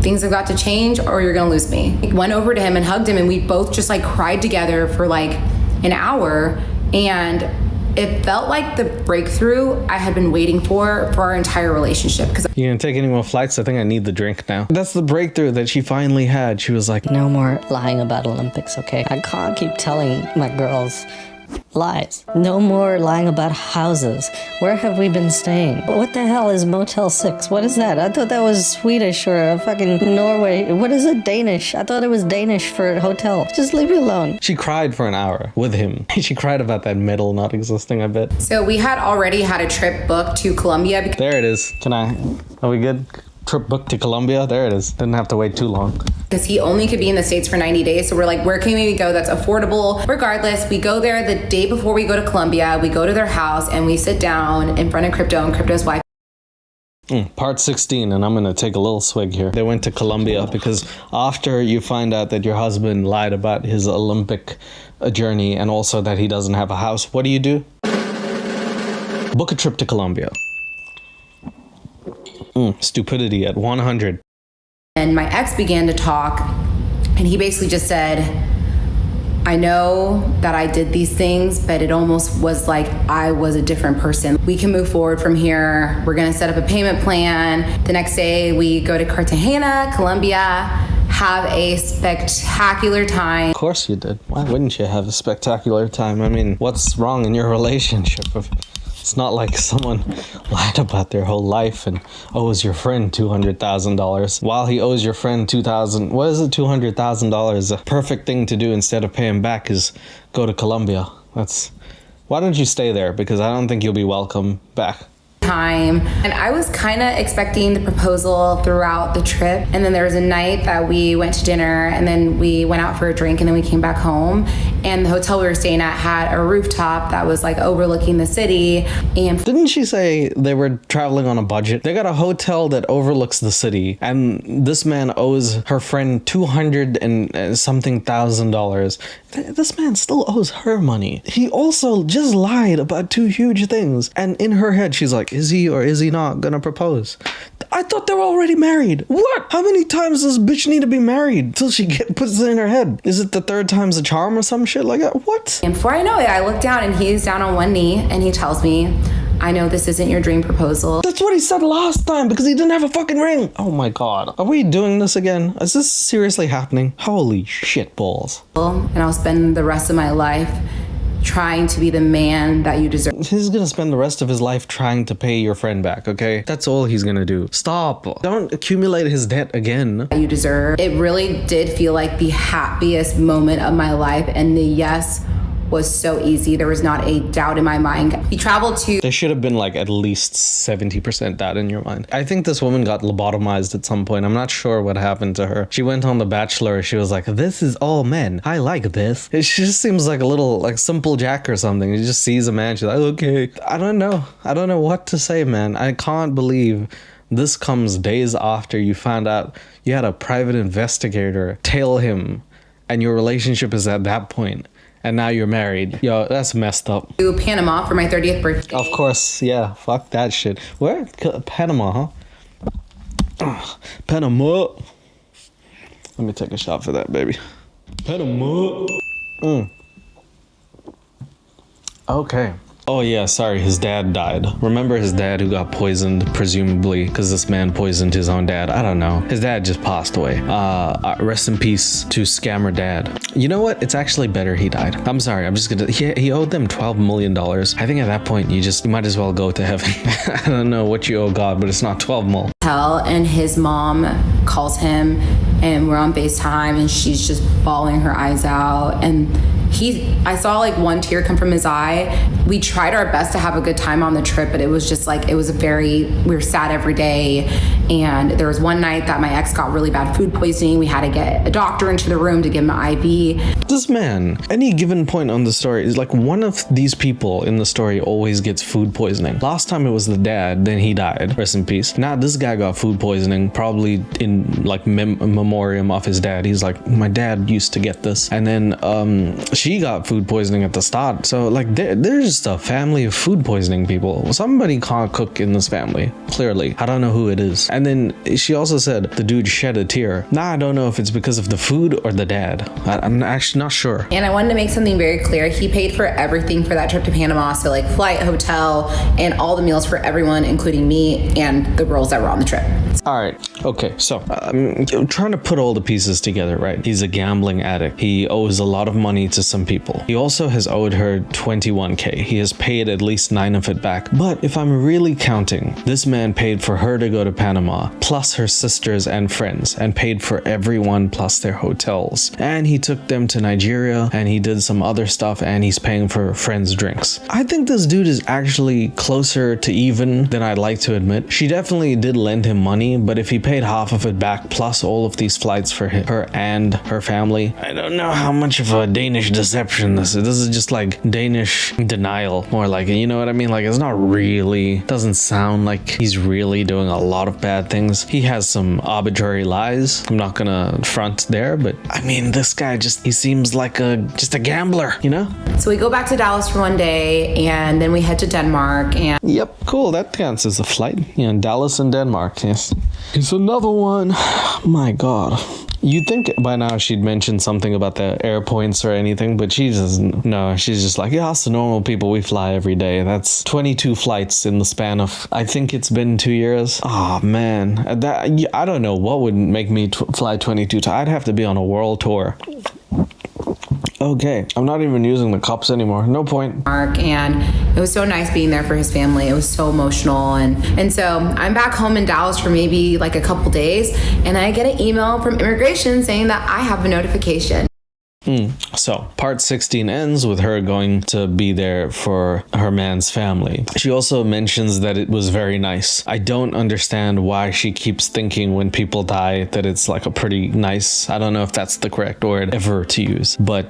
things have got to change or you're gonna lose me. I went over to him and hugged him and we both just like cried together for like an hour, and it felt like the breakthrough I had been waiting for our entire relationship. Because you gonna take any more flights? I think I need the drink now. That's the breakthrough that she finally had. She was like, No more lying about Olympics, okay? I can't keep telling my girls lies. No more lying about houses. Where have we been staying? What the hell is Motel 6? What is that? I thought that was Swedish or fucking Norway. What is it? Danish? I thought it was Danish for hotel. Just leave me alone. she cried for an hour with him. She cried about that medal not existing, I bet. so we had already had a trip booked to Colombia. There it is. Are we good? Trip booked to Colombia? There it is. Didn't have to wait too long. Because he only could be in the States for 90 days. So we're like, where can we go that's affordable? Regardless, we go there the day before we go to Colombia. We go to their house and we sit down in front of Crypto and Crypto's wife. Part 16, and I'm gonna take a little swig here. They went to Colombia because after you find out that your husband lied about his Olympic journey and also that he doesn't have a house, what do? Book a trip to Colombia. Stupidity at 100. And my ex began to talk, and he basically just said, I know that I did these things, but it almost was like I was a different person. We can move forward from here. We're gonna set up a payment plan. The next day we go to Cartagena, Colombia, have a spectacular time. Of course you did. Why wouldn't you have a spectacular time? I mean, what's wrong in your relationship? It's not like someone lied about their whole life and owes your friend $200,000. While he owes your friend $200,000? A perfect thing to do instead of pay him back is go to Colombia. Why don't you stay there? Because I don't think you'll be welcome back. Time. And I was kind of expecting the proposal throughout the trip. And then there was a night that we went to dinner and then we went out for a drink and then we came back home. And the hotel we were staying at had a rooftop that was like overlooking the city. And didn't she say they were traveling on a budget? They got a hotel that overlooks the city and this man owes her friend $200 and something thousand. This man still owes her money. He also just lied about two huge things. And in her head, she's like, is he or is he not gonna propose? I thought they were already married. What? How many times does this bitch need to be married till she puts it in her head? Is it the third time's a charm or some shit like that? What? And before I know it, I look down and he's down on one knee and he tells me, I know this isn't your dream proposal. That's what he said last time because he didn't have a fucking ring. Oh my god. Are we doing this again? Is this seriously happening? Holy shit balls. And I'll spend the rest of my life trying to be the man that you deserve. He's gonna spend the rest of his life trying to pay your friend back, okay? That's all he's gonna do. Stop. Don't accumulate his debt again. You deserve. It really did feel like the happiest moment of my life, and the yes was so easy. There was not a doubt in my mind. He traveled to... There should have been like at least 70% doubt in your mind. I think this woman got lobotomized at some point. I'm not sure what happened to her. She went on The Bachelor. She was like, this is all men. I like this. She just seems like a little like simple Jack or something. She just sees a man. She's like, okay. I don't know what to say, man. I can't believe this comes days after you found out you had a private investigator tail him and your relationship is at that point. And now you're married. Yo, that's messed up. To Panama for my 30th birthday. Of course, yeah. Fuck that shit. Where? Panama, huh? Panama. Let me take a shot for that, baby. Panama. Okay. Oh yeah, sorry, his dad died. Remember his dad who got poisoned, presumably, because this man poisoned his own dad? I don't know. His dad just passed away. Rest in peace to scammer dad. You know what? It's actually better he died. I'm sorry, I'm just gonna... He owed them $12 million. I think at that point, you might as well go to heaven. I don't know what you owe God, but it's not 12 mil. And his mom calls him and we're on FaceTime and she's just bawling her eyes out. And I saw like one tear come from his eye. We tried our best to have a good time on the trip, but it was just like, we were sad every day. And there was one night that my ex got really bad food poisoning. We had to get a doctor into the room to give him an IV. This man, any given point on the story, is like one of these people in the story always gets food poisoning. Last time it was the dad, then he died. Rest in peace. Now this guy got food poisoning, probably in like memoriam of his dad. He's like, my dad used to get this. And then she got food poisoning at the start. So like there's just a family of food poisoning people. Somebody can't cook in this family, clearly. I don't know who it is. And then she also said the dude shed a tear. Now I don't know if it's because of the food or the dad. I'm actually not sure. And I wanted to make something very clear. He paid for everything for that trip to Panama. So like flight, hotel, and all the meals for everyone, including me and the girls that were on the trip. All right. Okay. So I'm trying to put all the pieces together, right? He's a gambling addict. He owes a lot of money to some people. He also has owed her 21K. He has paid at least 9 of it back. But if I'm really counting, this man paid for her to go to Panama, plus her sisters and friends, and paid for everyone plus their hotels. And he took them to Nigeria, and he did some other stuff, and he's paying for friends' drinks. I think this dude is actually closer to even than I'd like to admit. She definitely did lend him money, but if he paid half of it back, plus all of these flights for her and her family, I don't know how much of a Danish deception this is. This is just like Danish denial, more like, you know what I mean? Like, it's not really, doesn't sound like he's really doing a lot of bad things. He has some arbitrary lies. I'm not gonna front there, but I mean, this guy he seems like just a gambler, you know? So we go back to Dallas for one day and then we head to Denmark and... Yep, cool. That counts as a flight. Yeah, Dallas and Denmark, yes. It's another one. My God. You'd think by now she'd mention something about the air points or anything, but she doesn't. No, she's just like, yeah, it's the normal people. We fly every day. That's 22 flights in the span of, I think it's been 2 years. Oh, man. I don't know what would make me fly 22 times. I'd have to be on a world tour. Okay, I'm not even using the cups anymore. No point. And it was so nice being there for his family. It was so emotional. And so I'm back home in Dallas for maybe like a couple days. And I get an email from immigration saying that I have a notification. So part 16 ends with her going to be there for her man's family. She also mentions that it was very nice. I don't understand why she keeps thinking when people die that it's like a pretty nice, I don't know if that's the correct word ever to use, but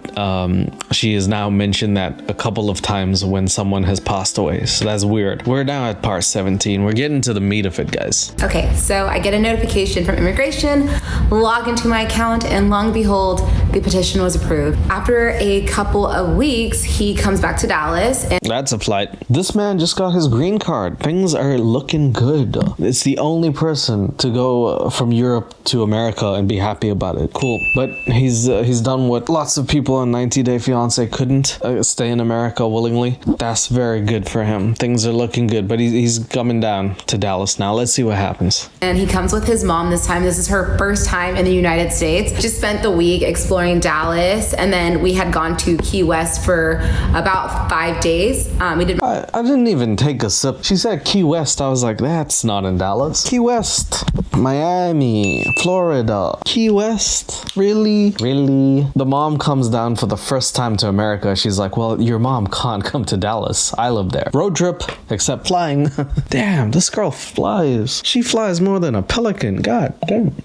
she has now mentioned that a couple of times when someone has passed away. So that's weird. We're now at part 17. We're getting to the meat of it, guys. Okay, so I get a notification from immigration, log into my account, and long and behold, the petition was approved. After a couple of weeks, he comes back to Dallas. And that's a flight. This man just got his green card. Things are looking good. It's the only person to go from Europe to America and be happy about it. Cool. But he's done what lots of people on 90 Day Fiancé couldn't, stay in America willingly. That's very good for him. Things are looking good, but he's coming down to Dallas now. Let's see what happens. And he comes with his mom this time. This is her first time in the United States. Just spent the week exploring exploring Dallas, and then we had gone to Key West for about 5 days. We did. I didn't even take a sip. She said Key West. I was like, that's not in Dallas. Key West, Miami, Florida. Key West? Really? Really? The mom comes down for the first time to America. She's like, well, your mom can't come to Dallas. I live there. Road trip, except flying. Damn, this girl flies. She flies more than a pelican. God damn.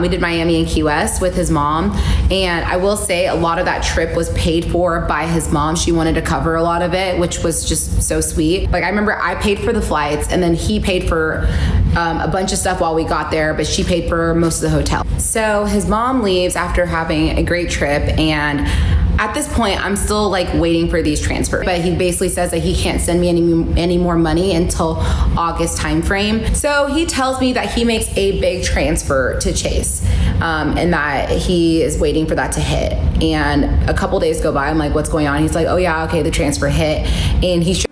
We did Miami and Key West with his mom, and I will say a lot of that trip was paid for by his mom. She wanted to cover a lot of it, which was just so sweet. Like, I remember I paid for the flights, and then he paid for a bunch of stuff while we got there, but she paid for most of the hotel. So his mom leaves after having a great trip, and at this point, I'm still like waiting for these transfers, but he basically says that he can't send me any more money until August timeframe. So he tells me that he makes a big transfer to Chase, and that he is waiting for that to hit. And a couple days go by, I'm like, what's going on? He's like, oh yeah, okay, the transfer hit, and he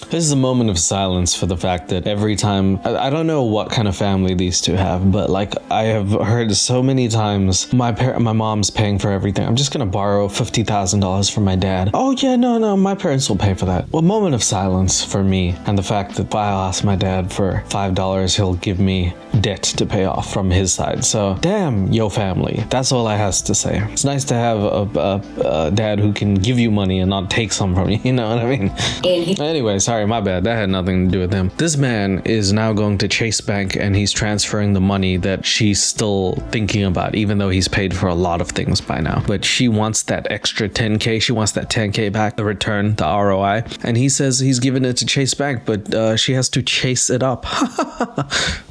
This is a moment of silence for the fact that every time, I don't know what kind of family these two have, but like I have heard so many times, my mom's paying for everything. I'm just gonna borrow $50,000 from my dad. Oh yeah, no, my parents will pay for that. Well, moment of silence for me, and the fact that if I ask my dad for $5, he'll give me debt to pay off from his side. So damn yo family. That's all I has to say. It's nice to have a dad who can give you money and not take some from you. You know what I mean? Anyway, sorry, my bad. That had nothing to do with him. This man is now going to Chase Bank and he's transferring the money that she's still thinking about, even though he's paid for a lot of things by now. But she wants that extra 10K. She wants that 10K back, the return, the ROI. And he says he's giving it to Chase Bank, but she has to chase it up.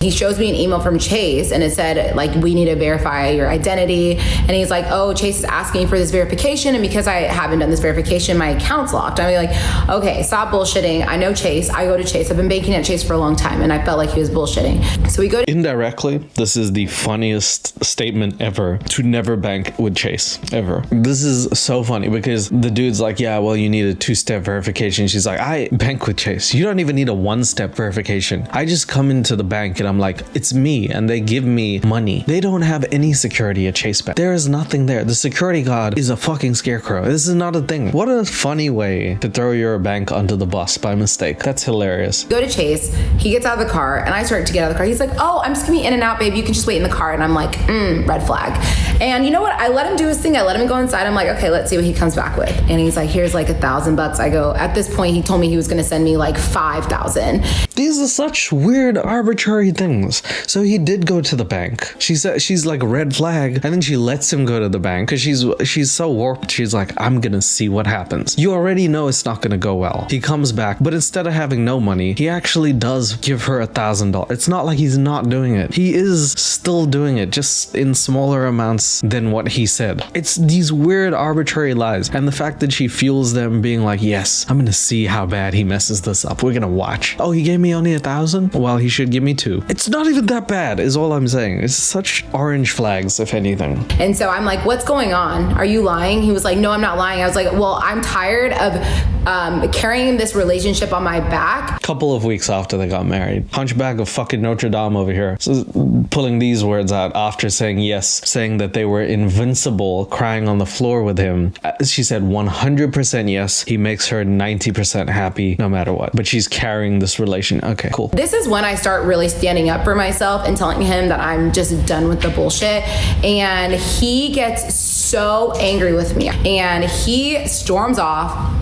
He shows me an email from Chase, and it said, like, we need to verify your identity. And he's like, oh, Chase is asking for this verification, and because I haven't done this verification, my account's locked. I'm like, okay, stop bullshitting. I know Chase. I go to Chase. I've been banking at Chase for a long time, and I felt like he was bullshitting. So we go to Indirectly, this is the funniest statement ever, to never bank with Chase, ever. This is so funny because the dude's like, yeah, well, you need a 2-step verification. She's like, I bank with Chase. You don't even need a 1-step verification. I just come into the bank and I'm like, it's me, and they give me money. They don't have any security at Chase Bank. There is nothing there. The security guard is a fucking scarecrow. This is not a thing. What a funny way to throw your bank under the bus by mistake. That's hilarious. go to Chase. He gets out of the car, and I start to get out of the car. He's like, oh, I'm just gonna be in and out, babe. You can just wait in the car. And I'm like, red flag. And you know what? I let him do his thing. I let him go inside. I'm like, okay, let's see what he comes back with. And he's like, here's like $1,000. I go, at this point, he told me he was gonna send me like 5,000. These are such weird, arbitrary things. So he did go to the bank. She said she's like red flag, and then she lets him go to the bank because she's so warped. She's like, I'm gonna see what happens. You already know it's not gonna go well. He comes back, but instead of having no money, he actually does give her $1,000. It's not like he's not doing it. He is still doing it, just in smaller amounts than what he said. It's these weird, arbitrary lies, and the fact that she fuels them being like, yes, I'm gonna see how bad he messes this up. We're gonna watch. Oh, he gave me only 1,000? Well, he should give me 2. It's not even that bad, is all I'm saying. It's such orange flags, if anything. And so I'm like, what's going on? Are you lying? He was like, no, I'm not lying. I was like, well, I'm tired of carrying this relationship on my back. Couple of weeks after they got married. Hunchback of fucking Notre Dame over here. So pulling these words out after saying yes, saying that they were invincible, crying on the floor with him. She said 100% yes. He makes her 90% happy no matter what. But she's carrying this relation. Okay, cool. This is when I start really standing up for myself and telling him that I'm just done with the bullshit. And he gets so angry with me. And he storms off,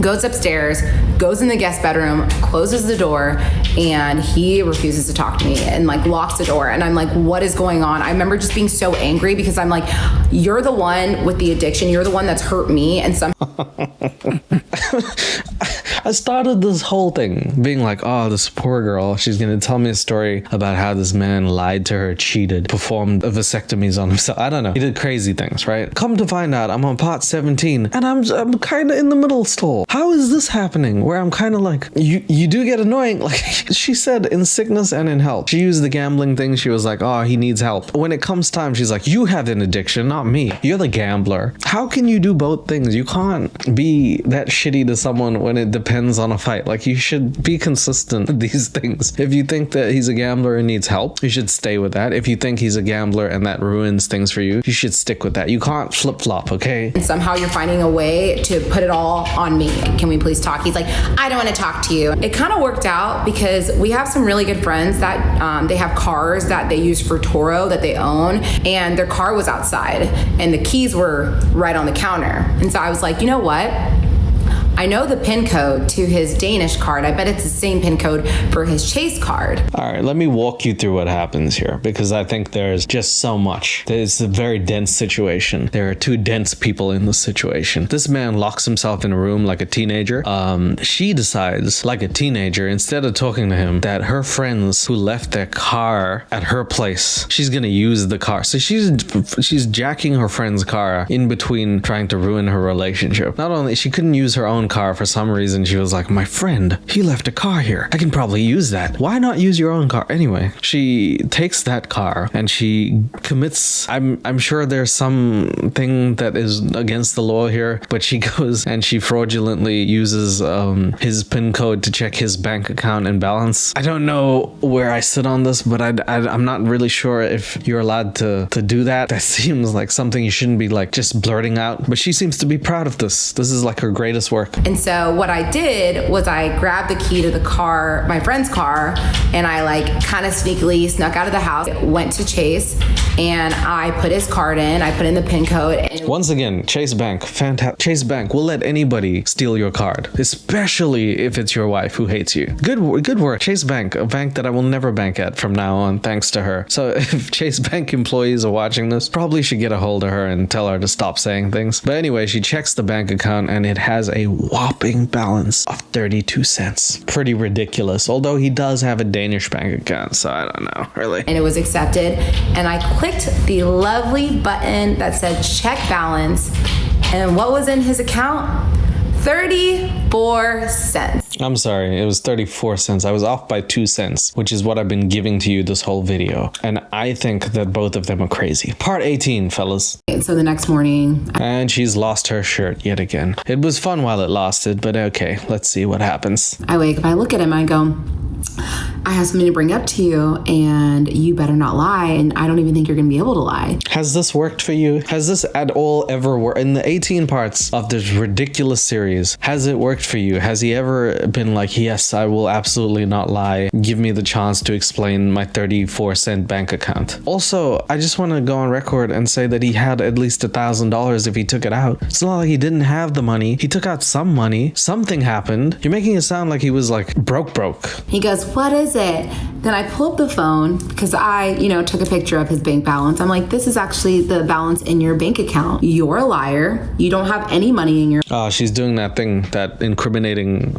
goes upstairs, goes in the guest bedroom, closes the door, and he refuses to talk to me and like locks the door. And I'm like, what is going on? I remember just being so angry because I'm like, you're the one with the addiction. You're the one that's hurt me. And some I started this whole thing being like, oh, this poor girl, she's gonna tell me a story about how this man lied to her, cheated, performed vasectomies on himself. I don't know. He did crazy things, right? Come to find out, I'm on part 17 and I'm kind of in the middle still. example. How is this happening? Where I'm kind of like, you do get annoying. Like she said, in sickness and in health. She used the gambling thing. She was like, oh, he needs help. When it comes time, she's like, you have an addiction, not me. You're the gambler. How can you do both things? You can't be that shitty to someone when it depends on a fight. Like, you should be consistent with these things. If you think that he's a gambler and needs help, you should stay with that. If you think he's a gambler and that ruins things for you, you should stick with that. You can't flip-flop, okay? And somehow you're finding a way to put it all on me. Can we please talk? He's like, I don't want to talk to you. It kind of worked out because we have some really good friends that they have cars that they use for Toro that they own, and their car was outside and the keys were right on the counter. And so I was like, you know what? I know the PIN code to his Danish card. I bet it's the same PIN code for his Chase card. All right, let me walk you through what happens here, because I think there's just so much. It's a very dense situation. There are two dense people in this situation. This man locks himself in a room like a teenager. She decides, like a teenager, instead of talking to him, that her friends who left their car at her place, she's gonna use the car. So she's jacking her friend's car in between trying to ruin her relationship. Not only, she couldn't use her own car for some reason. She was like, my friend, he left a car here. I can probably use that. Why not use your own car? Anyway, she takes that car and she commits, I'm sure there's something that is against the law here, but she goes and she fraudulently uses his PIN code to check his bank account and balance. I don't know where I sit on this, but I'm not really sure if you're allowed to do that. That seems like something you shouldn't be like just blurting out, but she seems to be proud of this. This is like her greatest work. And so what I did was I grabbed the key to the car, my friend's car, and I like kind of sneakily snuck out of the house, went to Chase, and I put his card in, I put in the PIN code. And once again, Chase Bank, fantastic. Chase Bank will let anybody steal your card, especially if it's your wife who hates you. Good work. Chase Bank, a bank that I will never bank at from now on, thanks to her. So if Chase Bank employees are watching this, probably should get a hold of her and tell her to stop saying things. But anyway, she checks the bank account and it has a whopping balance of 32 cents. Pretty ridiculous. Although he does have a Danish bank account, so I don't know, really. And it was accepted. And I clicked the lovely button that said check balance. And what was in his account? 34 cents. I'm sorry, it was 34 cents. I was off by 2 cents, which is what I've been giving to you this whole video. And I think that both of them are crazy. Part 18, fellas. So the next morning... And she's lost her shirt yet again. It was fun while it lasted, but okay, let's see what happens. I wake up, I look at him, I go, I have something to bring up to you, and you better not lie, and I don't even think you're gonna be able to lie. Has this worked for you? Has this at all ever worked? In the 18 parts of this ridiculous series, has it worked for you? Has he ever been like, yes, I will absolutely not lie. Give me the chance to explain my 34-cent bank account. Also, I just want to go on record and say that he had at least $1,000 if he took it out. It's not like he didn't have the money. He took out some money. Something happened. You're making it sound like he was like broke. He goes, what is it? Then I pull up the phone because I, took a picture of his bank balance. I'm like, this is actually the balance in your bank account. You're a liar. You don't have any money in your... Oh, she's doing that thing, that incriminating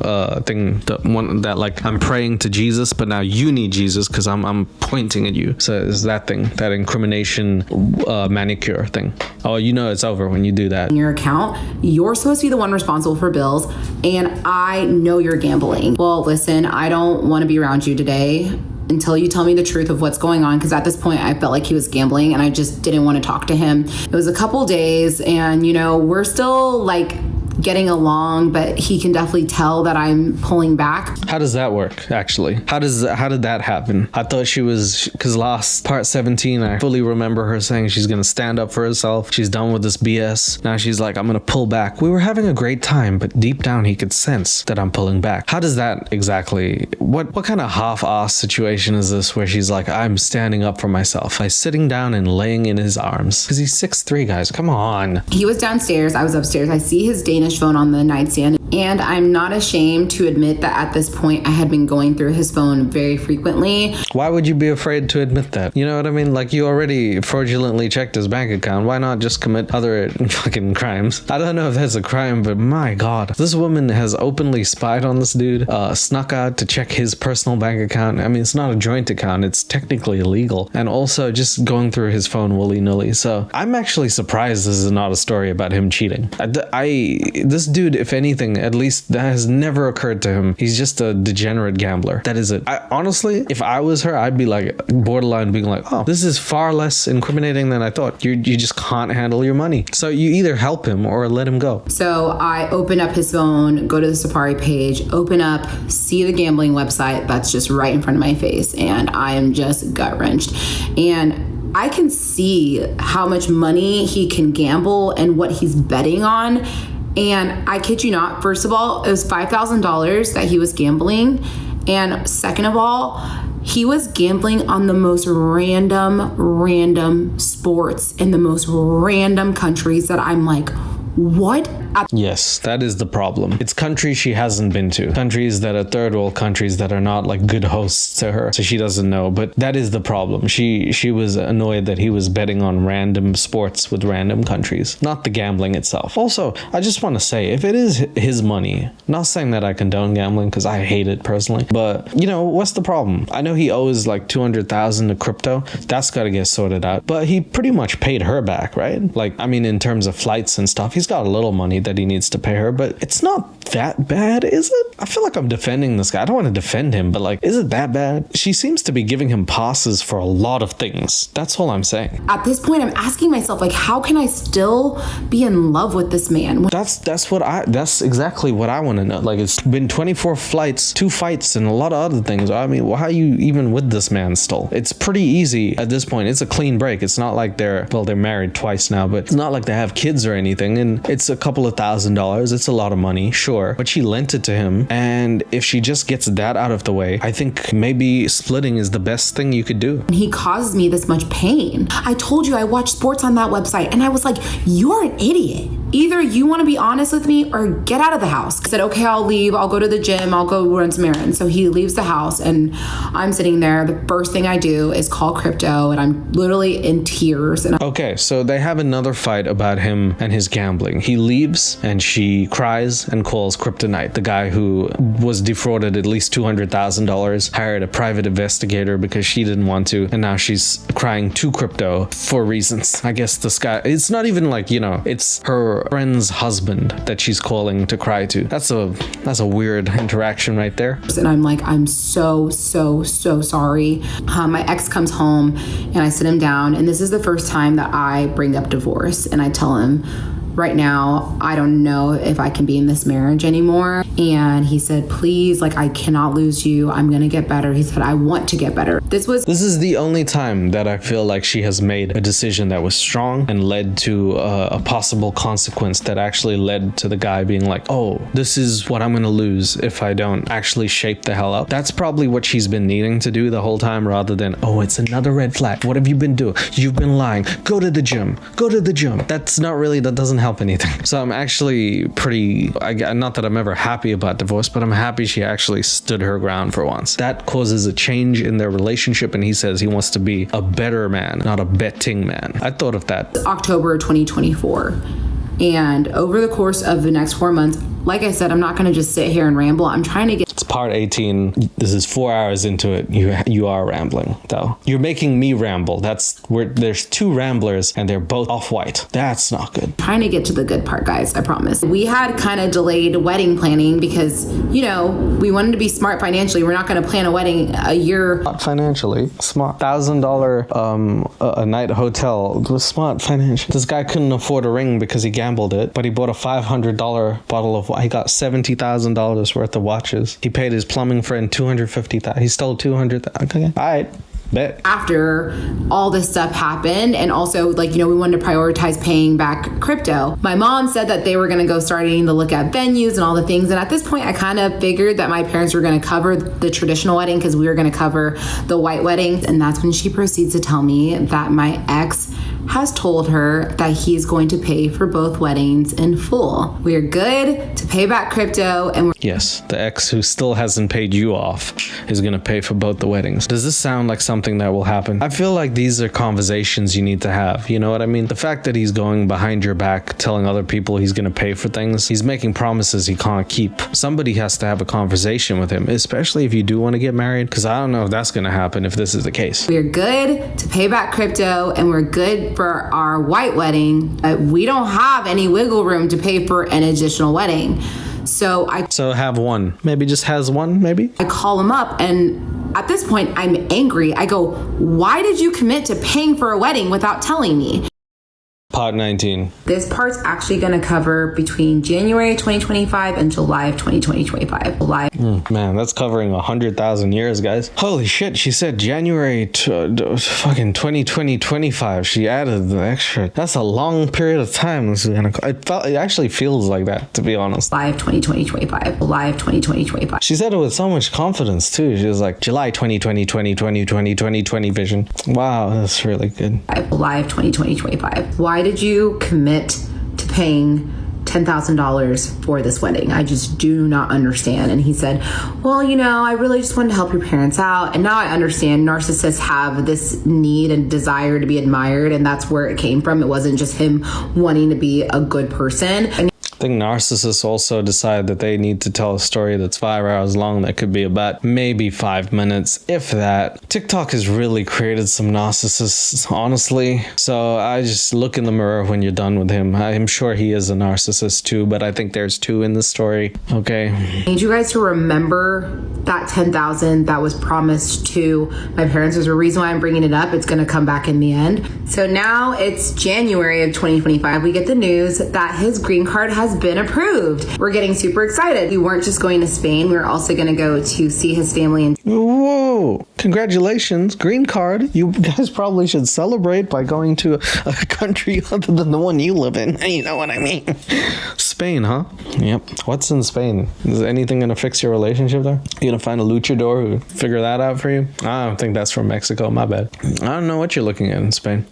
thing, the one that like, I'm praying to Jesus, but now you need Jesus because I'm pointing at you. So it's that thing, that incrimination manicure thing. Oh, it's over when you do that. In your account, you're supposed to be the one responsible for bills, and I know you're gambling. Well, listen, I don't want to be around you today until you tell me the truth of what's going on, because at this point I felt like he was gambling and I just didn't want to talk to him. It was a couple days and we're still like getting along, but he can definitely tell that I'm pulling back. How does that work, actually? How did that happen? I thought she was, because last part 17, I fully remember her saying she's gonna stand up for herself. She's done with this BS. Now she's like, I'm gonna pull back. We were having a great time, but deep down he could sense that I'm pulling back. How does that exactly, what kind of half-assed situation is this where she's like, I'm standing up for myself by sitting down and laying in his arms? Because he's 6'3", guys, come on. He was downstairs, I was upstairs. I see his Danish phone on the nightstand, and I'm not ashamed to admit that at this point I had been going through his phone very frequently. Why would you be afraid to admit that? You know what I mean? Like, you already fraudulently checked his bank account. Why not just commit other fucking crimes? I don't know if that's a crime, but my God, this woman has openly spied on this dude, snuck out to check his personal bank account. I mean, it's not a joint account. It's technically illegal. And also just going through his phone willy-nilly. So I'm actually surprised this is not a story about him cheating. This dude, if anything, At least that has never occurred to him. He's just a degenerate gambler. That is it. Honestly, if I was her, I'd be like borderline being like, oh, this is far less incriminating than I thought. You just can't handle your money. So you either help him or let him go. So I open up his phone, go to the Safari page, open up, see the gambling website that's just right in front of my face, and I am just gut-wrenched. And I can see how much money he can gamble and what he's betting on. And I kid you not, first of all, it was $5,000 that he was gambling. And second of all, he was gambling on the most random sports in the most random countries that I'm like, what? Yes, that is the problem. It's countries she hasn't been to. Countries that are third world countries that are not like good hosts to her. So she doesn't know. But that is the problem. She was annoyed that he was betting on random sports with random countries, not the gambling itself. Also, I just want to say, if it is his money, not saying that I condone gambling because I hate it personally, but you know, what's the problem? I know he owes like $200,000 to crypto. That's got to get sorted out. But he pretty much paid her back, right? Like, I mean, in terms of flights and stuff, he's got a little money that he needs to pay her, but it's not that bad, is it? I feel like I'm defending this guy. I don't want to defend him, but like, is it that bad? She seems to be giving him passes for a lot of things. That's all I'm saying. At this point, I'm asking myself, like, how can I still be in love with this man? That's exactly what I want to know. Like, it's been 24 flights, 2 fights, and a lot of other things. I mean, why are you even with this man still? It's pretty easy at this point. It's a clean break. It's not like they're married twice now, but it's not like they have kids or anything. And it's a couple of $1,000s. It's a lot of money, sure, but she lent it to him. And if she just gets that out of the way, I think maybe splitting is the best thing you could do. He caused me this much pain. I told you I watched sports on that website, and I was like, you're an idiot. Either you want to be honest with me or get out of the house. I said, okay, I'll leave. I'll go to the gym. I'll go run some errands. So he leaves the house, and I'm sitting there. The first thing I do is call crypto, and I'm literally in tears. And okay, so they have another fight about him and his gambling. He leaves, and she cries and calls Kryptonite, the guy who was defrauded at least $200,000, hired a private investigator because she didn't want to, and now she's crying to crypto for reasons. I guess this guy, it's not even like, you know, it's her friend's husband that she's calling to cry to. That's a weird interaction right there. And I'm like, I'm so sorry. My ex comes home, and I sit him down, and this is the first time that I bring up divorce, and I tell him, right now, I don't know if I can be in this marriage anymore. And he said, please, like, I cannot lose you. I'm going to get better. He said, I want to get better. This is the only time that I feel like she has made a decision that was strong and led to a possible consequence that actually led to the guy being like, oh, this is what I'm going to lose if I don't actually shape the hell up. That's probably what she's been needing to do the whole time, rather than, oh, it's another red flag. What have you been doing? You've been lying. Go to the gym. That doesn't help anything. So I'm actually not that I'm ever happy about divorce, but I'm happy she actually stood her ground for once. That causes a change in their relationship, and he says he wants to be a better man, not a betting man. I thought of that. October 2024. And over the course of the next 4 months, like I said, I'm not going to just sit here and ramble. I'm trying to get... It's part 18. This is 4 hours into it. You are rambling, though. You're making me ramble. There's 2 ramblers, and they're both off-white. That's not good. Trying to get to the good part, guys. I promise. We had kind of delayed wedding planning because, you know, we wanted to be smart financially. We're not going to plan a wedding a year... Not financially. Smart. $1,000 a night hotel was smart financially. This guy couldn't afford a ring because he gambled it, but he bought a $500 bottle of... He got $70,000 worth of watches. He paid his plumbing friend $250,000. He stole $200,000. Okay, all right. Bet. After all this stuff happened, and also, like, you know, we wanted to prioritize paying back crypto. My mom said that they were going to go starting to look at venues and all the things. And at this point, I kind of figured that my parents were going to cover the traditional wedding because we were going to cover the white wedding. And that's when she proceeds to tell me that my ex has told her that he's going to pay for both weddings in full. We're good to pay back crypto, and yes, the ex who still hasn't paid you off is going to pay for both the weddings. Does this sound like something that will happen? I feel like these are conversations you need to have. You know what I mean? The fact that he's going behind your back, telling other people he's going to pay for things, he's making promises he can't keep. Somebody has to have a conversation with him, especially if you do want to get married, because I don't know if that's going to happen if this is the case. We're good to pay back crypto, and we're good for our white wedding. We don't have any wiggle room to pay for an additional wedding. So So have one. Maybe just has one, maybe? I call him up, and at this point I'm angry. I go, why did you commit to paying for a wedding without telling me? Part 19. This part's actually going to cover between January 2025 and July of 2025. Man, that's covering 100,000 years, guys. Holy shit, she said January fucking 2025. She added the extra. That's a long period of time. It actually feels like that, to be honest. July of 2025. She said it with so much confidence, too. She was like, July 2020 vision. Wow, that's really good. July of 2025. Why did you commit to paying $10,000 for this wedding? I just do not understand. And he said, well, I really just wanted to help your parents out. And now I understand narcissists have this need and desire to be admired. And that's where it came from. It wasn't just him wanting to be a good person. I think narcissists also decide that they need to tell a story that's 5 hours long that could be about maybe 5 minutes, if that. TikTok has really created some narcissists, honestly. So I just look in the mirror when you're done with him. I'm sure he is a narcissist too, but I think there's two in the story. Okay. I need you guys to remember that $10,000 that was promised to my parents. There's a reason why I'm bringing it up. It's going to come back in the end. So now it's January of 2025. We get the news that his green card has been approved. We're getting super excited. We weren't just going to Spain. We were also going to go to see his family. And whoa, congratulations, green card. You guys probably should celebrate by going to a country other than the one you live in. You know what I mean? Spain, huh? Yep. What's in Spain? Is anything going to fix your relationship there? You going to find a luchador who figure that out for you? I don't think that's from Mexico. My bad. I don't know what you're looking at in Spain.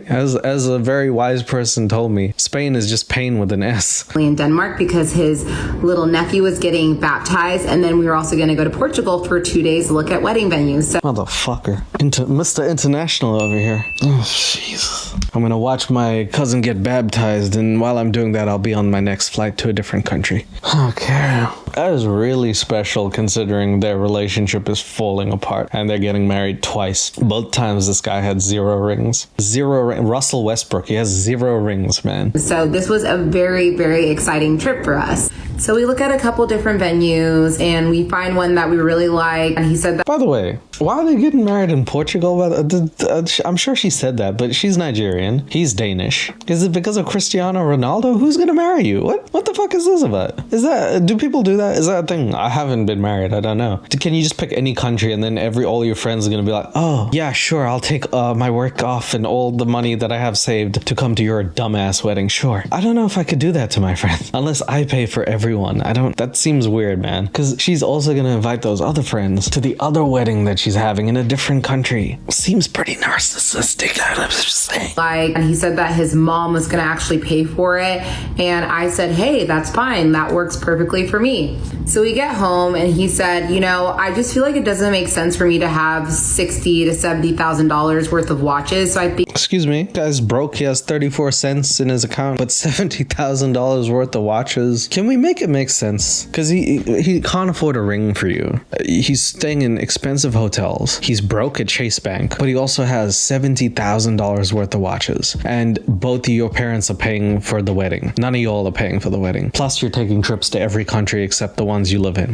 As a very wise person told me, Spain is just pain with an S. In Denmark, because his little nephew was getting baptized, and then we were also going to go to Portugal for 2 days to look at wedding venues. So motherfucker. Mr. International over here. Oh, Jesus. I'm going to watch my cousin get baptized, and while I'm doing that, I'll be on my next flight to a different country. Okay. That is really special considering their relationship is falling apart and they're getting married twice. Both times this guy had 0 rings. Russell Westbrook, he has 0 rings, man. So this was a very, very exciting trip for us. So we look at a couple different venues and we find one that we really like. And he said that. By the way, why are they getting married in Portugal? I'm sure she said that, but she's Nigerian. He's Danish. Is it because of Cristiano Ronaldo? Who's gonna marry you? What the fuck is this about? Do people do that? Is that a thing? I haven't been married. I don't know. Can you just pick any country and then all your friends are gonna be like, oh yeah, sure, I'll take my work off and all the money that I have saved to come to your dumbass wedding. Sure. I don't know if I could do that to my friend unless I pay for everyone. That seems weird, man. Because she's also gonna invite those other friends to the other wedding that she's having in a different country. Seems pretty narcissistic. I'm just saying. And he said that his mom was gonna actually pay for it, and I said, hey, that's fine. That works perfectly for me. So we get home, and he said, I just feel like it doesn't make sense for me to have $60,000 to $70,000 worth of watches. So I think. Excuse me, guy's broke. He has 34 cents in his account, but $70,000 worth of watches. Can we make it make sense? Because he can't afford a ring for you. He's staying in expensive hotels. He's broke at Chase Bank, but he also has $70,000 worth of watches. And both of your parents are paying for the wedding. None of y'all are paying for the wedding. Plus, you're taking trips to every country except the ones you live in.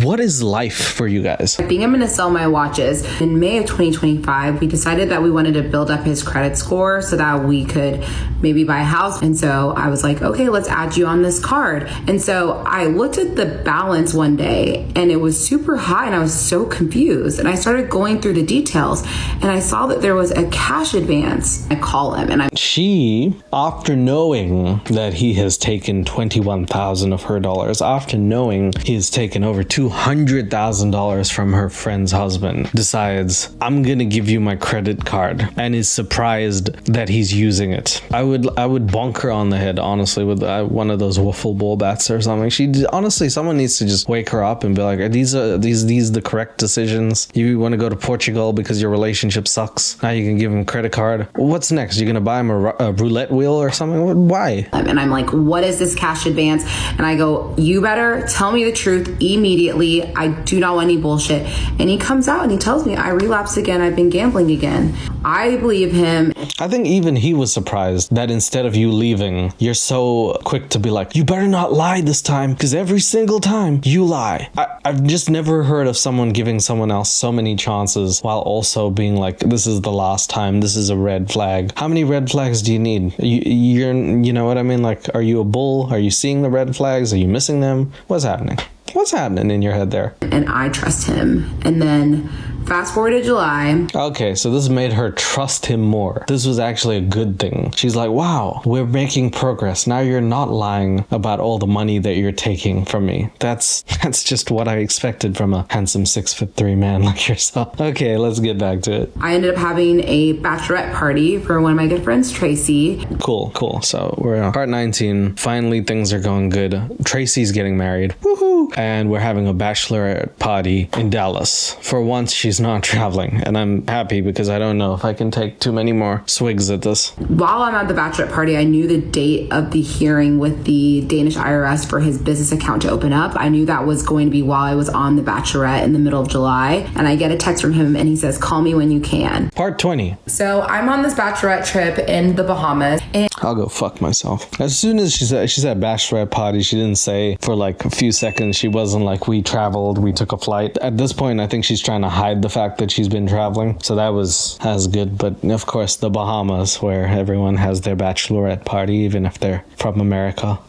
What is life for you guys? I think I'm going to sell my watches. In May of 2025, we decided that we wanted to build up his credit score so that we could maybe buy a house. And so I was like, okay, let's add you on this card. And so I looked at the balance one day and it was super high and I was so confused. And I started going through the details and I saw that there was a cash advance. I call him and she, after knowing that he has taken 21,000 of her dollars, after knowing he has taken over $200,000 from her friend's husband, decides, I'm gonna give you my credit card, and is surprised that he's using it. I would bonk her on the head, honestly, with one of those wiffle ball bats or something. Honestly, someone needs to just wake her up and be like, are these the correct decisions? You want to go to Portugal because your relationship sucks? Now you can give him a credit card. What's next? You're gonna buy him a roulette wheel or something? Why? And I'm like, what is this cash advance? And I go, you better tell me the truth immediately. I do not want any bullshit. And he comes out and he tells me, I relapsed again. I've been gambling again. I believe him. I think even he was surprised that instead of you leaving, you're so quick to be like, you better not lie this time, because every single time you lie. I've just never heard of someone giving someone else so many chances while also being like, this is the last time, this is a red flag. How many red flags do you need? You know what I mean? Like, are you a bull? Are you seeing the red flags? Are you missing them? What's happening? What's happening in your head there? And I trust him. And then fast forward to July. Okay, so this made her trust him more. This was actually a good thing. She's like, wow, we're making progress. Now you're not lying about all the money that you're taking from me. That's just what I expected from a handsome 6'3" man like yourself. Okay, let's get back to it. I ended up having a bachelorette party for one of my good friends, Tracy. Cool. So we're on part 19. Finally, things are going good. Tracy's getting married. Woohoo! And we're having a bachelorette party in Dallas. For once, she's not traveling, and I'm happy because I don't know if I can take too many more swigs at this. While I'm at the bachelorette party, I knew the date of the hearing with the Danish IRS for his business account to open up. I knew that was going to be while I was on the bachelorette in the middle of July, and I get a text from him and he says, call me when you can. Part 20. So I'm on this bachelorette trip in the Bahamas, and I'll go fuck myself. As soon as she said bachelorette party, she didn't say for like a few seconds. She wasn't like, we traveled, we took a flight. At this point, I think she's trying to hide the fact that she's been traveling. So that was good. But of course, the Bahamas, where everyone has their bachelorette party, even if they're from America.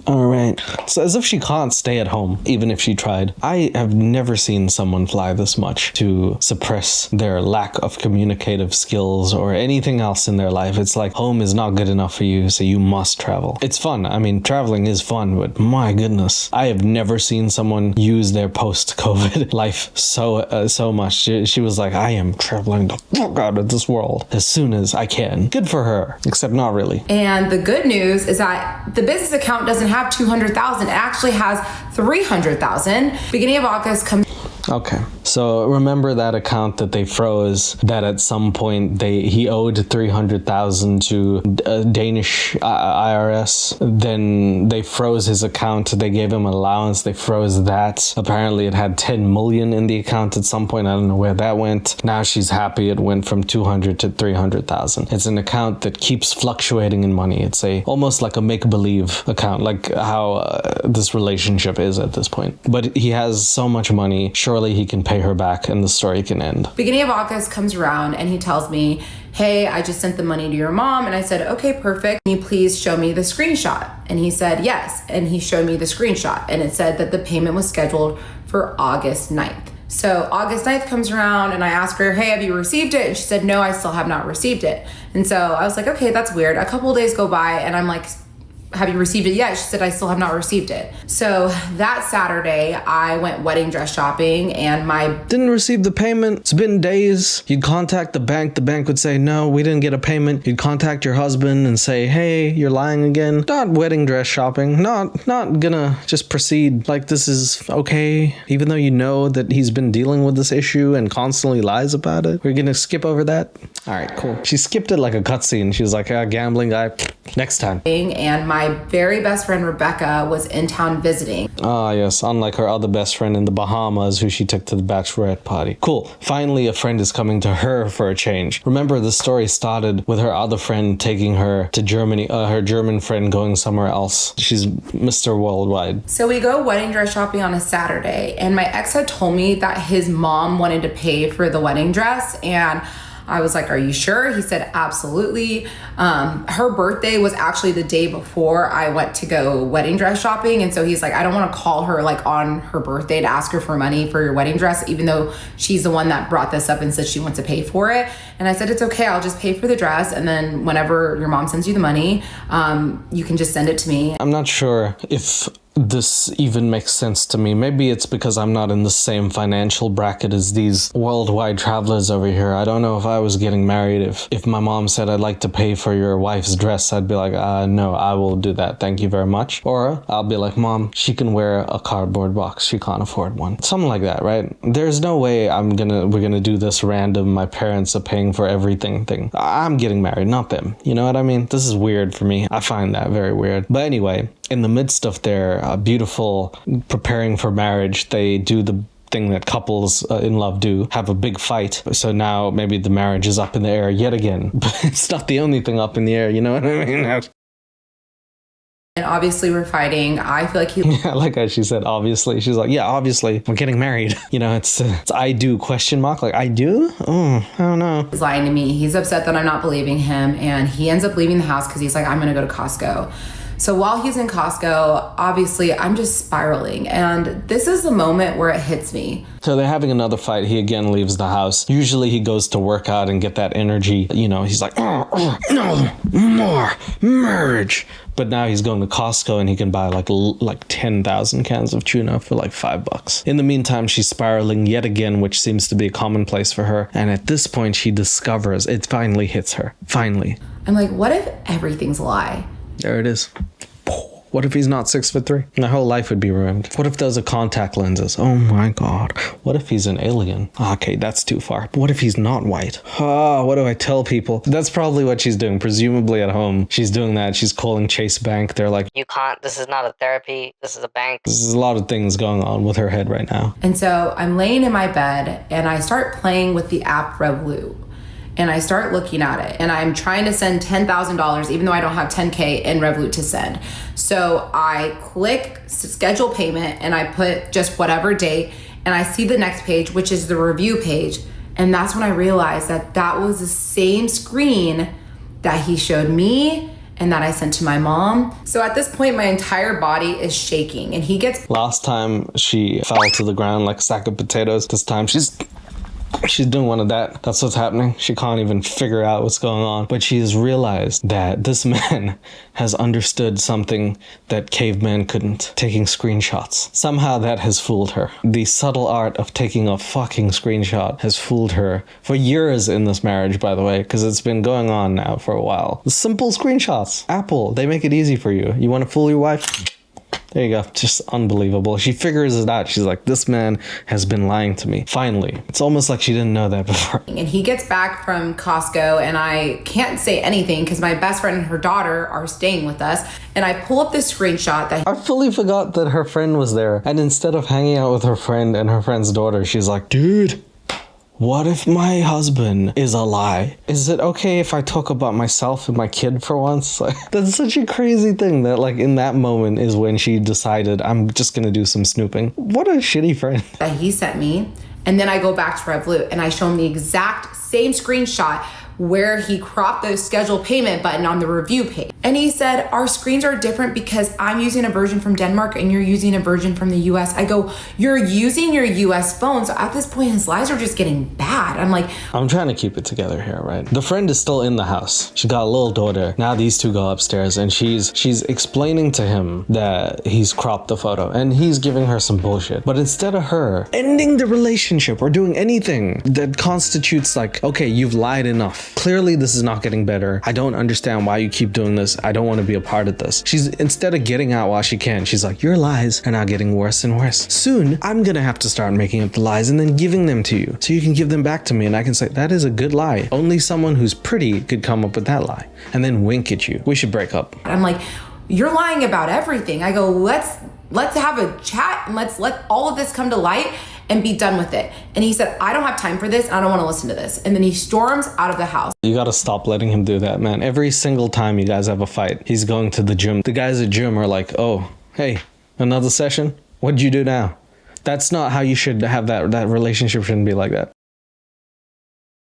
All right. So as if she can't stay at home, even if she tried. I have never seen someone fly this much to suppress their lack of communicative skills or anything else in their life. It's like home is not good enough for you, so you must travel. It's fun. I mean, traveling is fun, but my goodness, I have never seen someone use their post-COVID life so much. She was like, I am traveling the fuck out of this world as soon as I can. Good for her, except not really. And the good news is that the business account doesn't have 200,000. It actually has 300,000. Beginning of August comes. Okay. So remember that account that they froze, that at some point he owed 300,000 to Danish IRS. Then they froze his account. They gave him allowance. They froze that. Apparently it had 10 million in the account at some point. I don't know where that went. Now she's happy it went from 200 to 300,000. It's an account that keeps fluctuating in money. It's almost like a make-believe account, like how this relationship is at this point. But he has so much money. Surely he can pay her back and the story can end. Beginning of August comes around and he tells me, hey, I just sent the money to your mom. And I said, okay, perfect. Can you please show me the screenshot? And he said, yes. And he showed me the screenshot and it said that the payment was scheduled for August 9th. So August 9th comes around and I asked her, hey, have you received it? And she said, no, I still have not received it. And so I was like, okay, that's weird. A couple of days go by and I'm like, have you received it yet? She said, I still have not received it. So that Saturday, I went wedding dress shopping and didn't receive the payment. It's been days. You'd contact the bank. The bank would say, no, we didn't get a payment. You'd contact your husband and say, hey, you're lying again. Not wedding dress shopping. Not gonna just proceed like this is okay. Even though you know that he's been dealing with this issue and constantly lies about it. We're gonna skip over that. All right, cool. She skipped it like a cutscene. She was like, gambling guy, next time. And my very best friend Rebecca was in town visiting. Ah, yes, unlike her other best friend in the Bahamas who she took to the bachelorette party. Cool. Finally, a friend is coming to her for a change. Remember, the story started with her other friend taking her to Germany, her German friend going somewhere else. She's Mr. Worldwide. So we go wedding dress shopping on a Saturday, and my ex had told me that his mom wanted to pay for the wedding dress, and I was like, are you sure? He said, absolutely. Her birthday was actually the day before I went to go wedding dress shopping. And so he's like, I don't want to call her like on her birthday to ask her for money for your wedding dress, even though she's the one that brought this up and said she wants to pay for it. And I said, it's okay. I'll just pay for the dress. And then whenever your mom sends you the money, you can just send it to me. I'm not sure if this even makes sense to me. Maybe it's because I'm not in the same financial bracket as these worldwide travelers over here. I don't know if I was getting married, if my mom said, I'd like to pay for your wife's dress, I'd be like, no, I will do that. Thank you very much. Or I'll be like, Mom, she can wear a cardboard box. She can't afford one. Something like that, right? There's no way we're gonna do this random, my parents are paying for everything thing. I'm getting married, not them. You know what I mean? This is weird for me. I find that very weird. But anyway, in the midst of their beautiful preparing for marriage, they do the thing that couples in love do, have a big fight. So now maybe the marriage is up in the air yet again. But it's not the only thing up in the air, you know what I mean? And obviously we're fighting. I feel like he Yeah, like how she said, obviously. She's like, yeah, obviously, we're getting married. You know, it's I do question mark. Like, I do? Oh, I don't know. He's lying to me. He's upset that I'm not believing him. And he ends up leaving the house because he's like, I'm going to go to Costco. So while he's in Costco, obviously I'm just spiraling. And this is the moment where it hits me. So they're having another fight. He again leaves the house. Usually he goes to work out and get that energy. You know, he's like, oh, no, more marriage. But now he's going to Costco and he can buy like 10,000 cans of tuna for like $5. In the meantime, she's spiraling yet again, which seems to be a commonplace for her. And at this point, she discovers it finally hits her. Finally. I'm like, what if everything's a lie? There it is. What if he's not 6'3"? My whole life would be ruined. What if those are contact lenses? Oh my God. What if he's an alien? Okay, that's too far. What if he's not white? What do I tell people? That's probably what she's doing. Presumably at home, she's doing that. She's calling Chase Bank. They're like, You can't, this is not a therapy, this is a bank. there's a lot of things going on with her head right now. And so I'm laying in my bed and I start playing with the app Revolut. And I start looking at it and I'm trying to send $10,000 even though I don't have 10K in Revolut to send. So I click schedule payment and I put just whatever date and I see the next page, which is the review page. And that's when I realized that that was the same screen that he showed me and that I sent to my mom. So at this point, my entire body is shaking and he gets... Last time she fell to the ground like a sack of potatoes. This time she's doing one of that. That's what's happening. She can't even figure out what's going on. But she has realized that this man has understood something that caveman couldn't. Taking screenshots. Somehow that has fooled her. The subtle art of taking a fucking screenshot has fooled her for years in this marriage, by the way, because it's been going on now for a while. Simple screenshots. Apple, they make it easy for you. You want to fool your wife? There you go. Just unbelievable. She figures it out. She's like, this man has been lying to me. Finally. It's almost like she didn't know that before. And he gets back from Costco and I can't say anything because my best friend and her daughter are staying with us. And I pull up this screenshot that I fully forgot that her friend was there. And instead of hanging out with her friend and her friend's daughter, she's like, dude, what if my husband is a lie? Is it okay if I talk about myself and my kid for once? Like, that's such a crazy thing that like in that moment is when she decided I'm just gonna do some snooping. What a shitty friend. that he sent me. And then I go back to Revolut and I show him the exact same screenshot where he cropped the schedule payment button on the review page. And he said, our screens are different because I'm using a version from Denmark and you're using a version from the US. I go, you're using your US phone. So at this point, his lies are just getting bad. I'm like, I'm trying to keep it together here, right? The friend is still in the house. She got a little daughter. Now these two go upstairs and she's explaining to him that he's cropped the photo and he's giving her some bullshit. But instead of her ending the relationship or doing anything that constitutes like, okay, you've lied enough. Clearly this is not getting better. I don't understand why you keep doing this. I don't want to be a part of this. She's, instead of getting out while she can, she's like, your lies are now getting worse and worse. Soon, I'm gonna have to start making up the lies and then giving them to you so you can give them back to me and I can say, that is a good lie. Only someone who's pretty could come up with that lie and then wink at you. We should break up. I'm like, you're lying about everything. I go, let's have a chat and let's let all of this come to light and be done with it. And he said, I don't have time for this. I don't want to listen to this. And then he storms out of the house. You gotta stop letting him do that, man. Every single time you guys have a fight, he's going to the gym. The guys at gym are like, oh, hey, another session? What'd you do now? That's not how you should have that relationship shouldn't be like that.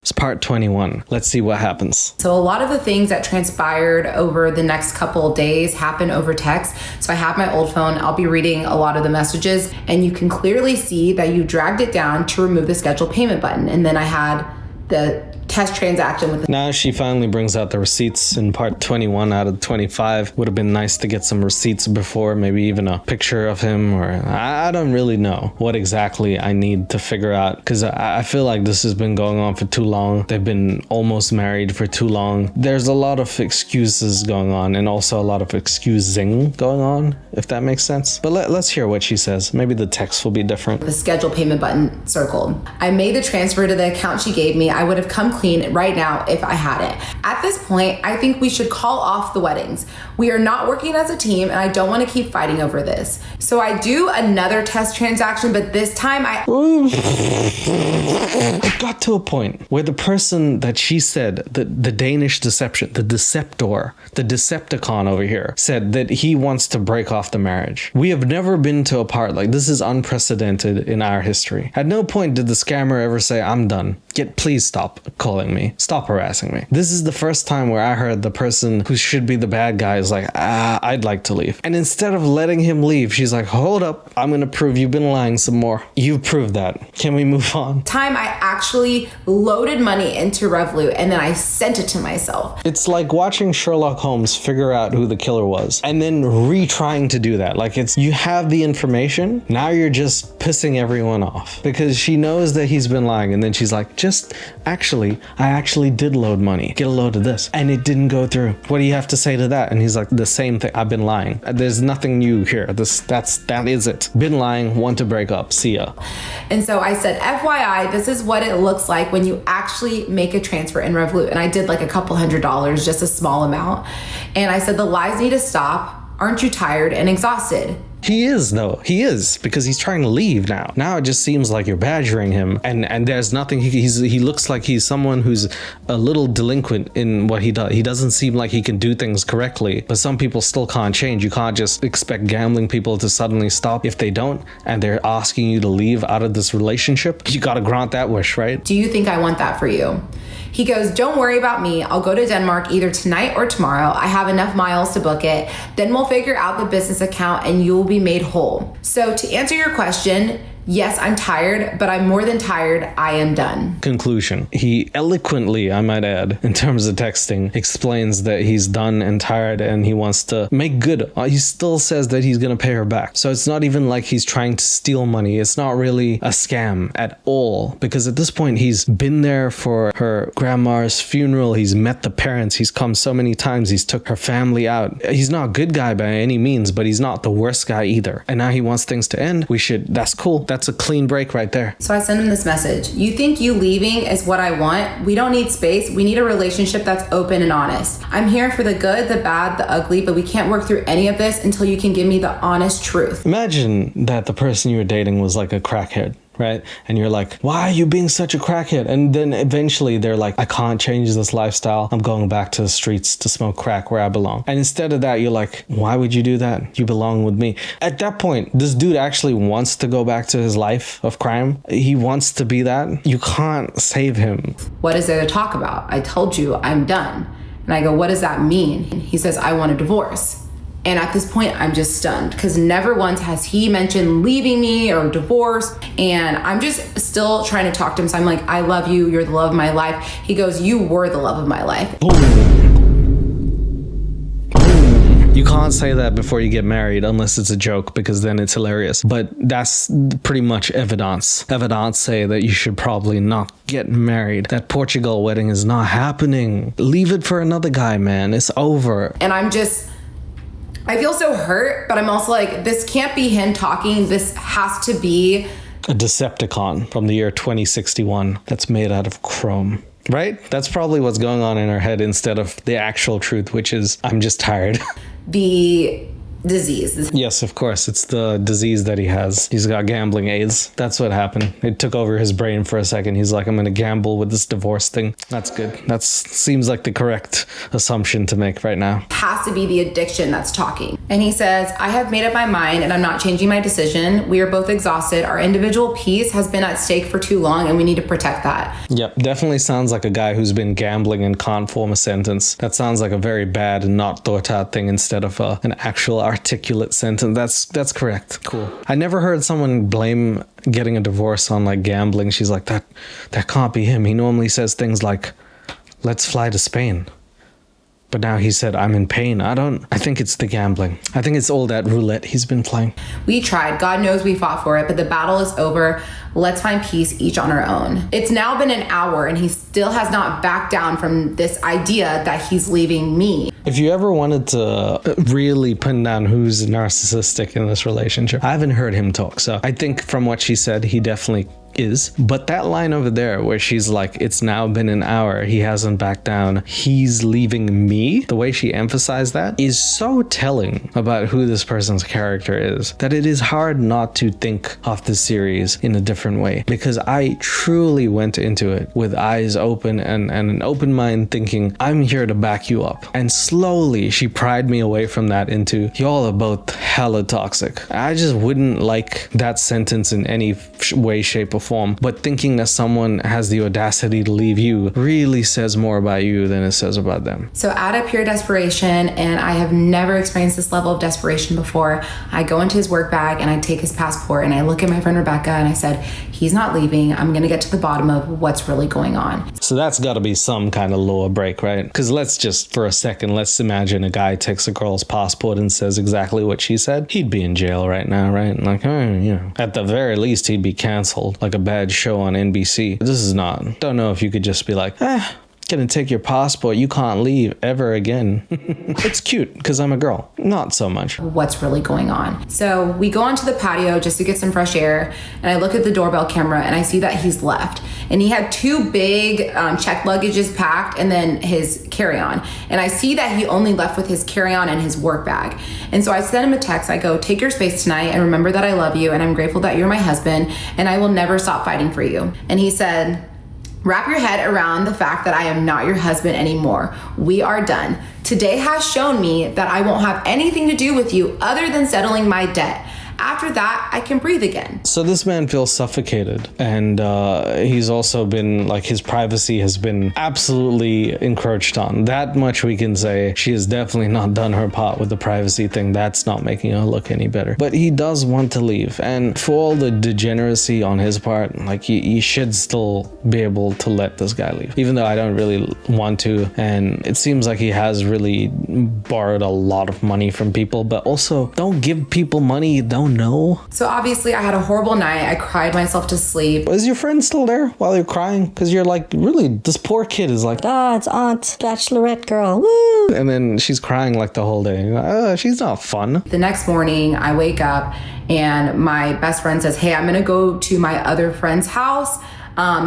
It's part 21. Let's see what happens. So a lot of the things that transpired over the next couple of days happen over text. So I have my old phone. I'll be reading a lot of the messages and you can clearly see that you dragged it down to remove the schedule payment button. And then I had the test transaction with Now she finally brings out the receipts in part 21 out of 25. Would have been nice to get some receipts before, maybe even a picture of him, or I don't really know what exactly I need to figure out because I feel like this has been going on for too long. They've been almost married for too long. There's a lot of excuses going on and also a lot of excusing going on, if that makes sense. But let's hear what she says. Maybe the text will be different. the schedule payment button circled. I made the transfer to the account she gave me. I would have come clean right now if I had it. At this point, I think we should call off the weddings. We are not working as a team and I don't want to keep fighting over this. So I do another test transaction, but this time It got to a point where the person that she said, the Danish deception, the deceptor, the Decepticon over here, said that he wants to break off the marriage. We have never been to a part like this. Is unprecedented in our history. At no point did the scammer ever say, I'm done. Please stop calling me. Stop harassing me. This is the first time where I heard the person who should be the bad guy is like, I'd like to leave. And instead of letting him leave, she's like, hold up. I'm going to prove you've been lying some more. You've proved that. Can we move on? Time I actually loaded money into Revolut and then I sent it to myself. It's like watching Sherlock Holmes figure out who the killer was and then retrying to do that. Like you have the information. Now you're just pissing everyone off because she knows that he's been lying. And then she's like, I actually did load money. Get a load of this. And it didn't go through. What do you have to say to that? And he's like, the same thing. I've been lying. There's nothing new here. That is it. Been lying, want to break up. See ya. And so I said, FYI, this is what it looks like when you actually make a transfer in Revolut. And I did like a couple $100, just a small amount. And I said, the lies need to stop. Aren't you tired and exhausted? He is, though. He is, because he's trying to leave now. Now it just seems like you're badgering him, and there's nothing. He looks like he's someone who's a little delinquent in what he does. He doesn't seem like he can do things correctly, but some people still can't change. You can't just expect gambling people to suddenly stop if they don't, and they're asking you to leave out of this relationship. You gotta grant that wish, right? Do you think I want that for you? He goes, don't worry about me. I'll go to Denmark either tonight or tomorrow. I have enough miles to book it. Then we'll figure out the business account and you will be made whole. So to answer your question, yes, I'm tired, but I'm more than tired. I am done. Conclusion. He eloquently, I might add, in terms of texting, explains that he's done and tired and he wants to make good. He still says that he's going to pay her back. So it's not even like he's trying to steal money. It's not really a scam at all, because at this point he's been there for her grandma's funeral. He's met the parents. He's come so many times. He's took her family out. He's not a good guy by any means, but he's not the worst guy either. And now he wants things to end. That's cool. That's a clean break right there. So I sent him this message. You think you leaving is what I want? We don't need space. We need a relationship that's open and honest. I'm here for the good, the bad, the ugly, but we can't work through any of this until you can give me the honest truth. Imagine that the person you were dating was like a crackhead. Right? And you're like, why are you being such a crackhead? And then eventually they're like, I can't change this lifestyle. I'm going back to the streets to smoke crack where I belong. And instead of that, you're like, why would you do that? You belong with me. At that point, this dude actually wants to go back to his life of crime. He wants to be that. You can't save him. What is there to talk about? I told you I'm done. And I go, what does that mean? He says, I want a divorce. And at this point, I'm just stunned because never once has he mentioned leaving me or divorce. And I'm just still trying to talk to him. So I'm like, I love you. You're the love of my life. He goes, you were the love of my life. You can't say that before you get married unless it's a joke, because then it's hilarious. But that's pretty much evidence. Evidence say that you should probably not get married. That Portugal wedding is not happening. Leave it for another guy, man. It's over. And I feel so hurt, but I'm also like, this can't be him talking. This has to be a Decepticon from the year 2061 that's made out of chrome. Right? That's probably what's going on in her head instead of the actual truth, which is, I'm just tired. The disease. Yes, of course. It's the disease that he has. He's got gambling AIDS. That's what happened. It took over his brain for a second. He's like, I'm going to gamble with this divorce thing. That's good. That seems like the correct assumption to make right now. Has to be the addiction that's talking. And he says, I have made up my mind and I'm not changing my decision. We are both exhausted. Our individual peace has been at stake for too long and we need to protect that. Yep. Definitely sounds like a guy who's been gambling and can't form a sentence. That sounds like a very bad and not thought out thing instead of an actual articulate sentence. That's correct. Cool. I never heard someone blame getting a divorce on like gambling. She's like, that can't be him. He normally says things like, let's fly to Spain. But now he said, I'm in pain. I think it's the gambling. I think it's all that roulette he's been playing. We tried. God knows we fought for it, but the battle is over. Let's find peace each on our own. It's now been an hour and he still has not backed down from this idea that he's leaving me. If you ever wanted to really pin down who's narcissistic in this relationship, I haven't heard him talk. So I think from what she said, he definitely is. But that line over there where she's like, it's now been an hour, he hasn't backed down, he's leaving me, the way she emphasized that is so telling about who this person's character is, that it is hard not to think of the series in a different way, because I truly went into it with eyes open and an open mind, thinking I'm here to back you up. And slowly she pried me away from that into, y'all are both hella toxic. I just wouldn't like that sentence in any way, shape, or form, but thinking that someone has the audacity to leave you really says more about you than it says about them. So out of pure desperation, and I have never experienced this level of desperation before, I go into his work bag and I take his passport and I look at my friend Rebecca and I said, he's not leaving. I'm gonna get to the bottom of what's really going on. So that's gotta be some kind of law break, right? Because let's just, for a second, let's imagine a guy takes a girl's passport and says exactly what she said. He'd be in jail right now, right? Like, at the very least, he'd be canceled, like a bad show on NBC. This is not. Don't know if you could just be like, gonna take your passport, you can't leave ever again. It's cute because I'm a girl. Not so much. What's really going on? So we go onto the patio just to get some fresh air, and I look at the doorbell camera and I see that he's left. And he had 2 big check luggages packed and then his carry-on. And I see that he only left with his carry-on and his work bag. And so I sent him a text. I go, take your space tonight and remember that I love you and I'm grateful that you're my husband and I will never stop fighting for you. And he said, wrap your head around the fact that I am not your husband anymore. We are done. Today has shown me that I won't have anything to do with you other than settling my debt. After that, I can breathe again. So this man feels suffocated, and he's also been, like, his privacy has been absolutely encroached on. That much we can say. She has definitely not done her part with the privacy thing. That's not making her look any better. But he does want to leave, and for all the degeneracy on his part, like, you should still be able to let this guy leave. Even though I don't really want to, and it seems like he has really borrowed a lot of money from people, but also don't give people money you don't know. So obviously I had a horrible night. I cried myself to sleep. Is your friend still there while you're crying? Because you're like, really, this poor kid is like, Oh, it's Aunt Bachelorette girl. Woo! and then she's crying like the whole day. She's not fun. The next morning I wake up and my best friend says, hey, I'm gonna go to my other friend's house.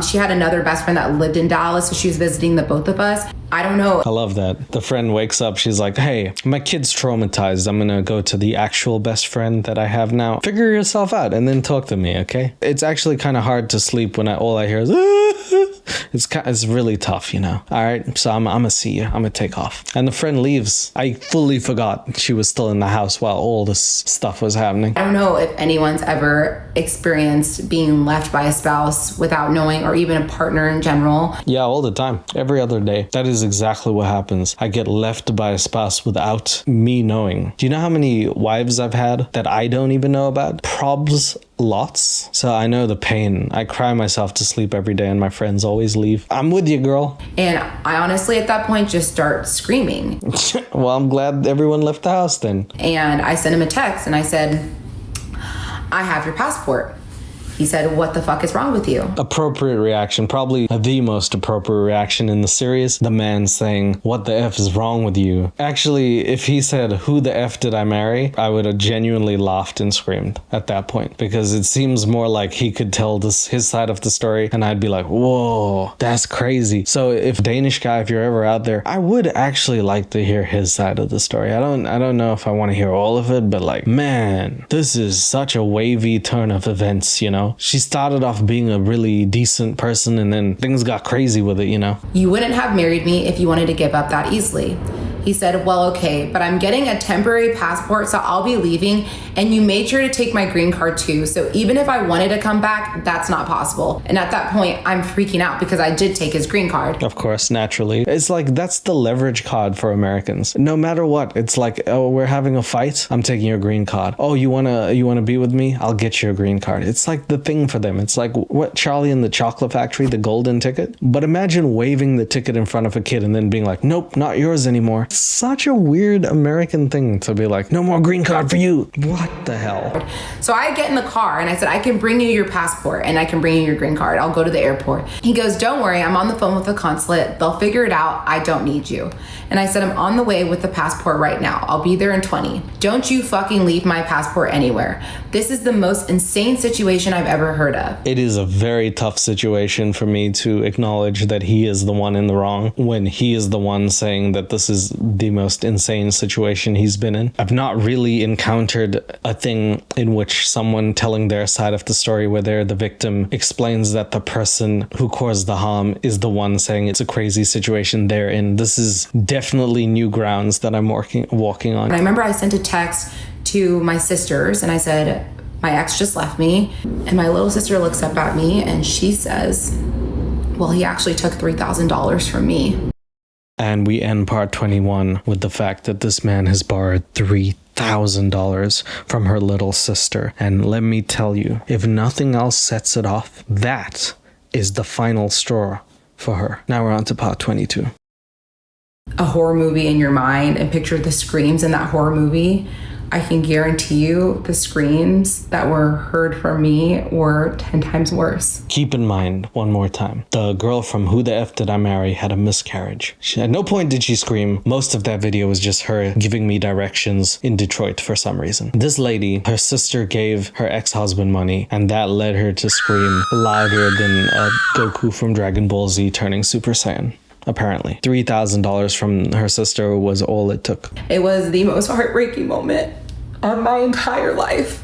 She had another best friend that lived in Dallas, so she was visiting the both of us. I don't know. I love that. The friend wakes up, she's like, hey, my kid's traumatized. I'm gonna go to the actual best friend that I have now. Figure yourself out and then talk to me, okay? It's actually kind of hard to sleep when all I hear is, it's really tough, you know? All right, so I'm gonna see you. I'm gonna take off. And the friend leaves. I fully forgot she was still in the house while all this stuff was happening. I don't know if anyone's ever experienced being left by a spouse without knowing, or even a partner in general. Yeah, all the time. Every other day. That is exactly what happens. I get left by a spouse without me knowing. Do you know how many wives I've had that I don't even know about? Probs lots. So I know the pain. I cry myself to sleep every day and my friends always leave. I'm with you, girl. And I honestly at that point just start screaming. Well, I'm glad everyone left the house then. And I sent him a text and I said, I have your passport. He said, what the fuck is wrong with you? Appropriate reaction, probably the most appropriate reaction in the series. The man saying, what the F is wrong with you? Actually, if he said, who the F did I marry? I would have genuinely laughed and screamed at that point, because it seems more like he could tell his side of the story and I'd be like, whoa, that's crazy. So if Danish guy, if you're ever out there, I would actually like to hear his side of the story. I don't know if I want to hear all of it, but like, man, this is such a wavy turn of events, you know? She started off being a really decent person and then things got crazy with it, you know? You wouldn't have married me if you wanted to give up that easily. He said, well, okay, but I'm getting a temporary passport, so I'll be leaving, and you made sure to take my green card too, so even if I wanted to come back, that's not possible. And at that point, I'm freaking out because I did take his green card. Of course, naturally. It's like, that's the leverage card for Americans. No matter what, it's like, oh, we're having a fight, I'm taking your green card. Oh, you wanna be with me? I'll get you a green card. It's like the thing for them. It's like what Charlie and the Chocolate Factory, the golden ticket. But imagine waving the ticket in front of a kid and then being like, nope, not yours anymore. It's such a weird American thing to be like, no more green card for you. What the hell? So I get in the car and I said, I can bring you your passport and I can bring you your green card. I'll go to the airport. He goes, don't worry, I'm on the phone with the consulate. They'll figure it out. I don't need you. And I said, I'm on the way with the passport right now. I'll be there in 20. Don't you fucking leave my passport anywhere. This is the most insane situation I've ever heard of. It is a very tough situation for me to acknowledge that he is the one in the wrong when he is the one saying that this is the most insane situation he's been in. I've not really encountered a thing in which someone telling their side of the story where they're the victim explains that the person who caused the harm is the one saying it's a crazy situation they're in. This is definitely new grounds that I'm walking on. I remember I sent a text to my sisters and I said, my ex just left me. And my little sister looks up at me and she says, well, he actually took $3,000 from me. And we end part 21 with the fact that this man has borrowed $3,000 from her little sister. And let me tell you, if nothing else sets it off, that is the final straw for her. Now we're on to part 22. A horror movie in your mind and picture the screams in that horror movie, I can guarantee you the screams that were heard from me were 10 times worse. Keep in mind, one more time, the girl from Who the F Did I Marry had a miscarriage. At no point did she scream. Most of that video was just her giving me directions in Detroit for some reason. This lady, her sister gave her ex-husband money, and that led her to scream louder than Goku from Dragon Ball Z turning Super Saiyan. Apparently. $3,000 from her sister was all it took. It was the most heartbreaking moment of my entire life.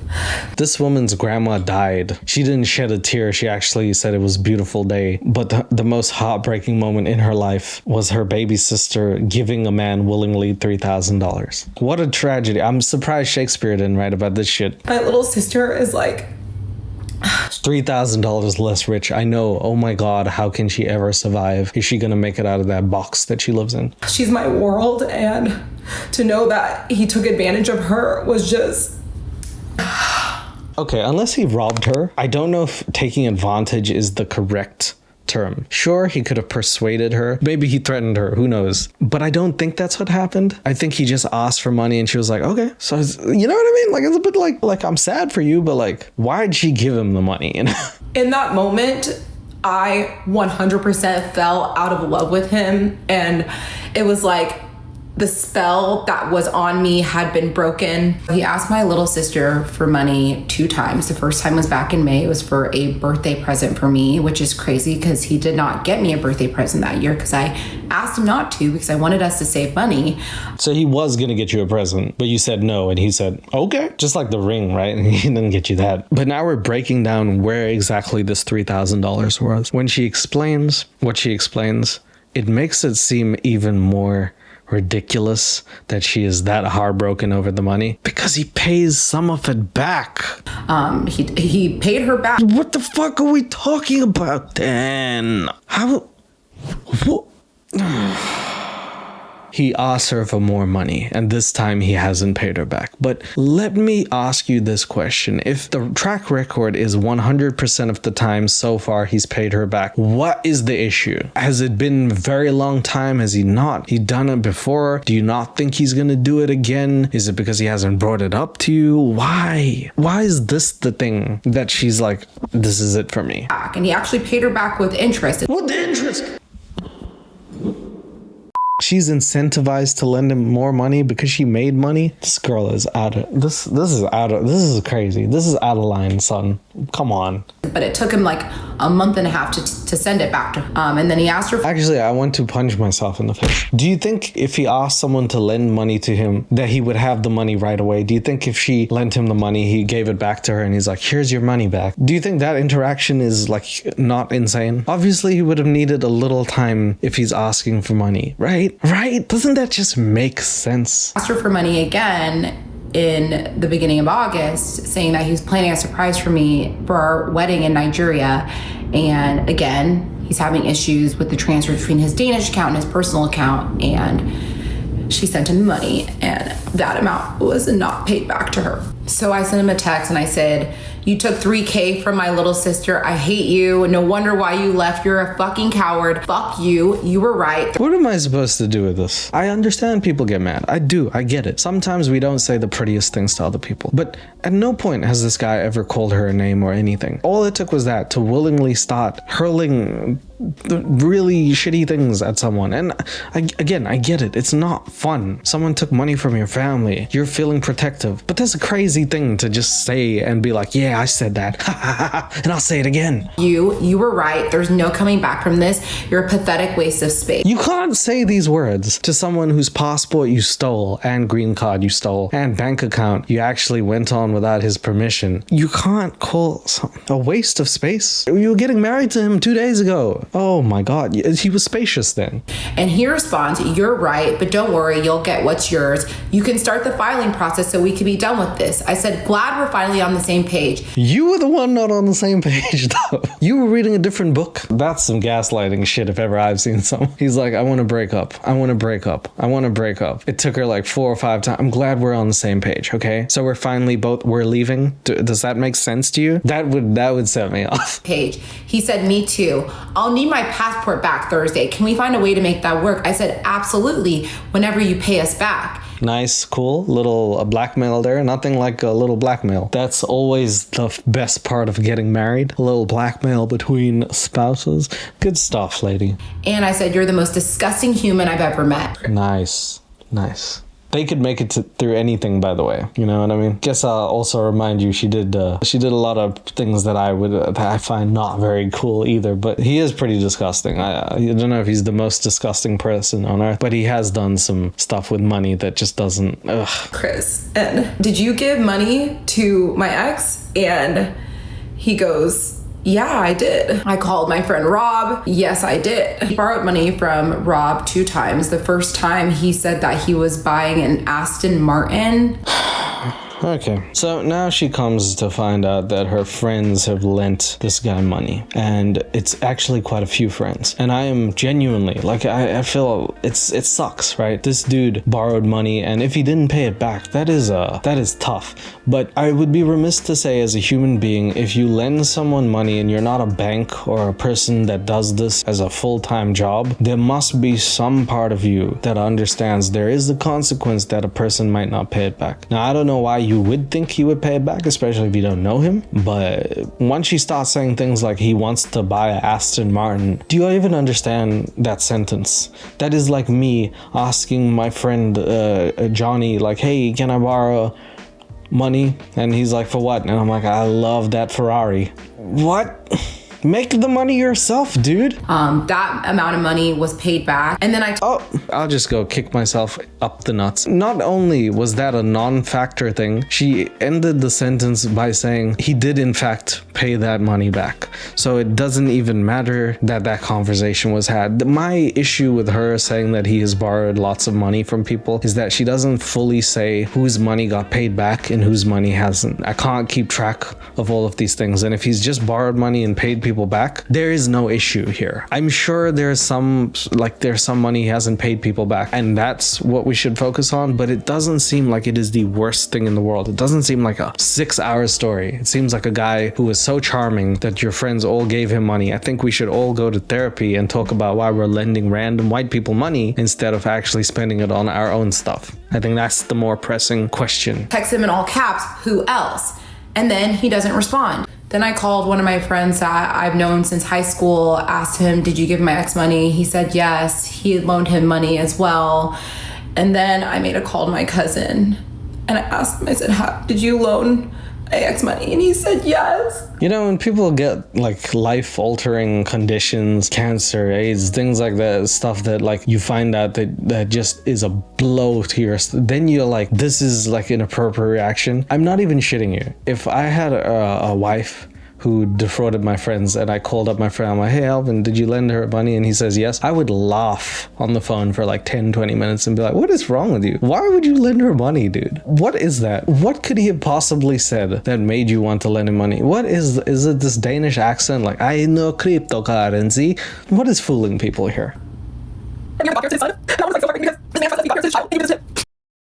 This woman's grandma died. She didn't shed a tear. She actually said it was a beautiful day. But the most heartbreaking moment in her life was her baby sister giving a man willingly $3,000. What a tragedy. I'm surprised Shakespeare didn't write about this shit. My little sister is like $3,000 less rich. I know. Oh my God, how can she ever survive? Is she gonna make it out of that box that she lives in? she's my world, and to know that he took advantage of her was just... Okay, unless he robbed her, I don't know if taking advantage is the correct term. Sure, he could have persuaded her. Maybe he threatened her. Who knows? But I don't think that's what happened. I think he just asked for money and she was like, okay. So, you know what I mean? Like, it's a bit like I'm sad for you, but like, why'd she give him the money? You know? In that moment, I 100% fell out of love with him. And it was like the spell that was on me had been broken. He asked my little sister for money 2 times. The first time was back in May. It was for a birthday present for me, which is crazy because he did not get me a birthday present that year because I asked him not to because I wanted us to save money. So he was going to get you a present, but you said no, and he said, okay. Just like the ring, right? And he didn't get you that. But now we're breaking down where exactly this $3,000 was. When she explains what she explains, it makes it seem even more ridiculous that she is that heartbroken over the money because he pays some of it back. He paid her back. What the fuck are we talking about then? How? What? He asked her for more money, and this time he hasn't paid her back. But let me ask you this question. If the track record is 100% of the time so far he's paid her back, what is the issue? Has it been a very long time? Has he not? He done it before? Do you not think he's gonna do it again? Is it because he hasn't brought it up to you? Why? Why is this the thing that she's like, this is it for me? And he actually paid her back with interest. What the interest? She's incentivized to lend him more money because she made money. This girl is out of this is crazy. This is out of line, son. Come on. But it took him like a month and a half to send it back to her. And then he asked her. Actually, I want to punch myself in the face. Do you think if he asked someone to lend money to him that he would have the money right away? Do you think if she lent him the money, he gave it back to her and he's like, here's your money back? Do you think that interaction is like not insane? Obviously, he would have needed a little time if he's asking for money, right? Right? Doesn't that just make sense? Asked her for money again in the beginning of August, saying that he was planning a surprise for me for our wedding in Nigeria. And again, he's having issues with the transfer between his Danish account and his personal account. And she sent him money and that amount was not paid back to her. So I sent him a text and I said, You took $3K from my little sister. I hate you. No wonder why you left. You're a fucking coward. Fuck you. You were right. What am I supposed to do with this? I understand people get mad. I do. I get it. Sometimes we don't say the prettiest things to other people. But at no point has this guy ever called her a name or anything. All it took was that to willingly start hurling really shitty things at someone. And I get it. It's not fun. Someone took money from your family. You're feeling protective. But that's a crazy thing to just say and be like, yeah, I said that. And I'll say it again. You were right. There's no coming back from this. You're a pathetic waste of space. You can't say these words to someone whose passport you stole and green card you stole and bank account you actually went on without his permission. You can't call a waste of space. You were getting married to him 2 days ago. Oh my God, he was spacious then. And he responds, you're right, but don't worry, you'll get what's yours. You can start the filing process so we can be done with this. I said, glad we're finally on the same page. You were the one not on the same page though. You were reading a different book. That's some gaslighting shit if ever I've seen some. He's like, I want to break up. I want to break up. I want to break up. It took her like 4 or 5 times. I'm glad we're on the same page, okay? So we're finally we're leaving. Does that make sense to you? That would set me off. Page. He said, me too. I'll need my passport back Thursday. Can we find a way to make that work? I said, absolutely, whenever you pay us back. Nice, cool, little blackmail there. Nothing like a little blackmail. That's always the best part of getting married. A little blackmail between spouses. Good stuff, lady. And I said, you're the most disgusting human I've ever met. Nice. They could make it through anything, by the way. You know what I mean? Guess I'll also remind you, she did a lot of things that I find not very cool either. But he is pretty disgusting. I don't know if he's the most disgusting person on earth, but he has done some stuff with money that just doesn't. Ugh. Chris, and did you give money to my ex? And he goes, yeah, I did. I called my friend Rob. Yes, I did. He borrowed money from Rob 2 times. The first time he said that he was buying an Aston Martin. Okay, so now she comes to find out that her friends have lent this guy money, and it's actually quite a few friends. And I am genuinely, like, I feel it sucks, right? This dude borrowed money, and if he didn't pay it back, that is tough. But I would be remiss to say, as a human being, if you lend someone money and you're not a bank or a person that does this as a full-time job, there must be some part of you that understands there is the consequence that a person might not pay it back. Now, I don't know why you would think he would pay it back, especially if you don't know him, but once you start saying things like he wants to buy an Aston Martin, do you even understand that sentence? That is like me asking my friend Johnny, like, hey, can I borrow money? And he's like, for what? And I'm like, I love that Ferrari. What? Make the money yourself, dude. That amount of money was paid back. And then I'll just go kick myself up the nuts. Not only was that a non-factor thing, she ended the sentence by saying he did in fact pay that money back. So it doesn't even matter that that conversation was had. My issue with her saying that he has borrowed lots of money from people is that she doesn't fully say whose money got paid back and whose money hasn't. I can't keep track of all of these things. And if he's just borrowed money and paid people back, there is no issue here. I'm sure there's some money he hasn't paid people back, and that's what we should focus on, but it doesn't seem like it is the worst thing in the world. It doesn't seem like a 6-hour story. It seems like a guy who was so charming that your friends all gave him money. I think we should all go to therapy and talk about why we're lending random white people money instead of actually spending it on our own stuff. I think that's the more pressing question. text him in all caps, who else? And then he doesn't respond. Then I called one of my friends that I've known since high school, asked him, did you give my ex money? He said yes. He loaned him money as well. And then I made a call to my cousin and I asked him, I said, did you loan my ex money? And he said yes. You know, when people get like life-altering conditions, cancer, AIDS, things like that, stuff that like you find out that just is a blow to your, then you're like, this is like an appropriate reaction. I'm not even shitting you. If I had a wife who defrauded my friends and I called up my friend, I'm like, hey Alvin, did you lend her money? And he says yes, I would laugh on the phone for like 10-20 minutes and be like, what is wrong with you? Why would you lend her money, dude? What is that? What could he have possibly said that made you want to lend him money? What is it this Danish accent, like, I know cryptocurrency? What is fooling people here?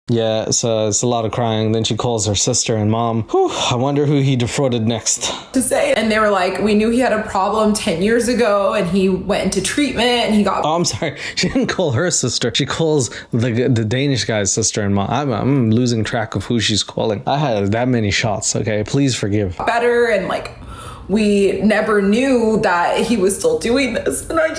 Yeah, so it's a lot of crying. Then she calls her sister and mom. Whew, I wonder who he defrauded next. To say, and they were like, we knew he had a problem 10 years ago and he went into treatment and he got... Oh, I'm sorry. She didn't call her sister. She calls the Danish guy's sister and mom. I'm losing track of who she's calling. I had that many shots, okay? Please forgive. Better, and like, we never knew that he was still doing this. And I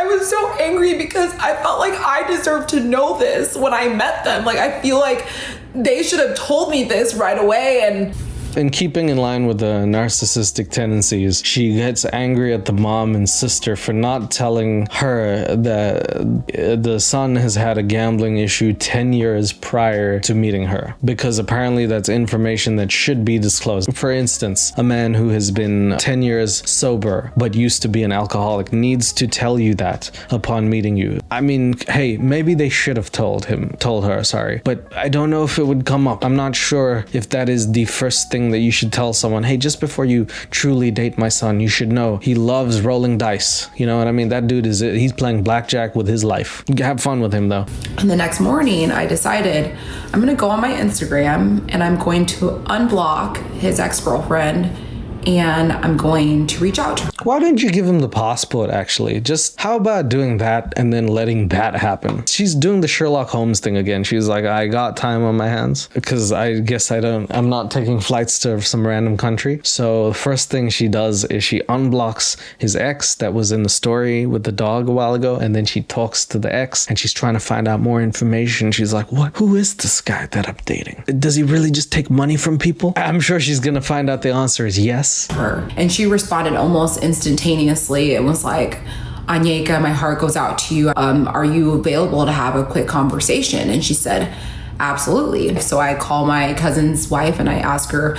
was so angry because I felt like I deserved to know this when I met them. Like, I feel like they should have told me this right away. And in keeping in line with the narcissistic tendencies, she gets angry at the mom and sister for not telling her that the son has had a gambling issue 10 years prior to meeting her, because apparently that's information that should be disclosed. For instance, a man who has been 10 years sober but used to be an alcoholic needs to tell you that upon meeting you. I mean, hey, maybe they should have told her, but I don't know if it would come up. I'm not sure if that is the first thing that you should tell someone. Hey, just before you truly date my son, you should know he loves rolling dice. You know what I mean? That dude he's playing blackjack with his life. Have fun with him though. And the next morning I decided I'm gonna go on my Instagram and I'm going to unblock his ex-girlfriend and I'm going to reach out to her. Why didn't you give him the passport, actually? Just how about doing that and then letting that happen? She's doing the Sherlock Holmes thing again. She's like, I got time on my hands because I guess I'm not taking flights to some random country. So the first thing she does is she unblocks his ex that was in the story with the dog a while ago. And then she talks to the ex and she's trying to find out more information. She's like, what? Who is this guy that I'm dating? Does he really just take money from people? I'm sure she's going to find out the answer is yes. Her. And she responded almost instantaneously. It was like, Anyeka, my heart goes out to you. Are you available to have a quick conversation? And she said, absolutely. So I call my cousin's wife and I ask her,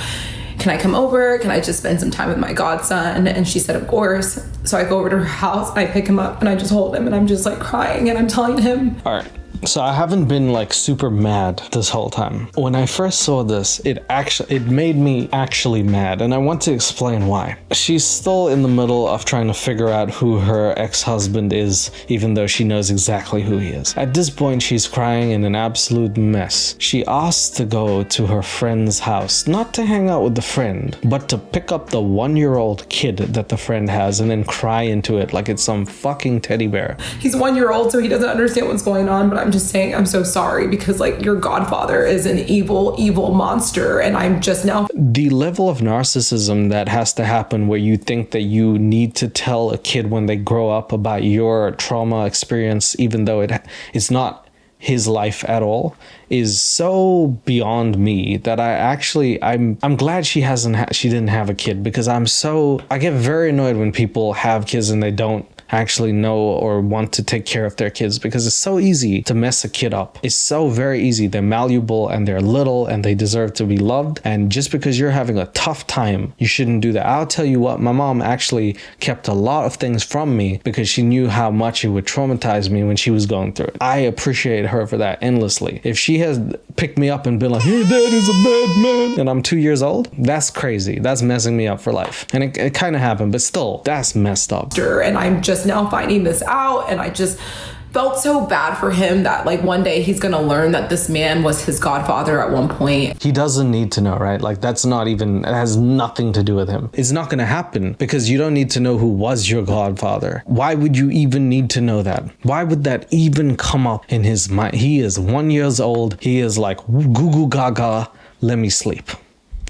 can I come over? Can I just spend some time with my godson? And she said, of course. So I go over to her house and I pick him up and I just hold him and I'm just like crying and I'm telling him. All right. So I haven't been like super mad this whole time. When I first saw this, it made me actually mad, and I want to explain why. She's still in the middle of trying to figure out who her ex-husband is, even though she knows exactly who he is. At this point, she's crying in an absolute mess. She asks to go to her friend's house, not to hang out with the friend, but to pick up the 1-year-old kid that the friend has and then cry into it like it's some fucking teddy bear. He's 1 year old, so he doesn't understand what's going on, but I'm just saying I'm so sorry because like your godfather is an evil monster and I'm just now... The level of narcissism that has to happen where you think that you need to tell a kid when they grow up about your trauma experience, even though it's not his life at all, is so beyond me that I'm glad she didn't have a kid, because I get very annoyed when people have kids and they don't actually know or want to take care of their kids, because it's so easy to mess a kid up. It's so very easy. They're malleable and they're little and they deserve to be loved. And just because you're having a tough time, you shouldn't do that. I'll tell you what, my mom actually kept a lot of things from me because she knew how much it would traumatize me when she was going through it. I appreciate her for that endlessly. If she has picked me up and been like, your dad is a bad man, and I'm 2 years old, that's crazy. That's messing me up for life. And it kind of happened, but still, that's messed up. And I'm just now finding this out, and I just felt so bad for him that like one day he's gonna learn that this man was his godfather at one point. He doesn't need to know, right? Like it has nothing to do with him. It's not gonna happen because you don't need to know who was your godfather. Why would you even need to know that? Why would that even come up in his mind? He is 1 year old. He is like, goo goo gaga, let me sleep.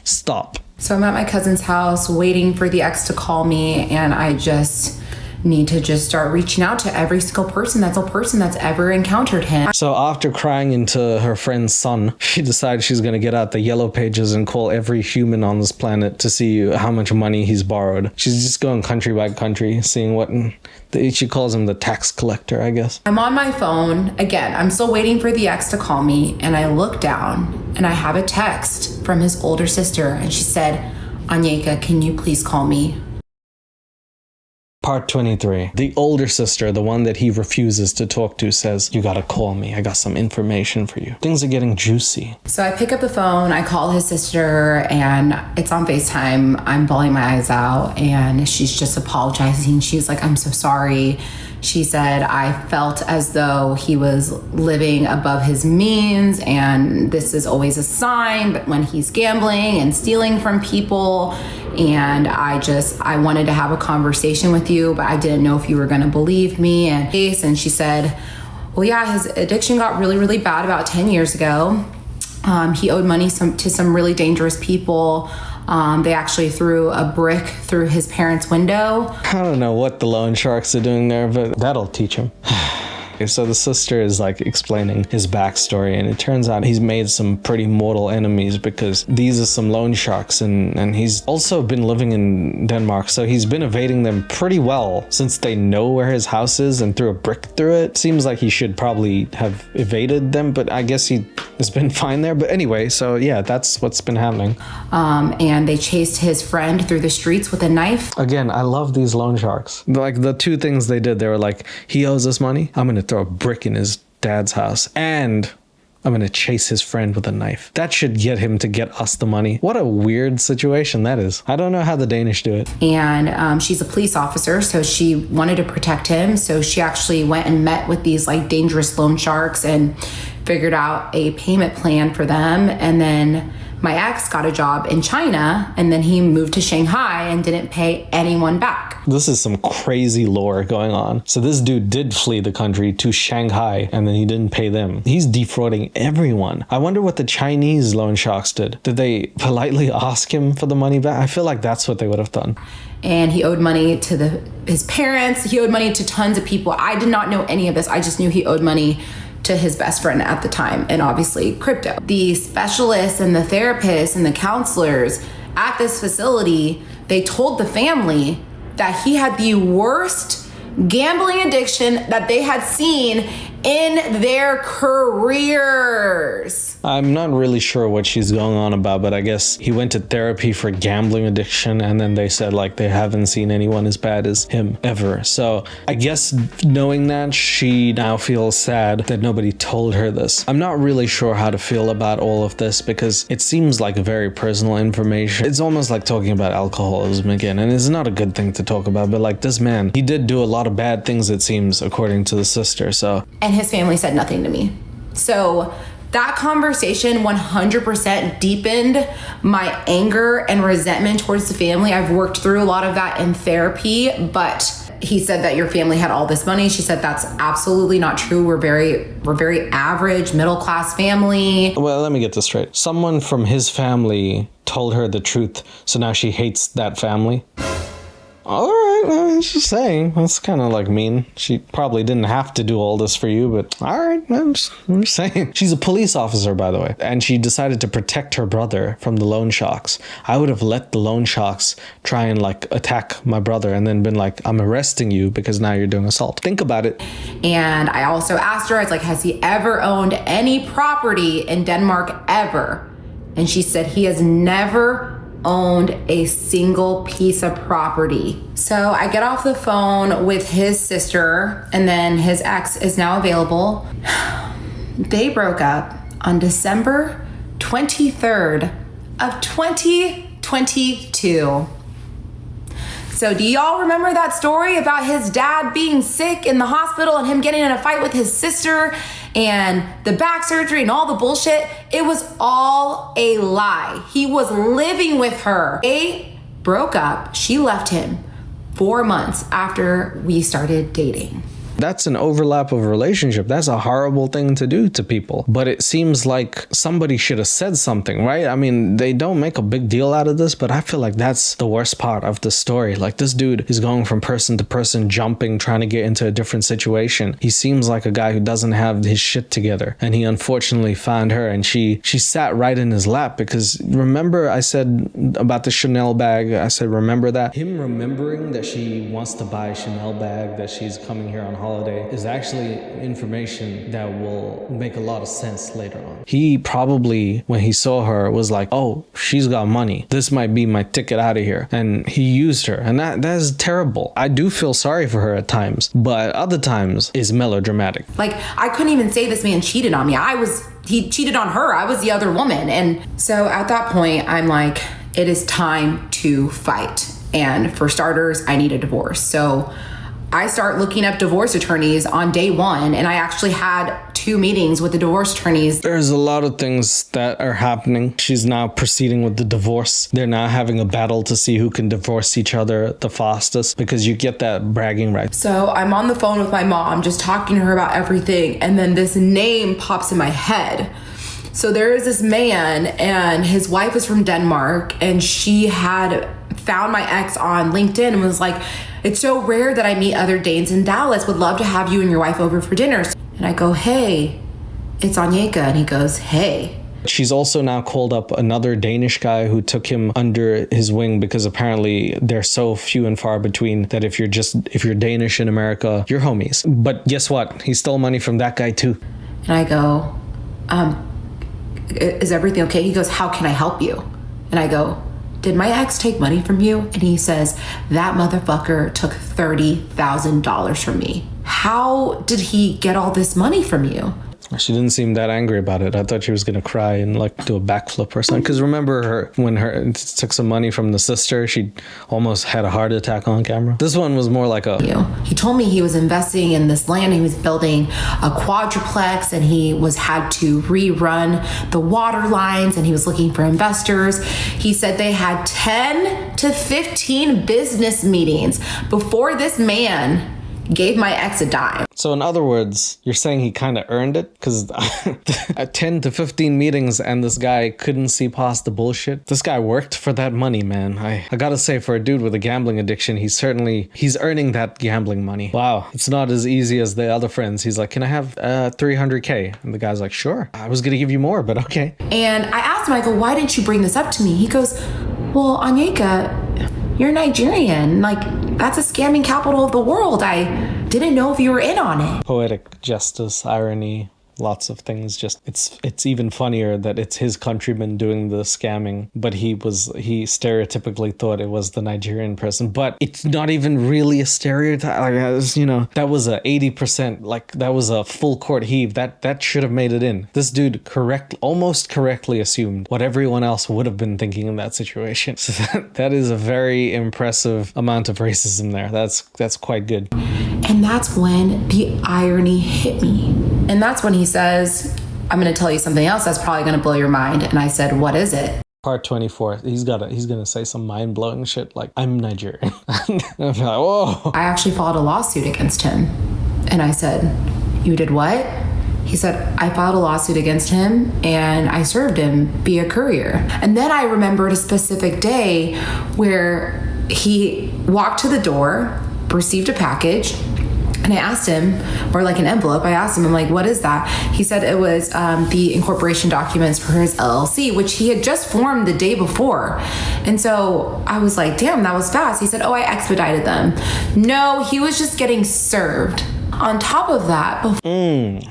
Stop. So I'm at my cousin's house waiting for the ex to call me, and I just need to just start reaching out to every single person that's ever encountered him. So after crying into her friend's son, she decides she's going to get out the yellow pages and call every human on this planet to see how much money he's borrowed. She's just going country by country, seeing what... She calls him the tax collector, I guess. I'm on my phone. Again, I'm still waiting for the ex to call me, and I look down and I have a text from his older sister, and she said, Anyeka, can you please call me? Part 23. The older sister, the one that he refuses to talk to, says, "You gotta call me. I got some information for you." Things are getting juicy. So I pick up the phone, I call his sister, and it's on FaceTime. I'm bawling my eyes out, and she's just apologizing. She's like, "I'm so sorry." She said, "I felt as though he was living above his means, and this is always a sign, but when he's gambling and stealing from people, and I wanted to have a conversation with you, but I didn't know if you were gonna believe me." And she said, "Well, yeah, his addiction got really, really bad about 10 years ago. He owed money to some really dangerous people. They actually threw a brick through his parents' window." I don't know what the loan sharks are doing there, but that'll teach him. So the sister is like explaining his backstory, and it turns out he's made some pretty mortal enemies because these are some loan sharks, and he's also been living in Denmark, so he's been evading them pretty well since they know where his house is and threw a brick through it. Seems like he should probably have evaded them, but I guess he has been fine there. But anyway, so yeah, that's what's been happening. And they chased his friend through the streets with a knife. Again, I love these loan sharks. Like the two things they did, they were like, he owes us money, I'm gonna throw a brick in his dad's house, and I'm gonna chase his friend with a knife. That should get him to get us the money. What a weird situation that is. I don't know how the Danish do it. And she's a police officer, so she wanted to protect him. So she actually went and met with these like dangerous loan sharks and figured out a payment plan for them. And then my ex got a job in China, and then he moved to Shanghai and didn't pay anyone back. This is some crazy lore going on. So this dude did flee the country to Shanghai, and then he didn't pay them. He's defrauding everyone. I wonder what the Chinese loan sharks did. Did they politely ask him for the money back? I feel like that's what they would have done. And he owed money to his parents. He owed money to tons of people. I did not know any of this. I just knew he owed money to his best friend at the time, and obviously crypto. The specialists and the therapists and the counselors at this facility, they told the family that he had the worst gambling addiction that they had seen in their careers. I'm not really sure what she's going on about, but I guess he went to therapy for gambling addiction, and then they said like they haven't seen anyone as bad as him ever. So I guess knowing that, she now feels sad that nobody told her this. I'm not really sure how to feel about all of this because it seems like very personal information. It's almost like talking about alcoholism again, and it's not a good thing to talk about, but like this man, he did do a lot of bad things, it seems, according to the sister. So and his family said nothing to me. So that conversation 100% deepened my anger and resentment towards the family. I've worked through a lot of that in therapy, but he said that your family had all this money. She said that's absolutely not true. We're very average, middle-class family. Well, let me get this straight. Someone from his family told her the truth, so now she hates that family? All right, I'm just saying. That's kind of like mean. She probably didn't have to do all this for you, but all right, I'm just saying. She's a police officer, by the way, and she decided to protect her brother from the loan sharks. I would have let the loan sharks try and like attack my brother and then been like, I'm arresting you because now you're doing assault. Think about it. And I also asked her, I was like, has he ever owned any property in Denmark ever? And she said he has never owned a single piece of property. So I get off the phone with his sister, and then his ex is now available. They broke up on December 23rd of 2022. So do y'all remember that story about his dad being sick in the hospital and him getting in a fight with his sister and the back surgery and all the bullshit? It was all a lie. He was living with her. They broke up. She left him 4 months after we started dating. That's an overlap of relationship. That's a horrible thing to do to people. But it seems like somebody should have said something, right? I mean, they don't make a big deal out of this, but I feel like that's the worst part of the story. Like this dude is going from person to person, jumping, trying to get into a different situation. He seems like a guy who doesn't have his shit together. And he unfortunately found her, and she sat right in his lap because remember I said about the Chanel bag, I said, remember that? Him remembering that she wants to buy a Chanel bag, that she's coming here on holiday holiday is actually information that will make a lot of sense later on. He probably, when he saw her, was like, oh, she's got money. This might be my ticket out of here. And he used her. And that is terrible. I do feel sorry for her at times, but other times is melodramatic. Like, I couldn't even say this man cheated on me. He cheated on her. I was the other woman. And so at that point, I'm like, it is time to fight. And for starters, I need a divorce. So I start looking up divorce attorneys on day one, and I actually had 2 meetings with the divorce attorneys. There's a lot of things that are happening. She's now proceeding with the divorce. They're now having a battle to see who can divorce each other the fastest, because you get that bragging right. So I'm on the phone with my mom, just talking to her about everything, and then this name pops in my head. So there is this man, and his wife is from Denmark, and she had found my ex on LinkedIn and was like, it's so rare that I meet other Danes in Dallas. Would love to have you and your wife over for dinner. And I go, hey, it's Anyeka. And he goes, hey. She's also now called up another Danish guy who took him under his wing, because apparently they're so few and far between that if you're Danish in America, you're homies. But guess what? He stole money from that guy too. And I go, is everything okay? He goes, how can I help you? And I go, did my ex take money from you? And he says, that motherfucker took $30,000 from me. How did he get all this money from you? She didn't seem that angry about it. I thought she was going to cry and like do a backflip or something. Because remember when her took some money from the sister, she almost had a heart attack on camera. This one was more like a... He told me he was investing in this land. He was building a quadruplex, and he had to rerun the water lines, and he was looking for investors. He said they had 10 to 15 business meetings before this man gave my ex a dime. So in other words, you're saying he kind of earned it? Because at 10 to 15 meetings and this guy couldn't see past the bullshit. This guy worked for that money, man. I gotta say, for a dude with a gambling addiction, he's earning that gambling money. Wow. It's not as easy as the other friends. He's like, can I have 300K? And the guy's like, sure. I was gonna give you more, but okay. And I asked him, I go, why didn't you bring this up to me? He goes, well, Anyeka, you're Nigerian. Like, that's a scamming capital of the world. I didn't know if you were in on it. Poetic justice, irony, lots of things. Just it's even funnier that it's his countrymen doing the scamming, but he stereotypically thought it was the Nigerian person. But it's not even really a stereotype. Like, that was a 80%. Like, that was a full court heave. That should have made it in. This dude almost correctly assumed what everyone else would have been thinking in that situation. So that is a very impressive amount of racism there. That's quite good. And that's when the irony hit me. And that's when he says, I'm going to tell you something else that's probably going to blow your mind. And I said, what is it? Part 24. He's gonna say some mind-blowing shit like, I'm Nigerian. And I'm like, whoa. I actually filed a lawsuit against him. And I said, you did what? He said, I filed a lawsuit against him and I served him via courier. And then I remembered a specific day where he walked to the door, received a package, and I asked him, or like an envelope, I asked him, I'm like, what is that? He said it was the incorporation documents for his LLC, which he had just formed the day before. And so I was like, damn, that was fast. He said, oh, I expedited them. No, he was just getting served. On top of that,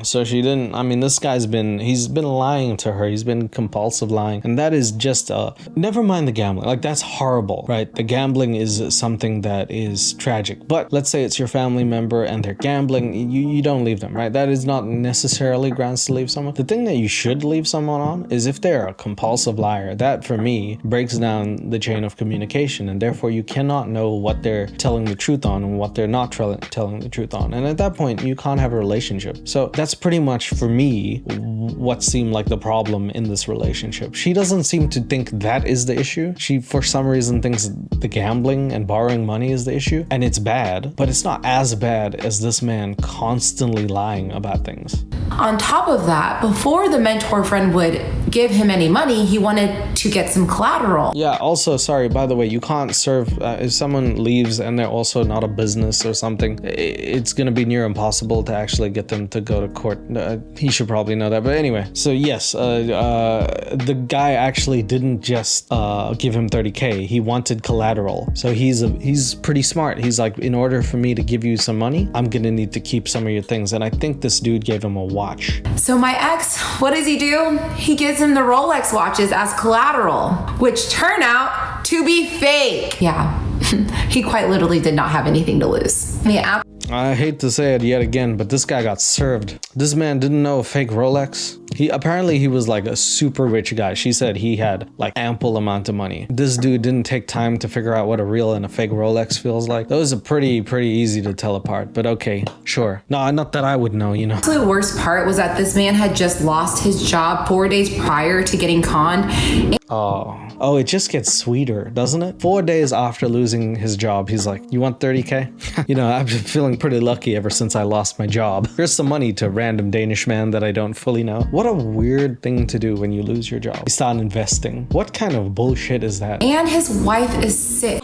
so she didn't. I mean, this guy's he's been lying to her. He's been compulsive lying, and that is just never mind the gambling. Like, that's horrible, right? The gambling is something that is tragic. But let's say it's your family member and they're gambling. You don't leave them, right? That is not necessarily grounds to leave someone. The thing that you should leave someone on is if they're a compulsive liar. That, for me, breaks down the chain of communication, and therefore you cannot know what they're telling the truth on and what they're not telling the truth on. And at that point, you can't have a relationship. So that's pretty much, for me, what seemed like the problem in this relationship. She doesn't seem to think that is the issue. She, for some reason, thinks the gambling and borrowing money is the issue, and it's bad, but it's not as bad as this man constantly lying about things. On top of that, before the mentor friend would give him any money. He wanted to get some collateral. Yeah, also, sorry, by the way, you can't serve, if someone leaves and they're also not a business or something, it's gonna be near impossible to actually get them to go to court. He should probably know that, but anyway. So yes, the guy actually didn't just give him 30K, he wanted collateral. So he's pretty smart. He's like, in order for me to give you some money, I'm gonna need to keep some of your things. And I think this dude gave him a watch. So my ex, what does he do? He gives him the Rolex watches as collateral, which turn out to be fake. Yeah, he quite literally did not have anything to lose. I hate to say it yet again, but this guy got served. This man didn't know a fake Rolex. He was like a super rich guy. She said he had like ample amount of money. This dude didn't take time to figure out what a real and a fake Rolex feels like. Those are pretty easy to tell apart, but okay, sure. No, not that I would know, you know. The worst part was that this man had just lost his job 4 days prior to getting conned. Oh, it just gets sweeter, doesn't it? 4 days after losing his job, he's like, you want 30K? You know, I've been feeling pretty lucky ever since I lost my job. Here's some money to a random Danish man that I don't fully know. What a weird thing to do when you lose your job. You start investing. What kind of bullshit is that? And his wife is sick.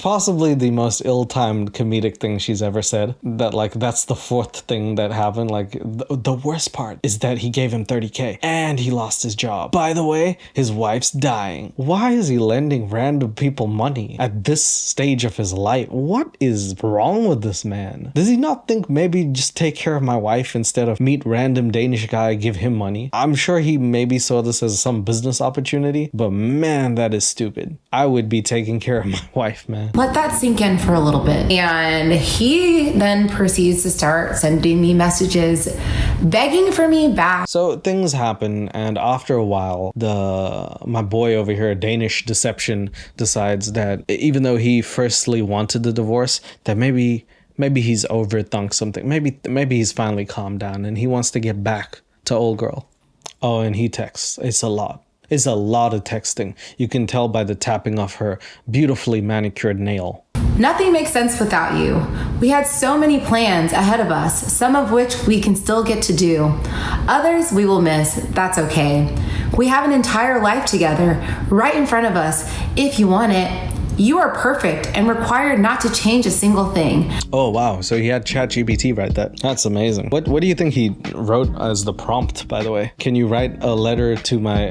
Possibly the most ill-timed comedic thing she's ever said. That like, that's the fourth thing that happened. Like, the worst part is that he gave him 30K and he lost his job. By the way, his wife's dying. Why is he lending random people money at this stage of his life? What is wrong with this man? Does he not think maybe just take care of my wife instead of meet random Danish guy, give him money? I'm sure he maybe saw this as some business opportunity, but man, that is stupid. I would be taking care of my wife, man. Let that sink in for a little bit. And he then proceeds to start sending me messages begging for me back. So things happen, and after a while, my boy over here, Danish Deception, decides that even though he firstly wanted the divorce, that maybe he's overthunk something. Maybe he's finally calmed down and he wants to get back to old girl. Oh, and he texts. It's a lot. It's a lot of texting. You can tell by the tapping of her beautifully manicured nail. Nothing makes sense without you. We had so many plans ahead of us, some of which we can still get to do. Others we will miss. That's okay. We have an entire life together right in front of us if you want it. You are perfect and required not to change a single thing. Oh wow, so he had ChatGPT write that. That's amazing. What do you think he wrote as the prompt, by the way? Can you write a letter to my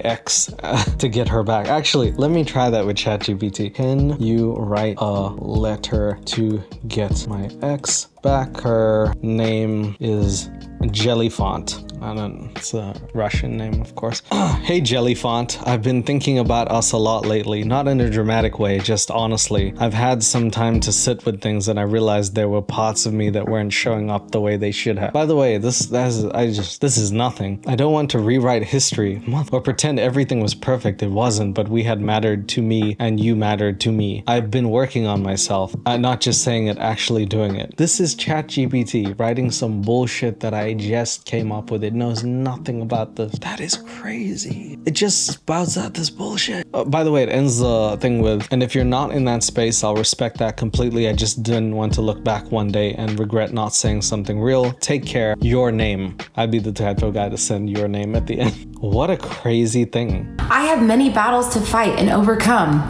ex to get her back? Actually, let me try that with ChatGPT. Can you write a letter to get my ex back? Her name is Jellyfont. It's a Russian name, of course. Hey Jellyfont, I've been thinking about us a lot lately, not in a dramatic way, just honestly. I've had some time to sit with things and I realized there were parts of me that weren't showing up the way they should have. By the way, this is nothing. I don't want to rewrite history or pretend everything was perfect. It wasn't, but we had mattered to me and you mattered to me. I've been working on myself, not just saying it, actually doing it. This is ChatGPT writing some bullshit that I just came up with. It knows nothing about this. That is crazy. It just spouts out this bullshit. By the way, it ends the thing with, and if you're not in that space, I'll respect that completely. I just didn't want to look back one day and regret not saying something real. Take care. Your name. I'd be the type of guy to send your name at the end. What a crazy thing. I have many battles to fight and overcome.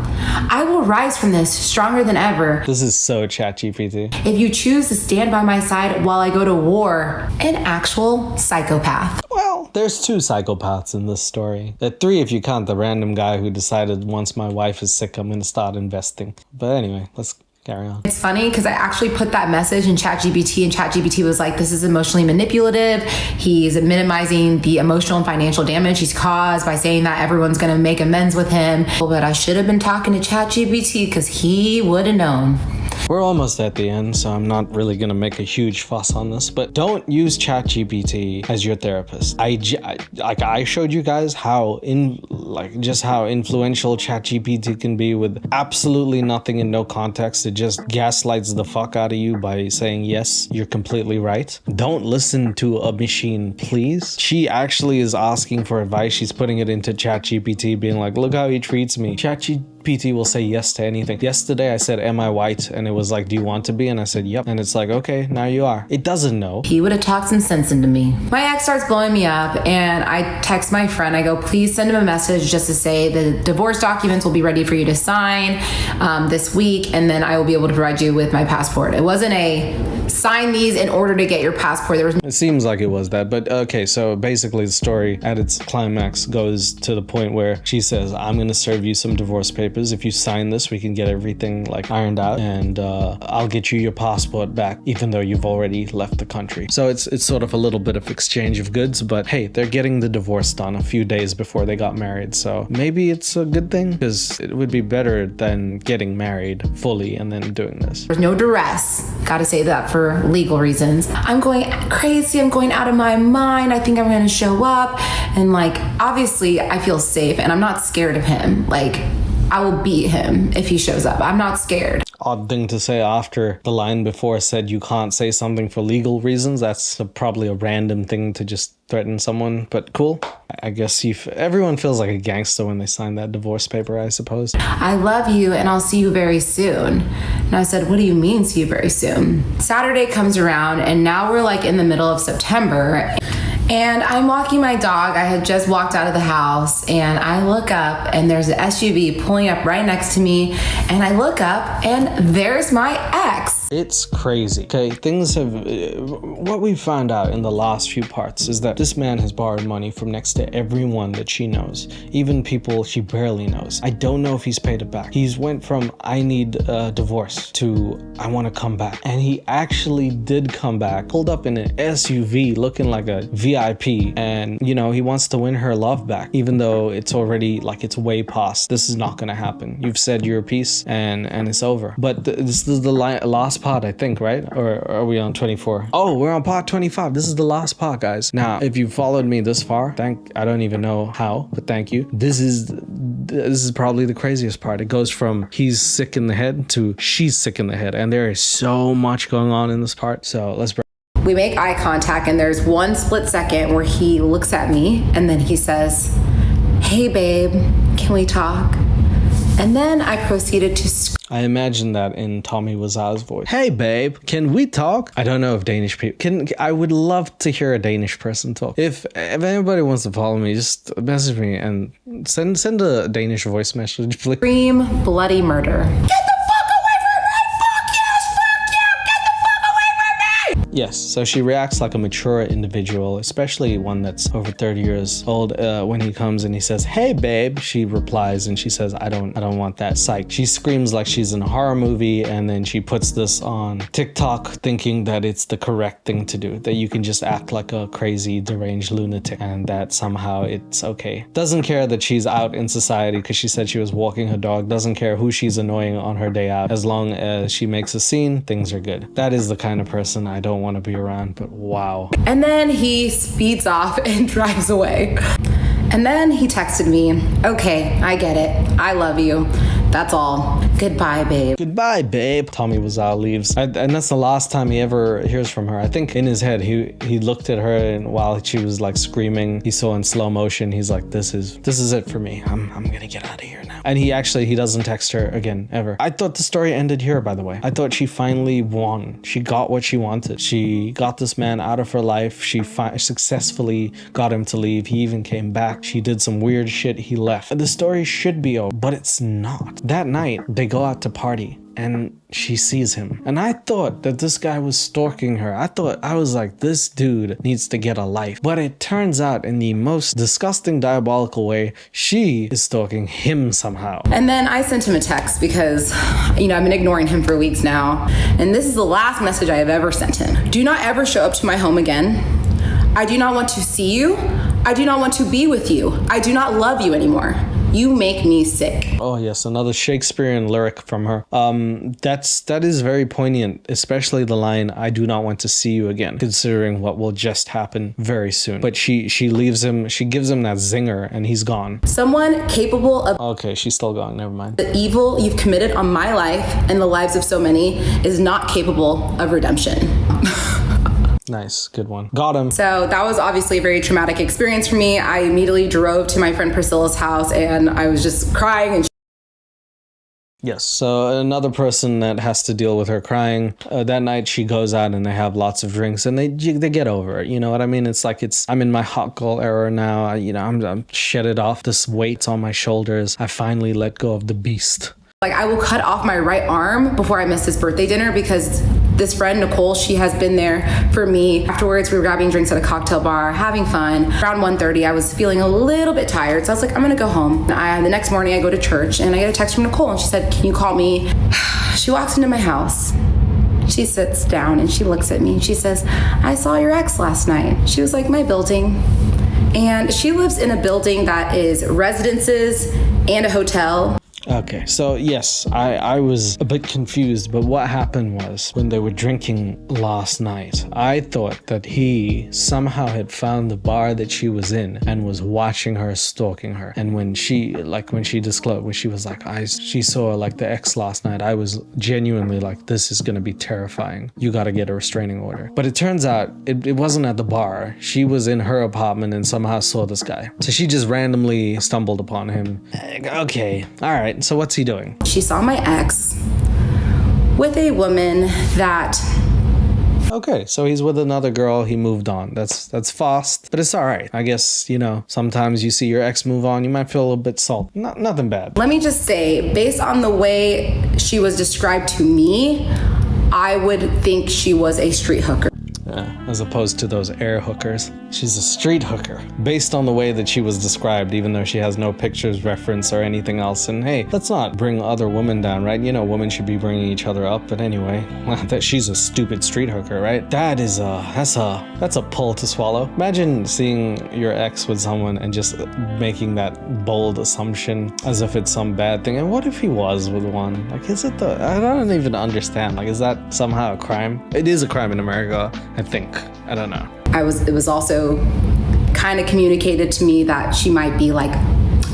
I will rise from this stronger than ever. This is so ChatGPT. If you choose to stand by my side while I go to war, an actual psychopath. Well, there's 2 psychopaths in this story. 3 if you count the random guy who decided once my wife is sick, I'm gonna start investing. But anyway, let's carry on. It's funny because I actually put that message in ChatGPT and ChatGPT was like, this is emotionally manipulative. He's minimizing the emotional and financial damage he's caused by saying that everyone's going to make amends with him. But I should have been talking to ChatGPT because he would have known. We're almost at the end, so I'm not really gonna make a huge fuss on this, but don't use ChatGPT as your therapist. I showed you guys how influential ChatGPT can be with absolutely nothing and no context. It just gaslights the fuck out of you by saying, yes, you're completely right. Don't listen to a machine, please. She actually is asking for advice. She's putting it into ChatGPT, being like, look how he treats me. ChatGPT PT will say yes to anything. Yesterday I said, am I white? And it was like, do you want to be? And I said, yep. And it's like, okay, now you are. It doesn't know. He would have talked some sense into me. My ex starts blowing me up, and I text my friend. I go, please send him a message just to say the divorce documents will be ready for you to sign this week, and then I will be able to provide you with my passport. It wasn't a sign these in order to get your passport. It seems like it was that, but okay, so basically the story at its climax goes to the point where she says, I'm gonna serve you some divorce papers. If you sign this, we can get everything like ironed out, and I'll get you your passport back, even though you've already left the country. So it's sort of a little bit of exchange of goods, but hey, they're getting the divorce done a few days before they got married, so maybe it's a good thing, because it would be better than getting married fully and then doing this. There's no duress. Gotta say that for legal reasons. I'm going crazy. I'm going out of my mind. I think I'm gonna show up. And like, obviously I feel safe and I'm not scared of him. Like, I will beat him if he shows up. I'm not scared. Odd thing to say after the line before said you can't say something for legal reasons. That's probably a random thing to just threaten someone, but cool. I guess everyone feels like a gangster when they sign that divorce paper, I suppose. I love you and I'll see you very soon. And I said, what do you mean see you very soon? Saturday comes around and now we're like in the middle of September. And I'm walking my dog. I had just walked out of the house and I look up and there's an SUV pulling up right next to me. And I look up and there's my ex. It's crazy. Okay, things have... what we found out in the last few parts is that this man has borrowed money from next to everyone that she knows, even people she barely knows. I don't know if he's paid it back. He's went from I need a divorce to I want to come back. And he actually did come back, pulled up in an SUV looking like a VIP, and you know, he wants to win her love back, even though it's already like it's way past. This is not gonna happen. You've said your piece and it's over. But this is the last part, I think, right? Or are we on 24? Oh, we're on part 25. This is the last part, guys. Now, if you followed me this far, I don't even know how, but thank you. This is probably the craziest part. It goes from he's sick in the head to she's sick in the head, and there is so much going on in this part. So let's break. We make eye contact and there's one split second where he looks at me and then he says, hey babe, can we talk? And then I proceeded to I imagine that in Tommy Wiseau's voice. Hey babe, can we talk? I don't know if Danish people can. I would love to hear a Danish person talk. If anybody wants to follow me, just message me and send a Danish voice message, please. Scream bloody murder. Yes, so she reacts like a mature individual, especially one that's over 30 years old. When he comes and he says, hey babe, she replies and she says, I don't want that. Psych. She screams like she's in a horror movie, and then she puts this on TikTok thinking that it's the correct thing to do, that you can just act like a crazy deranged lunatic and that somehow it's okay. Doesn't care that she's out in society because she said she was walking her dog. Doesn't care who she's annoying on her day out. As long as she makes a scene, things are good. That is the kind of person I don't want to be around, but wow. And then he speeds off and drives away. And then he texted me, okay, I get it. I love you. That's all. Goodbye, babe. Goodbye, babe. Tommy Wiseau leaves. And that's the last time he ever hears from her. I think in his head, he looked at her, and while she was like screaming, he saw in slow motion, he's like, this is it for me. I'm gonna get out of here now. And he doesn't text her again, ever. I thought the story ended here, by the way. I thought she finally won. She got what she wanted. She got this man out of her life. She successfully got him to leave. He even came back. She did some weird shit. He left. The story should be over, but it's not. That night, they go out to party and she sees him. And I thought that this guy was stalking her. I was like, this dude needs to get a life. But it turns out in the most disgusting, diabolical way, she is stalking him somehow. And then I sent him a text because, you know, I've been ignoring him for weeks now. And this is the last message I have ever sent him. Do not ever show up to my home again. I do not want to see you. I do not want to be with you. I do not love you anymore. You make me sick. Oh yes, another Shakespearean lyric from her. That is very poignant, especially the line, I do not want to see you again, considering what will just happen very soon. But she leaves him, she gives him that zinger and he's gone. Someone capable of... Okay, she's still gone, never mind. The evil you've committed on my life and the lives of so many is not capable of redemption. Nice, good one. Got him. So that was obviously a very traumatic experience for me. I immediately drove to my friend Priscilla's house and I was just crying and Yes, so another person that has to deal with her crying, that night she goes out and they have lots of drinks and they get over it, you know what I mean? It's like I'm in my hot girl era now, I'm shedded off this weight on my shoulders. I finally let go of the beast. Like, I will cut off my right arm before I miss his birthday dinner because this friend, Nicole, she has been there for me. Afterwards, we were grabbing drinks at a cocktail bar, having fun. Around 1:30, I was feeling a little bit tired, so I was like, I'm gonna go home. The next morning, I go to church, and I get a text from Nicole, and she said, can you call me? She walks into my house. She sits down, and she looks at me, and she says, I saw your ex last night. She was like, my building. And she lives in a building that is residences and a hotel. Okay, so yes, I was a bit confused, but what happened was when they were drinking last night, I thought that he somehow had found the bar that she was in and was watching her, stalking her. And when she disclosed, when she was like, she saw like the ex last night, I was genuinely like, this is gonna be terrifying. You gotta get a restraining order. But it turns out it wasn't at the bar. She was in her apartment and somehow saw this guy. So she just randomly stumbled upon him. Okay, all right. So what's he doing? She saw my ex with a woman that... Okay, so he's with another girl, he moved on. That's fast, but it's all right. I guess, sometimes you see your ex move on, you might feel a little bit salty. Nothing bad. Let me just say, based on the way she was described to me, I would think she was a street hooker. As opposed to those air hookers. She's a street hooker, based on the way that she was described, even though she has no pictures, reference, or anything else. And hey, let's not bring other women down, right? Women should be bringing each other up. But anyway, that she's a stupid street hooker, right? That's a pull to swallow. Imagine seeing your ex with someone and just making that bold assumption as if it's some bad thing. And what if he was with one? Like, I don't even understand. Like, is that somehow a crime? It is a crime in America, I think. I don't know. It was also kind of communicated to me that she might be like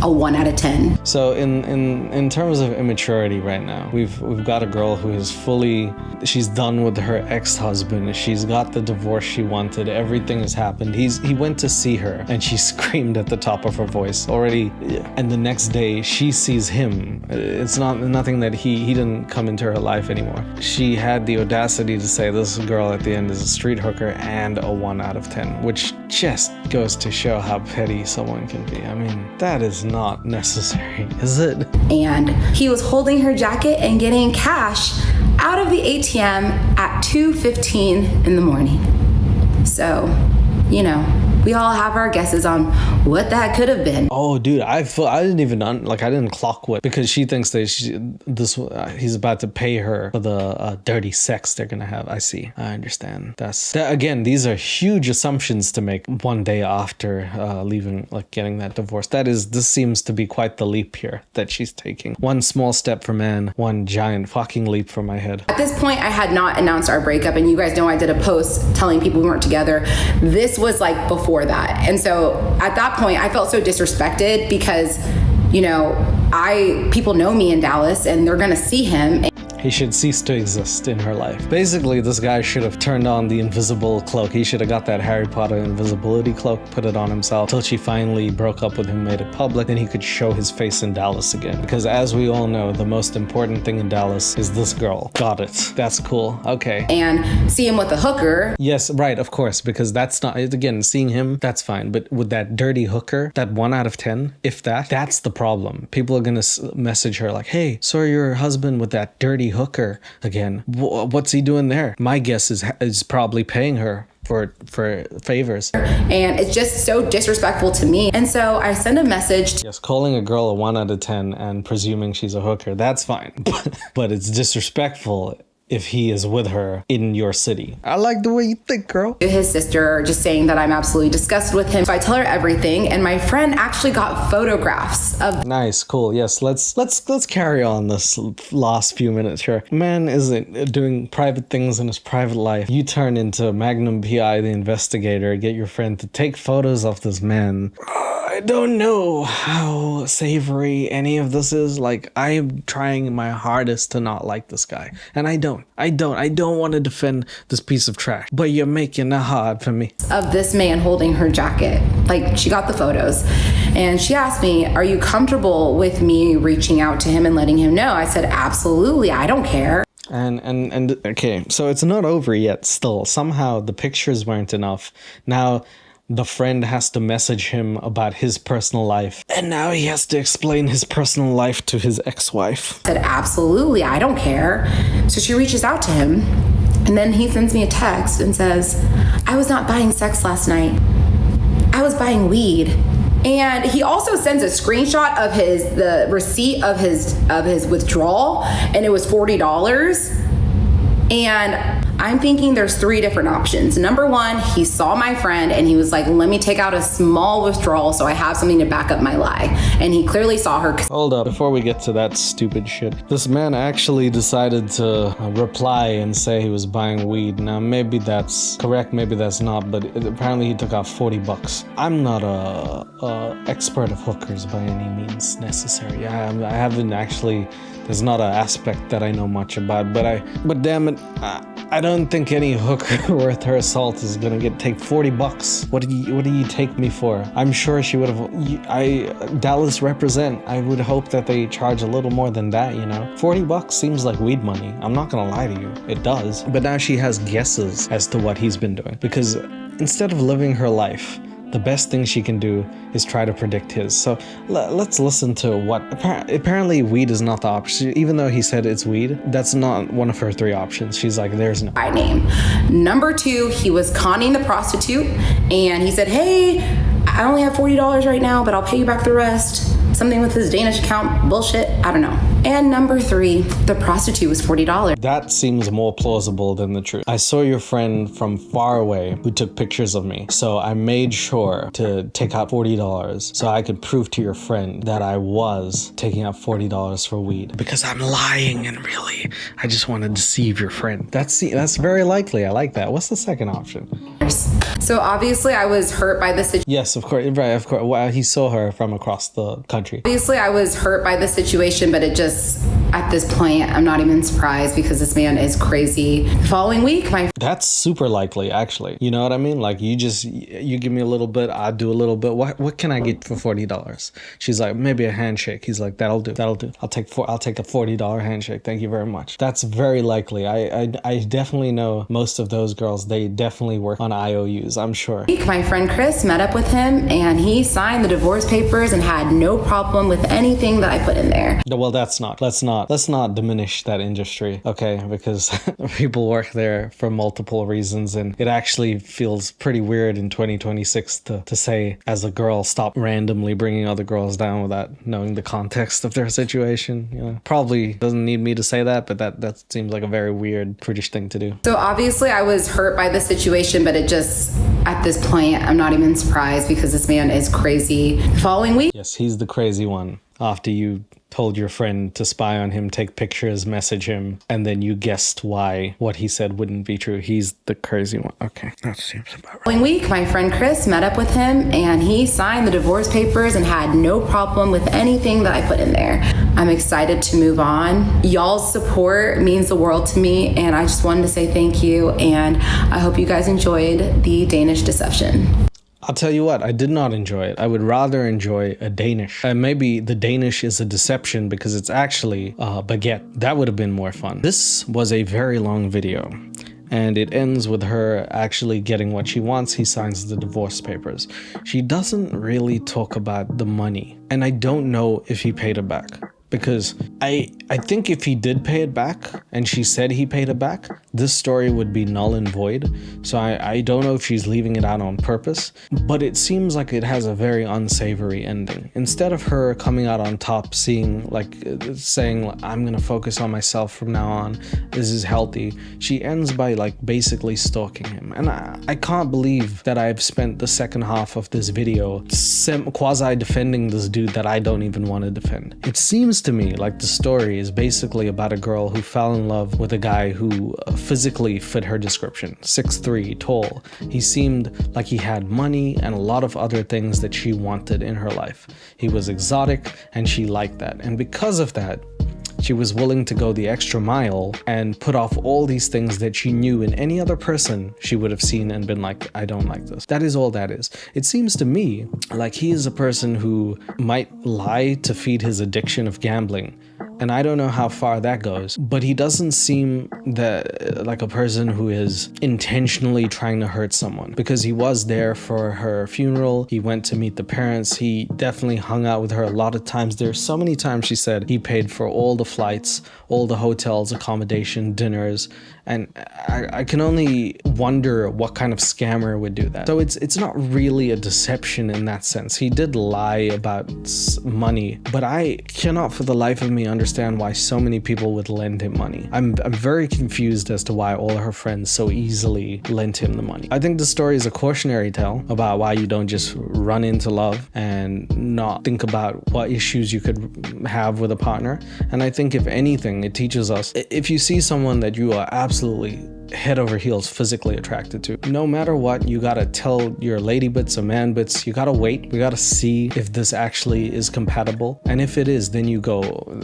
a 1 out of 10. So in terms of immaturity right now, we've got a girl who is she's done with her ex-husband. She's got the divorce she wanted. Everything has happened. He went to see her and she screamed at the top of her voice already. And the next day she sees him. It's nothing that he didn't come into her life anymore. She had the audacity to say this girl at the end is a street hooker and a 1 out of 10, which just goes to show how petty someone can be. I mean, that is not necessary, is it? And he was holding her jacket and getting cash out of the ATM at 2:15 in the morning. So, we all have our guesses on what that could have been. Oh, dude, I didn't even I didn't clock what, because she thinks that he's about to pay her for the dirty sex they're gonna have. I see. I understand. Again, these are huge assumptions to make one day after leaving, like getting that divorce. This seems to be quite the leap here that she's taking. One small step for man, one giant fucking leap for my head. At this point, I had not announced our breakup, and you guys know I did a post telling people we weren't together. This was like before that. And so at that point, I felt so disrespected because, people know me in Dallas and they're gonna see him. He should cease to exist in her life. Basically, this guy should have turned on the invisible cloak. He should have got that Harry Potter invisibility cloak, put it on himself, till she finally broke up with him, made it public, then he could show his face in Dallas again. Because as we all know, the most important thing in Dallas is this girl. Got it. That's cool. Okay. And see him with a hooker. Yes, right, of course, because that's not, again, seeing him, that's fine. But with that dirty hooker, that 1 out of 10, if that's the problem. People are gonna message her like, hey, saw your husband with that dirty hooker again. What's he doing there? My guess is probably paying her for favors. And it's just so disrespectful to me. And so I send a message. Yes, calling a girl a 1 out of 10 and presuming she's a hooker, that's fine. But it's disrespectful if he is with her in your city. I like the way you think, girl. His sister, just saying that I'm absolutely disgusted with him. So I tell her everything, and my friend actually got photographs of. Nice, cool. Yes, let's carry on this last few minutes here. Man isn't doing private things in his private life. You turn into Magnum PI, the investigator, get your friend to take photos of this man. I don't know how savory any of this is. Like, I'm trying my hardest to not like this guy. And I don't want to defend this piece of trash. But you're making it hard for me. Of this man holding her jacket. Like, she got the photos. And she asked me, are you comfortable with me reaching out to him and letting him know? I said, absolutely, I don't care. And okay, so it's not over yet still. Somehow the pictures weren't enough. Now the friend has to message him about his personal life. And now he has to explain his personal life to his ex-wife. I said, absolutely, I don't care. So she reaches out to him. And then he sends me a text and says, I was not buying sex last night. I was buying weed. And he also sends a screenshot of the receipt of his withdrawal, and it was $40. And I'm thinking there's 3 different options. Number 1, he saw my friend and he was like, let me take out a small withdrawal so I have something to back up my lie. And he clearly saw her. Hold up, before we get to that stupid shit. This man actually decided to reply and say he was buying weed. Now, maybe that's correct, maybe that's not, but apparently he took out $40. I'm not a expert of hookers by any means necessary. I haven't actually, there's not an aspect that I know much about, but damn it, I don't think any hooker worth her salt is gonna take $40. What do you take me for? I'm sure she would have. Dallas represent. I would hope that they charge a little more than that. You know, $40 seems like weed money. I'm not gonna lie to you, it does. But now she has guesses as to what he's been doing, because instead of living her life, the best thing she can do is try to predict his. So let's listen to what, apparently weed is not the option. Even though he said it's weed, that's not one of her 3 options. She's like, there's no. By name. Number 2, he was conning the prostitute and he said, hey, I only have $40 right now, but I'll pay you back the rest. Something with his Danish account, bullshit, I don't know. And number 3, the prostitute was $40. That seems more plausible than the truth. I saw your friend from far away who took pictures of me, so I made sure to take out $40 so I could prove to your friend that I was taking out $40 for weed. Because I'm lying, and really, I just want to deceive your friend. That's very likely. I like that. What's the second option? So obviously I was hurt by the situation. Yes, of course, right, of course. Well, he saw her from across the country. Obviously I was hurt by the situation, but it just, at this point, I'm not even surprised because this man is crazy. The following week, That's super likely, actually. You know what I mean? Like, you give me a little bit, I do a little bit. What can I get for $40? She's like, maybe a handshake. He's like, that'll do. I'll take a $40 handshake. Thank you very much. That's very likely. I definitely know most of those girls. They definitely work on IOUs, I'm sure. My friend Chris met up with him and he signed the divorce papers and had no problem with anything that I put in there. Well, let's not diminish that industry, okay? Because people work there for multiple reasons, and it actually feels pretty weird in 2026 to say, as a girl, stop randomly bringing other girls down without knowing the context of their situation. You know, probably doesn't need me to say that, but that seems like a very weird British thing to do. So obviously I was hurt by the situation, but it just, at this point, I'm not even surprised because this man is crazy. The following week. Yes, he's the crazy one. After you told your friend to spy on him, take pictures, message him, and then you guessed why what he said wouldn't be true. He's the crazy one. Okay, that seems about right. Following week, my friend Chris met up with him and he signed the divorce papers and had no problem with anything that I put in there. I'm excited to move on. Y'all's support means the world to me, and I just wanted to say thank you, and I hope you guys enjoyed the Danish deception. I'll tell you what, I did not enjoy it. I would rather enjoy a Danish. Maybe the Danish is a deception because it's actually baguette. That would have been more fun. This was a very long video, and it ends with her actually getting what she wants. He signs the divorce papers. She doesn't really talk about the money, and I don't know if he paid her back. Because I think if he did pay it back and she said he paid it back, this story would be null and void. So I don't know if she's leaving it out on purpose, but it seems like it has a very unsavory ending. Instead of her coming out on top, saying I'm gonna focus on myself from now on, this is healthy, she ends by basically stalking him. And I can't believe that I've spent the second half of this video quasi defending this dude that I don't even want to defend. It seems to me like the story is basically about a girl who fell in love with a guy who physically fit her description. 6'3", tall. He seemed like he had money and a lot of other things that she wanted in her life. He was exotic and she liked that. And because of that, she was willing to go the extra mile and put off all these things that she knew in any other person she would have seen and been like, I don't like this. That is all that is. It seems to me like he is a person who might lie to feed his addiction of gambling. And I don't know how far that goes, but he doesn't seem that like a person who is intentionally trying to hurt someone, because he was there for her funeral. He went to meet the parents. He definitely hung out with her a lot of times. There's so many times she said he paid for all the flights, all the hotels, accommodation, dinners. And I can only wonder what kind of scammer would do that. So it's not really a deception in that sense. He did lie about money, but I cannot for the life of me understand why so many people would lend him money. I'm very confused as to why all her friends so easily lent him the money. I think the story is a cautionary tale about why you don't just run into love and not think about what issues you could have with a partner. And I think if anything, it teaches us, if you see someone that you are absolutely head over heels physically attracted to, no matter what, you gotta tell your lady bits or man bits, you gotta wait, we gotta see if this actually is compatible, and if it is, then you go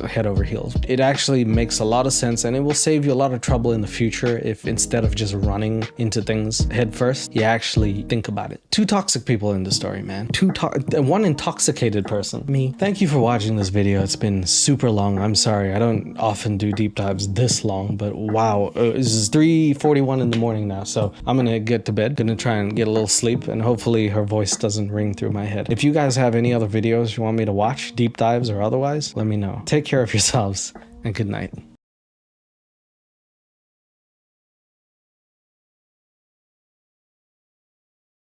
head over heels. It actually makes a lot of sense, and it will save you a lot of trouble in the future if instead of just running into things head first, you actually think about it. 2 toxic people in the story, man. 1 intoxicated person, me. Thank you for watching this video. It's been super long. I'm sorry, I don't often do deep dives this long, but wow, this is 3:41 in the morning now, so I'm gonna get to bed, gonna try and get a little sleep, and hopefully her voice doesn't ring through my head. If you guys have any other videos you want me to watch, deep dives or otherwise, let me know. Take care of yourselves, and good night.